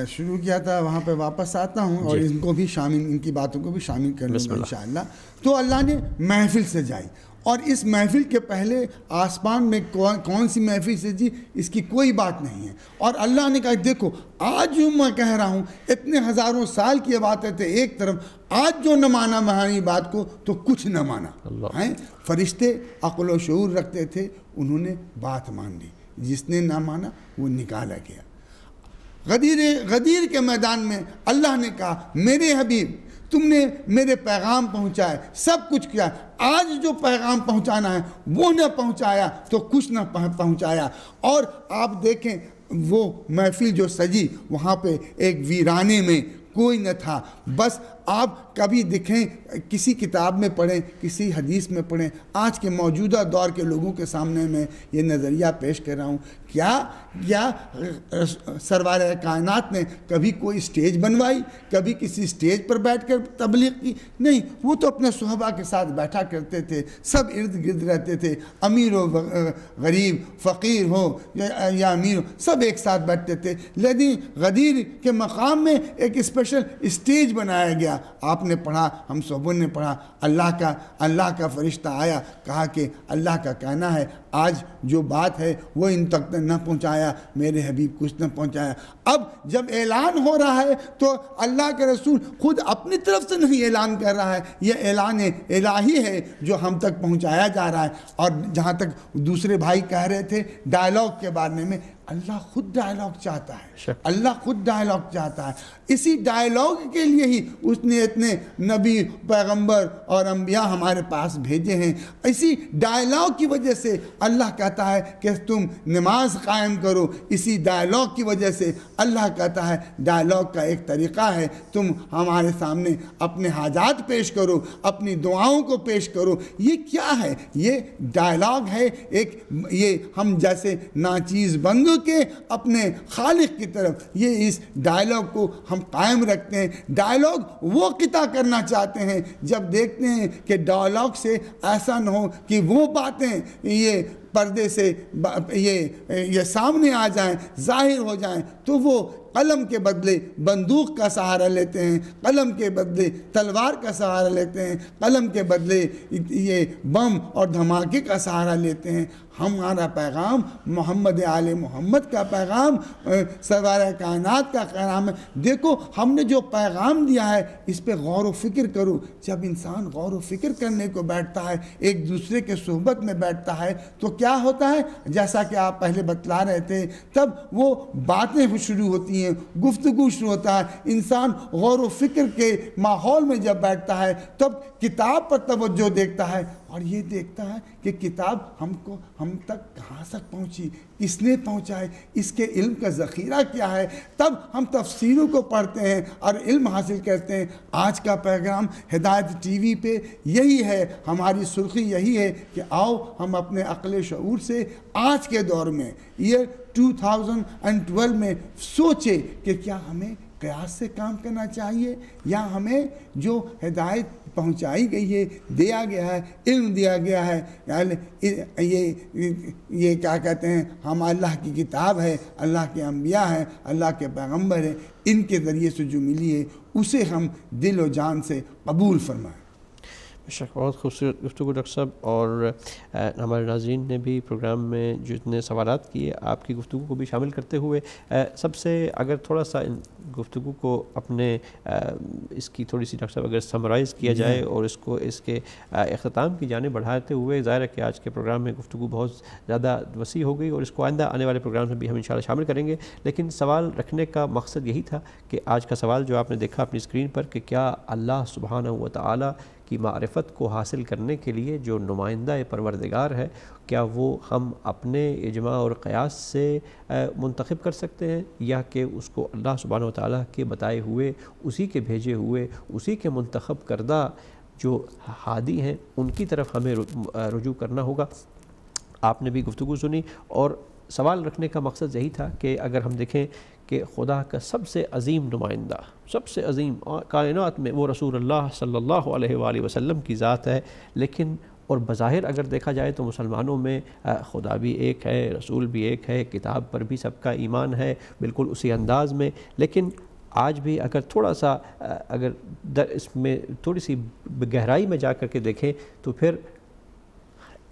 شروع کیا تھا وہاں پہ واپس آتا ہوں اور ان کو بھی شامل، ان کی باتوں کو بھی شامل کر لوں گا انشاءاللہ. تو اللہ نے محفل سجائی اور اس محفل کے پہلے آسمان میں کون سی محفل سجی اس کی کوئی بات نہیں ہے. اور اللہ نے کہا دیکھو آج جو میں کہہ رہا ہوں اتنے ہزاروں سال کی باتیں تھے ایک طرف، آج جو نہ مانا ہماری بات کو تو کچھ نہ مانا ہیں. فرشتے عقل و شعور رکھتے تھے، انہوں نے بات مان لی، جس نے نہ مانا وہ نکالا گیا. غدیر کے میدان میں اللہ نے کہا میرے حبیب تم نے میرے پیغام پہنچائے، سب کچھ کیا، آج جو پیغام پہنچانا ہے وہ نہ پہنچایا تو کچھ نہ پہنچایا. اور آپ دیکھیں وہ محفل جو سجی وہاں پہ ایک ویرانے میں کوئی نہ تھا. بس آپ کبھی دکھیں کسی کتاب میں پڑھیں، کسی حدیث میں پڑھیں، آج کے موجودہ دور کے لوگوں کے سامنے میں یہ نظریہ پیش کر رہا ہوں. کیا سرور کائنات نے کبھی کوئی سٹیج بنوائی، کبھی کسی سٹیج پر بیٹھ کر تبلیغ کی؟ نہیں، وہ تو اپنے صحابہ کے ساتھ بیٹھا کرتے تھے، سب ارد گرد رہتے تھے، امیر ہو غریب، فقیر ہو یا امیر ہو، سب ایک ساتھ بیٹھتے تھے. لیکن غدیر کے مقام میں ایک اسپیشل اسٹیج بنایا گیا. آپ نے پڑھا، ہم سبوں نے پڑھا، اللہ کا فرشتہ آیا، کہا کہ اللہ کا کہنا ہے آج جو بات ہے وہ ان تک نہ پہنچایا میرے حبیب، کچھ نہ پہنچایا. اب جب اعلان ہو رہا ہے تو اللہ کے رسول خود اپنی طرف سے نہیں اعلان کر رہا ہے، یہ اعلان الہی ہے جو ہم تک پہنچایا جا رہا ہے. اور جہاں تک دوسرے بھائی کہہ رہے تھے ڈائیلاگ کے بارے میں، اللہ خود ڈائیلاگ چاہتا ہے، اللہ خود ڈائیلاگ چاہتا ہے. اسی ڈائیلاگ کے لیے ہی اس نے اتنے نبی، پیغمبر اور انبیاء ہمارے پاس بھیجے ہیں. اسی ڈائیلاگ کی وجہ سے اللہ کہتا ہے کہ تم نماز قائم کرو. اسی ڈائیلاگ کی وجہ سے اللہ کہتا ہے ڈائیلاگ کا ایک طریقہ ہے، تم ہمارے سامنے اپنے حاجات پیش کرو، اپنی دعاؤں کو پیش کرو. یہ کیا ہے؟ یہ ڈائیلاگ ہے ایک، یہ ہم جیسے ناچیز بندوں کے اپنے خالق کی طرف یہ اس ڈائیلاگ کو ہم قائم رکھتے ہیں. ڈائیلاگ وہ قطع کرنا چاہتے ہیں جب دیکھتے ہیں کہ ڈائیلاگ سے ایسا نہ ہو کہ وہ باتیں یہ پردے سے یہ سامنے آ جائیں، ظاہر ہو جائیں، تو وہ قلم کے بدلے بندوق کا سہارا لیتے ہیں، قلم کے بدلے تلوار کا سہارا لیتے ہیں، قلم کے بدلے یہ بم اور دھماکے کا سہارا لیتے ہیں. ہمارا پیغام محمد آل محمد کا پیغام، سرور کائنات کا پیغام ہے. دیکھو ہم نے جو پیغام دیا ہے اس پہ غور و فکر کرو. جب انسان غور و فکر کرنے کو بیٹھتا ہے، ایک دوسرے کے صحبت میں بیٹھتا ہے، تو کیا ہوتا ہے؟ جیسا کہ آپ پہلے بتلا رہے تھے، تب وہ باتیں شروع ہوتی ہیں، ہیں, گفتگو شروع ہوتا ہے. انسان غور و فکر کے ماحول میں جب بیٹھتا ہے تب کتاب پر توجہ دیکھتا ہے اور یہ دیکھتا ہے کہ کتاب ہم تک کہاں تک پہنچی, کس نے پہنچائے, اس کے علم کا ذخیرہ کیا ہے. تب ہم تفسیروں کو پڑھتے ہیں اور علم حاصل کرتے ہیں. آج کا پیغام ہدایت ٹی وی پہ یہی ہے, ہماری سرخی یہی ہے کہ آؤ ہم اپنے عقل شعور سے آج کے دور میں ایئر 2012 میں سوچے کہ کیا ہمیں قیاس سے کام کرنا چاہیے یا ہمیں جو ہدایت پہنچائی گئی ہے, دیا گیا ہے, علم دیا گیا ہے, یہ کیا کہتے ہیں, ہم اللہ کی کتاب ہے, اللہ کے انبیاء ہیں, اللہ کے پیغمبر ہیں, ان کے ذریعے سے جو ملی ہے اسے ہم دل و جان سے قبول فرمائیں. بہت خوبصورت گفتگو ڈاکٹر صاحب, اور ہمارے ناظرین نے بھی پروگرام میں جتنے سوالات کیے آپ کی گفتگو کو بھی شامل کرتے ہوئے سب سے اگر تھوڑا سا گفتگو کو اپنے اس کی تھوڑی سی ڈاکٹر صاحب اگر سمرائز کیا جائے اور اس کے اختتام کی جانب بڑھاتے ہوئے, ظاہر ہے کہ آج کے پروگرام میں گفتگو بہت زیادہ وسیع ہو گئی اور اس کو آئندہ آنے والے پروگرام میں بھی ہم انشاءاللہ شامل کریں گے, لیکن سوال رکھنے کا مقصد یہی تھا کہ آج کا سوال جو آپ نے دیکھا اپنی اسکرین پر کہ کیا اللہ سبحانہ و تعالی کی معرفت کو حاصل کرنے کے لیے جو نمائندہ پروردگار ہے کیا وہ ہم اپنے اجماع اور قیاس سے منتخب کر سکتے ہیں, یا کہ اس کو اللہ سبحانہ و تعالیٰ کے بتائے ہوئے, اسی کے بھیجے ہوئے, اسی کے منتخب کردہ جو ہادی ہیں ان کی طرف ہمیں رجوع کرنا ہوگا. آپ نے بھی گفتگو سنی اور سوال رکھنے کا مقصد یہی تھا کہ اگر ہم دیکھیں کہ خدا کا سب سے عظیم نمائندہ, سب سے عظیم کائنات میں وہ رسول اللہ صلی اللہ علیہ وآلہ وسلم کی ذات ہے, لیکن اور بظاہر اگر دیکھا جائے تو مسلمانوں میں خدا بھی ایک ہے, رسول بھی ایک ہے, کتاب پر بھی سب کا ایمان ہے بالکل اسی انداز میں, لیکن آج بھی اگر تھوڑا سا اگر اس میں تھوڑی سی گہرائی میں جا کر کے دیکھیں تو پھر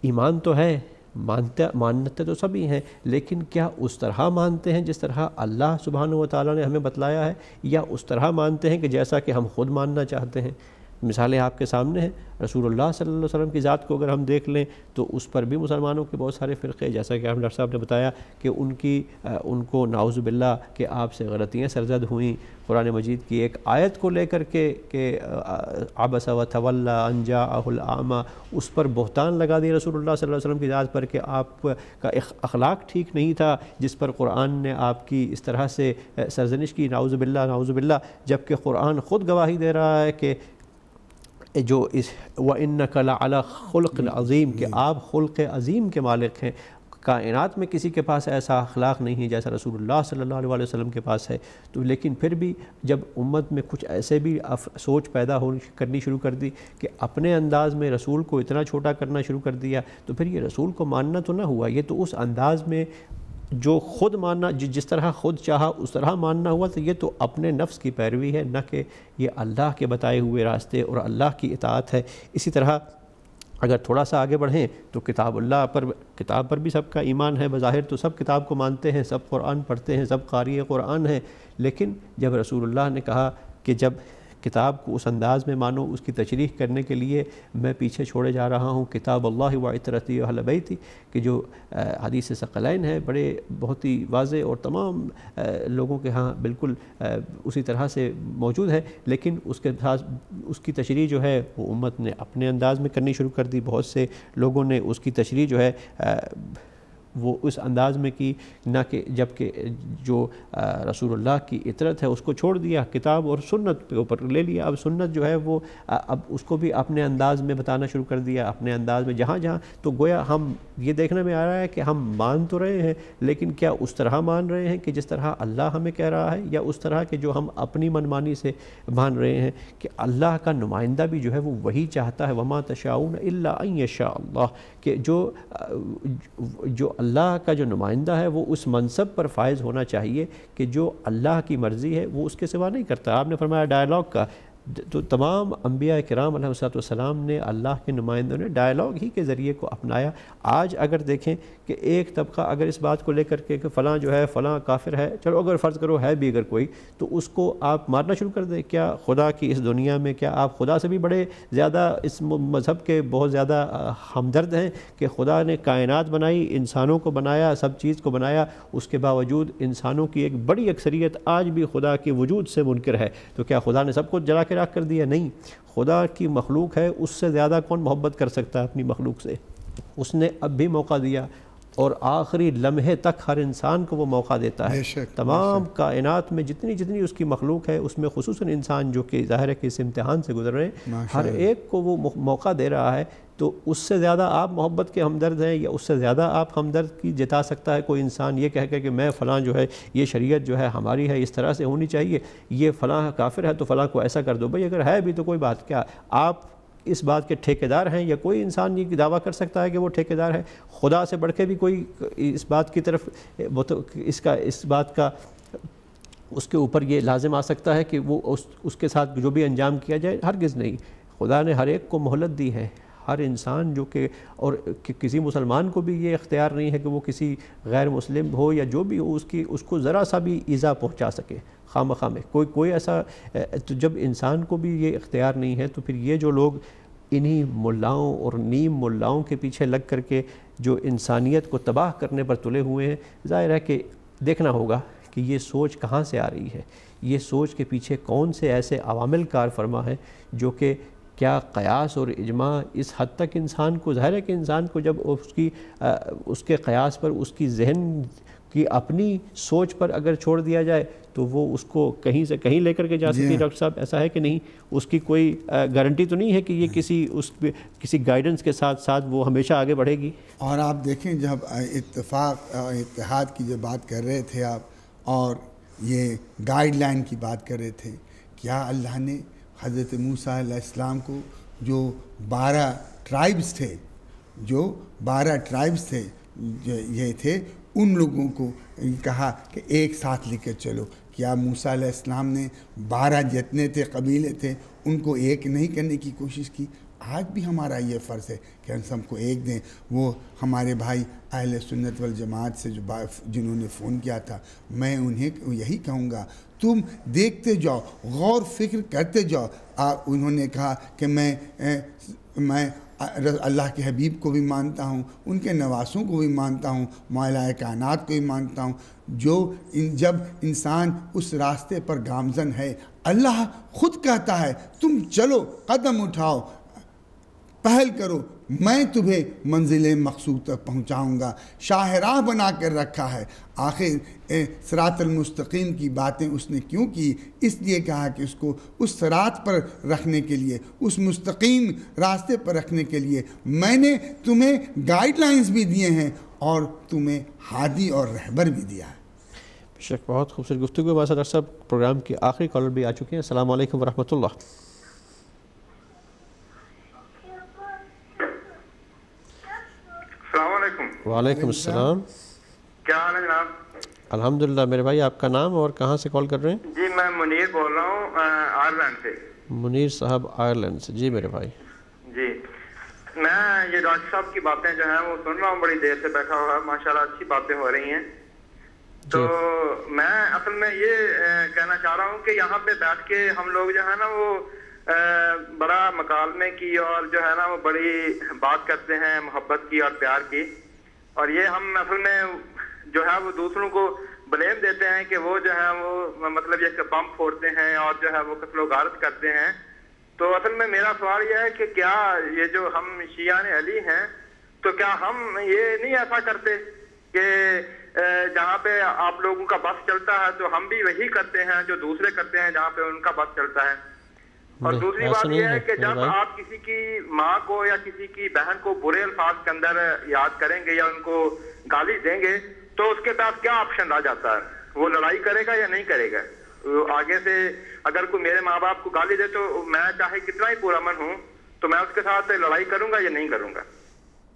ایمان تو ہے, مانتے تو سبھی ہیں, لیکن کیا اس طرح مانتے ہیں جس طرح اللہ سبحانہ و تعالیٰ نے ہمیں بتلایا ہے, یا اس طرح مانتے ہیں کہ جیسا کہ ہم خود ماننا چاہتے ہیں. مثالیں آپ کے سامنے ہیں. رسول اللہ صلی اللہ علیہ وسلم کی ذات کو اگر ہم دیکھ لیں تو اس پر بھی مسلمانوں کے بہت سارے فرقے, جیسا کہ ڈاکٹر صاحب نے بتایا کہ ان کو نعوذ باللہ کہ آپ سے غلطیاں سرزد ہوئیں. قرآن مجید کی ایک آیت کو لے کر کے کہ عبس و تولی ان جاءہ الاعمی, اس پر بہتان لگا دی رسول اللہ صلی اللہ علیہ وسلم کی ذات پر کہ آپ کا اخلاق ٹھیک نہیں تھا, جس پر قرآن نے آپ کی اس طرح سے سرزنش کی, نعوذ باللہ, جبکہ قرآن خود گواہی دے رہا ہے کہ جو اس وَإِنَّكَ لَعَلَى خُلْقٍ عظیم, کہ آپ خلق عظیم کے مالک ہیں. کائنات میں کسی کے پاس ایسا اخلاق نہیں ہے جیسا رسول اللہ صلی اللہ علیہ وسلم کے پاس ہے. تو لیکن پھر بھی جب امت میں کچھ ایسے بھی سوچ پیدا کرنی شروع کر دی کہ اپنے انداز میں رسول کو اتنا چھوٹا کرنا شروع کر دیا, تو پھر یہ رسول کو ماننا تو نہ ہوا, یہ تو اس انداز میں جو خود ماننا, جس طرح خود چاہا اس طرح ماننا ہوا, تو یہ تو اپنے نفس کی پیروی ہے, نہ کہ یہ اللہ کے بتائے ہوئے راستے اور اللہ کی اطاعت ہے. اسی طرح اگر تھوڑا سا آگے بڑھیں تو کتاب پر بھی سب کا ایمان ہے. بظاہر تو سب کتاب کو مانتے ہیں, سب قرآن پڑھتے ہیں, سب قاری قرآن ہیں, لیکن جب رسول اللہ نے کہا کہ جب کتاب کو اس انداز میں مانو, اس کی تشریح کرنے کے لیے میں پیچھے چھوڑے جا رہا ہوں کتاب اللہ و عطرتی و اہل بیتی, کہ جو حدیث ثقلین ہے, بہت ہی واضح اور تمام لوگوں کے ہاں بالکل اسی طرح سے موجود ہے, لیکن اس کی تشریح جو ہے وہ امت نے اپنے انداز میں کرنی شروع کر دی. بہت سے لوگوں نے اس کی تشریح جو ہے وہ اس انداز میں کی, نہ کہ جبکہ جو رسول اللہ کی اطرت ہے اس کو چھوڑ دیا, کتاب اور سنت پہ اوپر لے لیا. اب سنت جو ہے وہ اب اس کو بھی اپنے انداز میں بتانا شروع کر دیا, اپنے انداز میں جہاں تو گویا ہم یہ دیکھنے میں آ رہا ہے کہ ہم مان تو رہے ہیں, لیکن کیا اس طرح مان رہے ہیں کہ جس طرح اللہ ہمیں کہہ رہا ہے, یا اس طرح کہ جو ہم اپنی منمانی سے مان رہے ہیں کہ اللہ کا نمائندہ بھی جو ہے وہ وہی چاہتا ہے, وما تشاؤون الا ان یشاء اللہ, کہ جو اللہ کا جو نمائندہ ہے وہ اس منصب پر فائز ہونا چاہیے کہ جو اللہ کی مرضی ہے وہ اس کے سوا نہیں کرتا. آپ نے فرمایا ڈائلاگ کا تو تمام انبیاء کرام علیہ السلام نے اللہ کے نمائندوں نے ڈائلاگ ہی کے ذریعے کو اپنایا. آج اگر دیکھیں کہ ایک طبقہ اگر اس بات کو لے کر کے کہ فلاں جو ہے فلاں کافر ہے, چلو اگر فرض کرو ہے بھی اگر کوئی, تو اس کو آپ مارنا شروع کر دیں. کیا خدا کی اس دنیا میں کیا آپ خدا سے بھی بڑے زیادہ اس مذہب کے بہت زیادہ ہمدرد ہیں کہ خدا نے کائنات بنائی, انسانوں کو بنایا, سب چیز کو بنایا, اس کے باوجود انسانوں کی ایک بڑی اکثریت آج بھی خدا کے وجود سے منکر ہے. تو کیا خدا نے سب کو جلا کے راکھ کر دیا؟ نہیں. خدا کی مخلوق ہے, اس سے زیادہ کون محبت کر سکتا ہے اپنی مخلوق سے؟ اس نے اب بھی موقع دیا اور آخری لمحے تک ہر انسان کو وہ موقع دیتا ہے. تمام کائنات میں جتنی اس کی مخلوق ہے, اس میں خصوصاً انسان جو کہ ظاہر ہے کہ اس امتحان سے گزر رہے ہیں, ہر ایک کو وہ موقع دے رہا ہے. تو اس سے زیادہ آپ محبت کے ہمدرد ہیں یا اس سے زیادہ آپ ہمدرد کی جتا سکتا ہے کوئی انسان یہ کہہ کر کہ میں فلاں جو ہے یہ شریعت جو ہے ہماری ہے اس طرح سے ہونی چاہیے, یہ فلاں کافر ہے تو فلاں کو ایسا کر دو. بھئی اگر ہے بھی تو کوئی بات کیا, آپ اس بات کے ٹھیکیدار ہیں یا کوئی انسان یہ دعویٰ کر سکتا ہے کہ وہ ٹھیکیدار ہے؟ خدا سے بڑھ کے بھی کوئی اس بات کی طرف اس بات کا اس کے اوپر یہ لازم آ سکتا ہے کہ وہ اس کے ساتھ جو بھی انجام کیا جائے؟ ہرگز نہیں. خدا نے ہر ایک کو مہلت دی ہے. ہر انسان جو کہ اور کسی مسلمان کو بھی یہ اختیار نہیں ہے کہ وہ کسی غیر مسلم ہو یا جو بھی ہو اس کو ذرا سا بھی ایذا پہنچا سکے خواہ مخواہ میں. کوئی ایسا, تو جب انسان کو بھی یہ اختیار نہیں ہے تو پھر یہ جو لوگ انہی ملاؤں اور نیم ملاؤں کے پیچھے لگ کر کے جو انسانیت کو تباہ کرنے پر تلے ہوئے ہیں, ظاہر ہے کہ دیکھنا ہوگا کہ یہ سوچ کہاں سے آ رہی ہے, یہ سوچ کے پیچھے کون سے ایسے عوامل کار فرما ہیں جو کہ کیا قیاس اور اجماع اس حد تک انسان کو, ظاہر ہے کہ انسان کو جب اس کے قیاس پر, اس کی ذہن کی اپنی سوچ پر اگر چھوڑ دیا جائے تو وہ اس کو کہیں سے کہیں لے کر کے جا سکتی. ڈاکٹر صاحب ایسا ہے کہ نہیں؟ اس کی کوئی گارنٹی تو نہیں ہے کہ یہ کسی گائیڈنس کے ساتھ ساتھ وہ ہمیشہ آگے بڑھے گی. اور آپ دیکھیں جب اتفاق اور اتحاد کی جو بات کر رہے تھے آپ اور یہ گائیڈ لائن کی بات کر رہے تھے, کیا اللہ نے حضرت موسیٰ علیہ السلام کو جو 12 ٹرائبز تھے یہ تھے, ان لوگوں کو کہا کہ ایک ساتھ لے کر چلو؟ کیا موسیٰ علیہ السلام نے 12 جتنے تھے قبیلے تھے ان کو ایک نہیں کرنے کی کوشش کی؟ آج بھی ہمارا یہ فرض ہے کہ ہم سب کو ایک دیں. وہ ہمارے بھائی اہل سنت والجماعت سے جنہوں نے فون کیا تھا, میں انہیں یہی کہوں گا, تم دیکھتے جاؤ, غور فکر کرتے جاؤ. انہوں نے کہا کہ میں اللہ کے حبیب کو بھی مانتا ہوں, ان کے نواسوں کو بھی مانتا ہوں, مولا کائنات کو بھی مانتا ہوں. جب انسان اس راستے پر گامزن ہے, اللہ خود کہتا ہے تم چلو, قدم اٹھاؤ, پہل کرو, میں تمہیں منزل مقصود تک پہنچاؤں گا. شاہراہ بنا کر رکھا ہے. آخر صراط المستقیم کی باتیں اس نے کیوں کی؟ اس لیے کہا کہ اس کو اس صراط پر رکھنے کے لیے, اس مستقیم راستے پر رکھنے کے لیے میں نے تمہیں گائیڈ لائنز بھی دیے ہیں اور تمہیں ہادی اور رہبر بھی دیا ہے. بے شک بہت خوبصورت گفتگو. ہمارے ساتھ ڈاکٹر صاحب پروگرام کے آخری کالر بھی آ چکے ہیں. السلام علیکم ورحمۃ اللہ. السلام علیکم. وعلیکم السلام. کیا حال ہے جناب؟ الحمدللہ. میرے بھائی آپ کا نام اور کہاں سے کال کر رہے ہیں؟ جی میں منیر بول رہا ہوں آئرلینڈ سے. منیر صاحب آئرلینڈ سے. جی میرے بھائی. جی میں یہ ڈاکٹر صاحب کی باتیں جو ہیں وہ سن رہا ہوں, بڑی دیر سے بیٹھا ہوا, ماشاءاللہ اچھی باتیں ہو رہی ہیں. تو میں اصل میں یہ کہنا چاہ رہا ہوں کہ یہاں پہ بیٹھ کے ہم لوگ جو ہے نا وہ بڑا مکالمے کی اور جو ہے نا وہ بڑی بات کرتے ہیں محبت کی اور پیار کی, اور یہ ہم اصل میں جو ہے وہ دوسروں کو بلیم دیتے ہیں کہ وہ جو ہے وہ مطلب یہ بم پھوڑتے ہیں اور جو ہے وہ قتل و غارت کرتے ہیں. تو اصل میں میرا سوال یہ ہے کہ کیا یہ جو ہم شیعان علی ہیں تو کیا ہم یہ نہیں ایسا کرتے کہ جہاں پہ آپ لوگوں کا بس چلتا ہے تو ہم بھی وہی کرتے ہیں جو دوسرے کرتے ہیں جہاں پہ ان کا بس چلتا ہے. اور دوسری بات یہ ہے کہ جب آپ کسی کی ماں کو یا کسی کی بہن کو برے الفاظ کے اندر یاد کریں گے یا ان کو گالی دیں گے تو اس کے بعد کیا آپشن رہ جاتا ہے؟ وہ لڑائی کرے گا یا نہیں کرے گا؟ آگے سے اگر کوئی میرے ماں باپ کو گالی دے تو میں چاہے کتنا ہی پرامن ہوں تو میں اس کے ساتھ لڑائی کروں گا یا نہیں کروں گا؟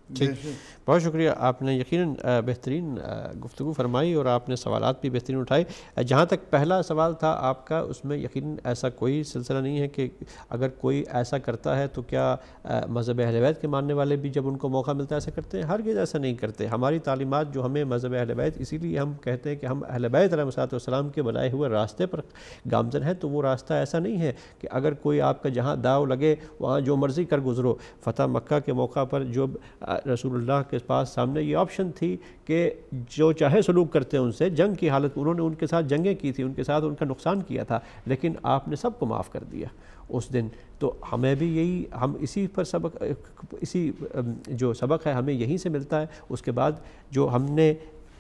ٹھیک, بہت شکریہ، آپ نے یقیناً بہترین گفتگو فرمائی اور آپ نے سوالات بھی بہترین اٹھائے۔ جہاں تک پہلا سوال تھا آپ کا، اس میں یقیناً ایسا کوئی سلسلہ نہیں ہے کہ اگر کوئی ایسا کرتا ہے تو کیا مذہب اہل بیت کے ماننے والے بھی جب ان کو موقع ملتا ہے ایسا کرتے ہیں؟ ہرگز ایسا نہیں کرتے۔ ہماری تعلیمات جو ہمیں مذہب اہل بیت، اسی لیے ہم کہتے ہیں کہ ہم اہل بیت علیہ السلام کے بنائے ہوئے راستے پر گامزن ہیں، تو وہ راستہ ایسا نہیں ہے کہ اگر کوئی آپ کا جہاں داؤ لگے وہاں جو مرضی کر گزرو۔ فتح مکہ کے موقع پر جو رسول اللہ کے پاس سامنے یہ آپشن تھی کہ جو چاہے سلوک کرتے ہیں ان سے، جنگ کی حالت، انہوں نے ان کے ساتھ جنگیں کی تھی، ان کے ساتھ ان کا نقصان کیا تھا، لیکن آپ نے سب کو معاف کر دیا اس دن۔ تو ہمیں بھی یہی، ہم اسی پر سبق، اسی جو سبق ہے ہمیں یہیں سے ملتا ہے۔ اس کے بعد جو ہم نے،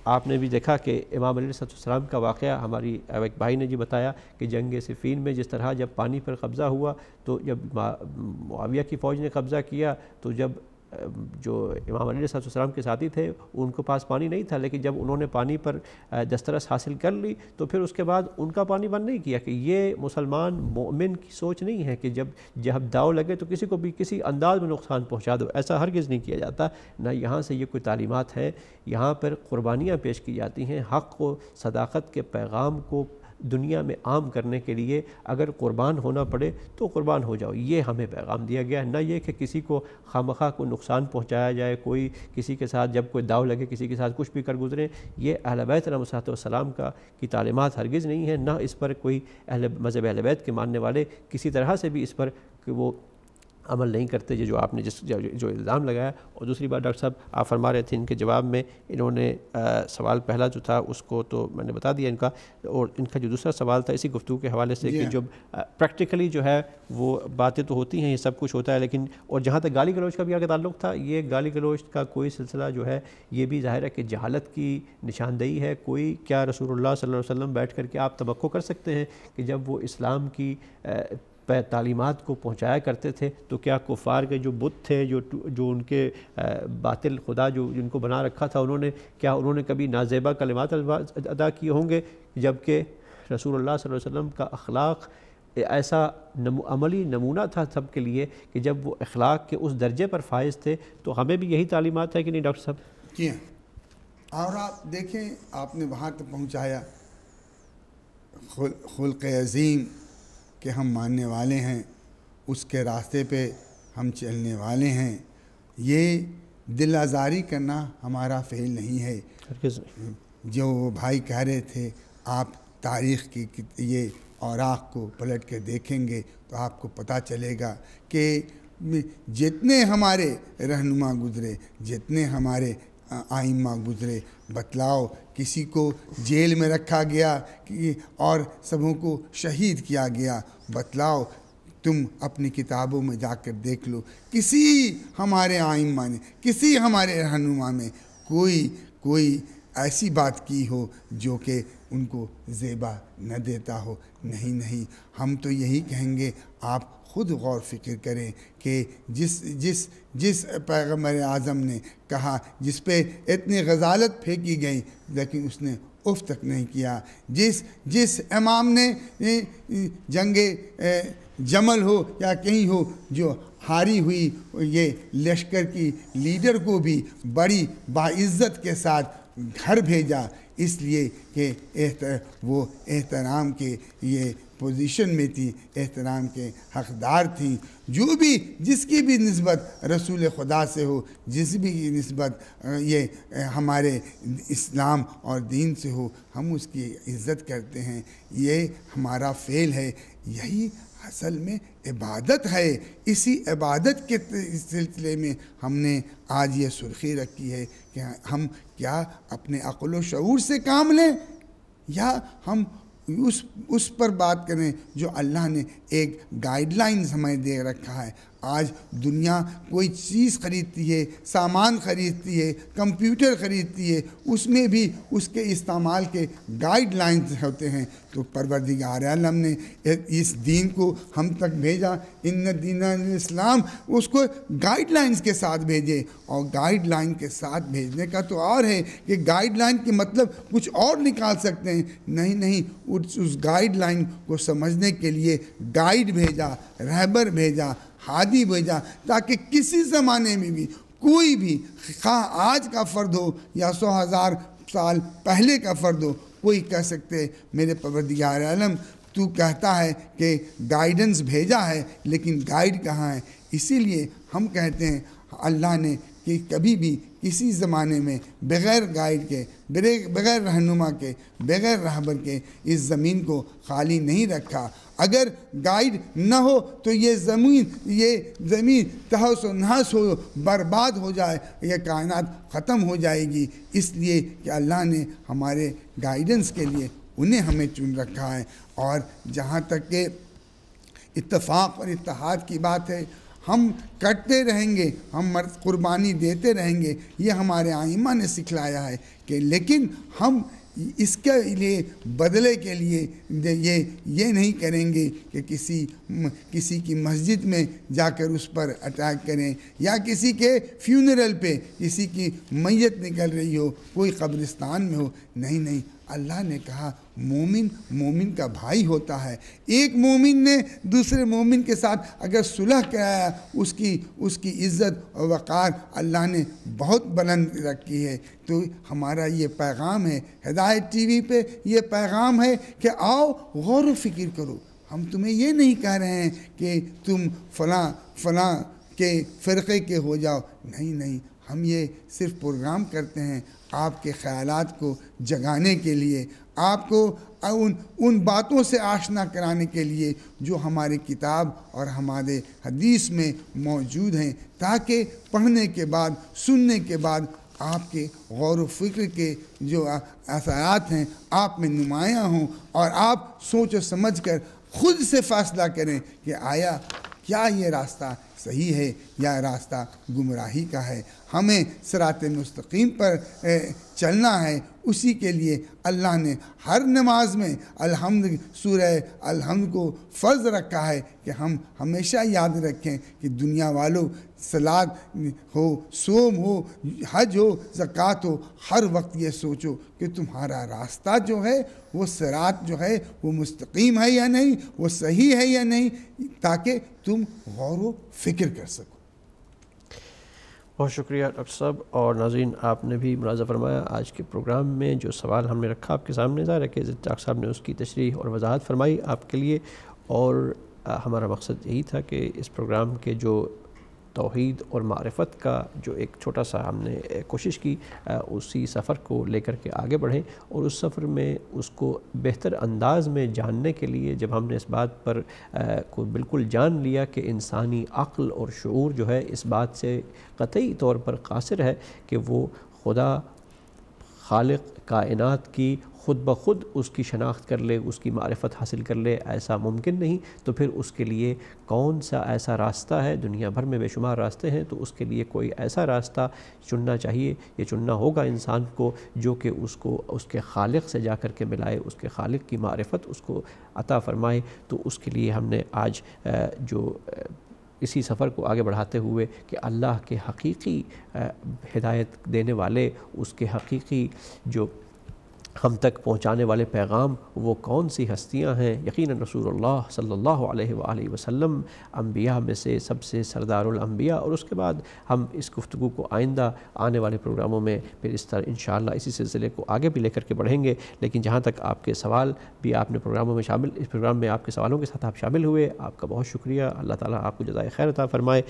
آپ نے بھی دیکھا کہ امام علیہ السلام کا واقعہ ہماری ایک بھائی نے جی بتایا کہ جنگ صفین میں جس طرح جب پانی پر قبضہ ہوا تو جب معاویہ کی فوج نے قبضہ کیا تو جب جو امام علیہ السلام کے ساتھی تھے ان کے پاس پانی نہیں تھا، لیکن جب انہوں نے پانی پر دسترس حاصل کر لی تو پھر اس کے بعد ان کا پانی بند نہیں کیا۔ کہ یہ مسلمان مومن کی سوچ نہیں ہے کہ جب داؤ لگے تو کسی کو بھی کسی انداز میں نقصان پہنچا دو، ایسا ہرگز نہیں کیا جاتا۔ نہ یہاں سے یہ کوئی تعلیمات ہے، یہاں پر قربانیاں پیش کی جاتی ہیں۔ حق کو، صداقت کے پیغام کو دنیا میں عام کرنے کے لیے اگر قربان ہونا پڑے تو قربان ہو جاؤ، یہ ہمیں پیغام دیا گیا ہے۔ نہ یہ کہ کسی کو خامخواہ کو نقصان پہنچایا جائے، کوئی کسی کے ساتھ جب کوئی داؤ لگے کسی کے ساتھ کچھ بھی کر گزرے، یہ اہل بیت علیہ السلام کی تعلیمات ہرگز نہیں ہے۔ نہ اس پر کوئی مذہب اہل بیت کے ماننے والے کسی طرح سے بھی اس پر کہ وہ عمل نہیں کرتے جو آپ نے جو الزام لگایا۔ اور دوسری بات ڈاکٹر صاحب آپ فرما رہے تھے ان کے جواب میں، انہوں نے سوال پہلا جو تھا اس کو تو میں نے بتا دیا ان کا، اور ان کا جو دوسرا سوال تھا اسی گفتگو کے حوالے سے کہ جو پریکٹیکلی جو ہے وہ باتیں تو ہوتی ہیں، یہ سب کچھ ہوتا ہے، لیکن اور جہاں تک گالی گلوچ کا بھی آگے تعلق تھا، یہ گالی گلوچ کا کوئی سلسلہ جو ہے یہ بھی ظاہر ہے کہ جہالت کی نشاندہی ہے۔ کوئی کیا رسول اللہ صلی اللہ علیہ وسلم بیٹھ کر کے آپ توقع کر سکتے ہیں کہ جب وہ اسلام کی تعلیمات کو پہنچایا کرتے تھے تو کیا کفار کے جو بت تھے، جو ان کے باطل خدا جو جن کو بنا رکھا تھا، انہوں نے کبھی نازیبا کلمات ادا کیے ہوں گے؟ جبکہ رسول اللہ صلی اللہ علیہ وسلم کا اخلاق ایسا عملی نمونہ تھا سب کے لیے کہ جب وہ اخلاق کے اس درجے پر فائز تھے، تو ہمیں بھی یہی تعلیمات ہے کہ نہیں ڈاکٹر صاحب؟ کیا اور آپ دیکھیں آپ نے وہاں تک پہنچایا خلق عظیم کہ ہم ماننے والے ہیں، اس کے راستے پہ ہم چلنے والے ہیں۔ یہ دل آزاری کرنا ہمارا فعل نہیں ہے۔ جو وہ بھائی کہہ رہے تھے، آپ تاریخ کی یہ اوراق کو پلٹ کے دیکھیں گے تو آپ کو پتہ چلے گا کہ جتنے ہمارے رہنما گزرے، جتنے ہمارے آئمہ گزرے، بتلاؤ کسی کو جیل میں رکھا گیا اور سبوں کو شہید کیا گیا، بتلاؤ تم اپنی کتابوں میں جا کر دیکھ لو، کسی ہمارے آئمہ نے، کسی ہمارے رہنما میں کوئی ایسی بات کی ہو جو کہ ان کو زیبا نہ دیتا ہو؟ نہیں، ہم تو یہی کہیں گے آپ خود غور فکر کریں کہ جس پیغمبر اعظم نے کہا، جس پہ اتنی غزالت پھینکی گئی لیکن اس نے اف تک نہیں کیا، جس امام نے جنگ جمل ہو یا کہیں ہو جو ہاری ہوئی یہ لشکر کی لیڈر کو بھی بڑی باعزت کے ساتھ گھر بھیجا، اس لیے کہ وہ احترام کے یہ پوزیشن میں تھی، احترام کے حقدار تھیں۔ جس کی بھی نسبت رسول خدا سے ہو، جس بھی نسبت یہ ہمارے اسلام اور دین سے ہو، ہم اس کی عزت کرتے ہیں۔ یہ ہمارا فعل ہے، یہی اصل میں عبادت ہے۔ اسی عبادت کے سلسلے میں ہم نے آج یہ سرخی رکھی ہے کہ ہم کیا اپنے عقل و شعور سے کام لیں یا ہم اس پر بات کریں جو اللہ نے ایک گائیڈ لائنز ہمیں دے رکھا ہے۔ آج دنیا کوئی چیز خریدتی ہے، سامان خریدتی ہے، کمپیوٹر خریدتی ہے، اس میں بھی اس کے استعمال کے گائیڈ لائنز ہوتے ہیں۔ تو پروردگار عالم نے اس دین کو ہم تک بھیجا، ان دین الاسلام، اس کو گائیڈ لائنز کے ساتھ بھیجے۔ اور گائیڈ لائن کے ساتھ بھیجنے کا تو اور ہے کہ گائیڈ لائن کے مطلب کچھ اور نکال سکتے ہیں، نہیں، اس گائیڈ لائن کو سمجھنے کے لیے گائیڈ بھیجا، رہبر بھیجا، ہادی بھیجا، تاکہ کسی زمانے میں بھی کوئی بھی خواہ آج کا فرد ہو یا 100,000 سال پہلے کا فرد ہو، کوئی کہہ سکتے میرے پروردگار عالم تو کہتا ہے کہ گائیڈنس بھیجا ہے لیکن گائیڈ کہاں ہے؟ اسی لیے ہم کہتے ہیں اللہ نے کہ کبھی بھی کسی زمانے میں بغیر گائیڈ کے، بغیر رہنما کے، بغیر رہبر کے اس زمین کو خالی نہیں رکھا۔ اگر گائیڈ نہ ہو تو یہ زمین تہس و نحس ہو، برباد ہو جائے، یہ کائنات ختم ہو جائے گی۔ اس لیے کہ اللہ نے ہمارے گائیڈنس کے لیے انہیں ہمیں چن رکھا ہے۔ اور جہاں تک کہ اتفاق اور اتحاد کی بات ہے، ہم کرتے رہیں گے، ہم قربانی دیتے رہیں گے، یہ ہمارے ائمہ نے سکھلایا ہے کہ لیکن ہم اس کے لیے بدلے کے لیے یہ نہیں کریں گے کہ کسی کی مسجد میں جا کر اس پر اٹیک کریں، یا کسی کے فیونرل پہ کسی کی میت نکل رہی ہو، کوئی قبرستان میں ہو، نہیں، اللہ نے کہا مومن کا بھائی ہوتا ہے۔ ایک مومن نے دوسرے مومن کے ساتھ اگر صلح کرایا، اس کی عزت اور وقار اللہ نے بہت بلند رکھی ہے۔ تو ہمارا یہ پیغام ہے، ہدایت ٹی وی پہ یہ پیغام ہے کہ آؤ غور و فکر کرو۔ ہم تمہیں یہ نہیں کہہ رہے ہیں کہ تم فلاں کے فرقے کے ہو جاؤ، نہیں، ہم یہ صرف پروگرام کرتے ہیں آپ کے خیالات کو جگانے کے لیے، آپ کو ان باتوں سے آشنا کرانے کے لیے جو ہماری کتاب اور ہمارے حدیث میں موجود ہیں، تاکہ پڑھنے کے بعد، سننے کے بعد آپ کے غور و فکر کے جو اثرات ہیں آپ میں نمایاں ہوں، اور آپ سوچ و سمجھ کر خود سے فیصلہ کریں کہ آیا کیا یہ راستہ صحیح ہے یا راستہ گمراہی کا ہے۔ ہمیں صراط مستقیم پر چلنا ہے، اسی کے لیے اللہ نے ہر نماز میں سورہ الحمد کو فرض رکھا ہے کہ ہم ہمیشہ یاد رکھیں کہ دنیا والوں، صلاۃ ہو، صوم ہو، حج ہو، زکوٰۃ ہو، ہر وقت یہ سوچو کہ تمہارا راستہ جو ہے وہ صراط جو ہے وہ مستقیم ہے یا نہیں، وہ صحیح ہے یا نہیں، تاکہ تم غور و فکر کر سکو۔ بہت شکریہ ڈاکٹر صاحب۔ اور ناظرین، آپ نے بھی ملاحظہ فرمایا آج کے پروگرام میں جو سوال ہم نے رکھا آپ کے سامنے، ظاہر ہے کہ ڈاکٹر صاحب نے اس کی تشریح اور وضاحت فرمائی آپ کے لیے، اور ہمارا مقصد یہی تھا کہ اس پروگرام کے جو توحید اور معرفت کا جو ایک چھوٹا سا ہم نے کوشش کی، اسی سفر کو لے کر کے آگے بڑھیں، اور اس سفر میں اس کو بہتر انداز میں جاننے کے لیے جب ہم نے اس بات پر کو بالکل جان لیا کہ انسانی عقل اور شعور جو ہے اس بات سے قطعی طور پر قاصر ہے کہ وہ خدا خالق کائنات کی خود بخود اس کی شناخت کر لے، اس کی معرفت حاصل کر لے، ایسا ممکن نہیں، تو پھر اس کے لیے کون سا ایسا راستہ ہے؟ دنیا بھر میں بے شمار راستے ہیں، تو اس کے لیے کوئی ایسا راستہ چننا چاہیے، یہ چننا ہوگا انسان کو جو کہ اس کو اس کے خالق سے جا کر کے ملائے، اس کے خالق کی معرفت اس کو عطا فرمائے۔ تو اس کے لیے ہم نے آج جو اسی سفر کو آگے بڑھاتے ہوئے کہ اللہ کے حقیقی ہدایت دینے والے، اس کے حقیقی جو ہم تک پہنچانے والے پیغام وہ کون سی ہستیاں ہیں، یقیناً رسول اللہ صلی اللہ علیہ وآلہ وسلم انبیاء میں سے سب سے سردار الانبیاء۔ اور اس کے بعد ہم اس گفتگو کو آئندہ آنے والے پروگراموں میں پھر اس طرح انشاءاللہ اسی سلسلے کو آگے بھی لے کر کے بڑھیں گے۔ لیکن جہاں تک آپ کے سوال بھی آپ نے پروگراموں میں شامل، اس پروگرام میں آپ کے سوالوں کے ساتھ آپ شامل ہوئے، آپ کا بہت شکریہ، اللہ تعالیٰ آپ کو جزائے خیر عطا فرمائے۔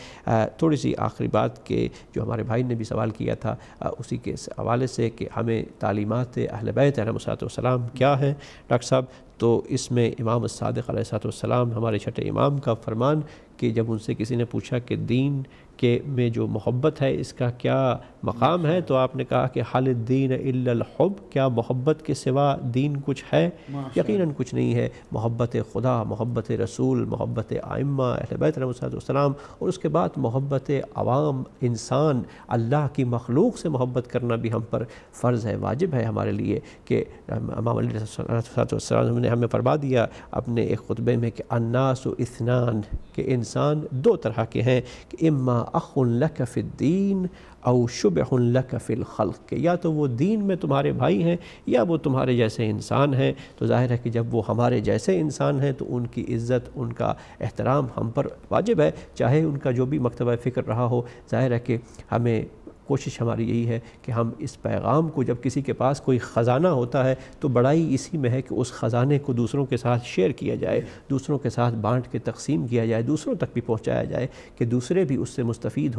تھوڑی سی آخری بات کہ جو ہمارے بھائی نے بھی سوال کیا تھا اسی کے حوالے سے کہ ہمیں تعلیمات اہل بیت علیہ السلام کیا ہیں ڈاکٹر صاحب، تو اس میں امام الصادق علیہ السلام ہمارے چھٹے امام کا فرمان کہ جب ان سے کسی نے پوچھا کہ دین کے میں جو محبت ہے اس کا کیا مقام ہے، تو آپ نے کہا کہ حل الدین الا الحب، کیا محبت کے سوا دین کچھ ہے؟ یقیناً کچھ نہیں ہے۔ محبت خدا، محبت رسول، محبت ائمہ اہل بیت علیہ السلام، اور اس کے بعد محبت عوام انسان، اللہ کی مخلوق سے محبت کرنا بھی ہم پر فرض ہے، واجب ہے ہمارے لیے کہ امام علیہ السلام نے ہمیں فرما دیا اپنے ایک خطبے میں کہ الناس اثنان، کہ انسان دو طرح کے ہیں، کہ اما اخ لک فی الدین او شبہ لک فی الخلق، کہ یا تو وہ دین میں تمہارے بھائی ہیں یا وہ تمہارے جیسے انسان ہیں۔ تو ظاہر ہے کہ جب وہ ہمارے جیسے انسان ہیں تو ان کی عزت، ان کا احترام ہم پر واجب ہے، چاہے ان کا جو بھی مکتبہ فکر رہا ہو۔ ظاہر ہے کہ ہمیں کوشش ہماری یہی ہے کہ ہم اس پیغام کو، جب کسی کے پاس کوئی خزانہ ہوتا ہے تو بڑائی اسی میں ہے کہ اس خزانے کو دوسروں کے ساتھ شیئر کیا جائے، دوسروں کے ساتھ بانٹ کے تقسیم کیا جائے، دوسروں تک بھی پہنچایا جائے کہ دوسرے بھی اس سے مستفید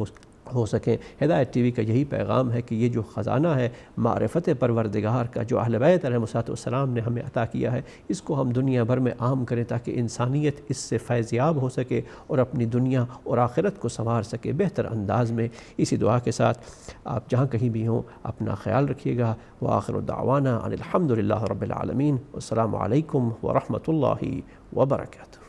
ہو سکیں۔ ہدایت ٹی وی کا یہی پیغام ہے کہ یہ جو خزانہ ہے معرفت پروردگار کا، جو اہل بیت علیہ السلام نے ہمیں عطا کیا ہے، اس کو ہم دنیا بھر میں عام کریں تاکہ انسانیت اس سے فیض یاب ہو سکے اور اپنی دنیا اور آخرت کو سنوار سکے بہتر انداز میں۔ اسی دعا کے ساتھ آپ جہاں کہیں بھی ہوں اپنا خیال رکھیے گا۔ وآخر دعوانا ان الحمد للہ رب العالمین، والسلام علیکم ورحمۃ اللہ وبرکاتہ۔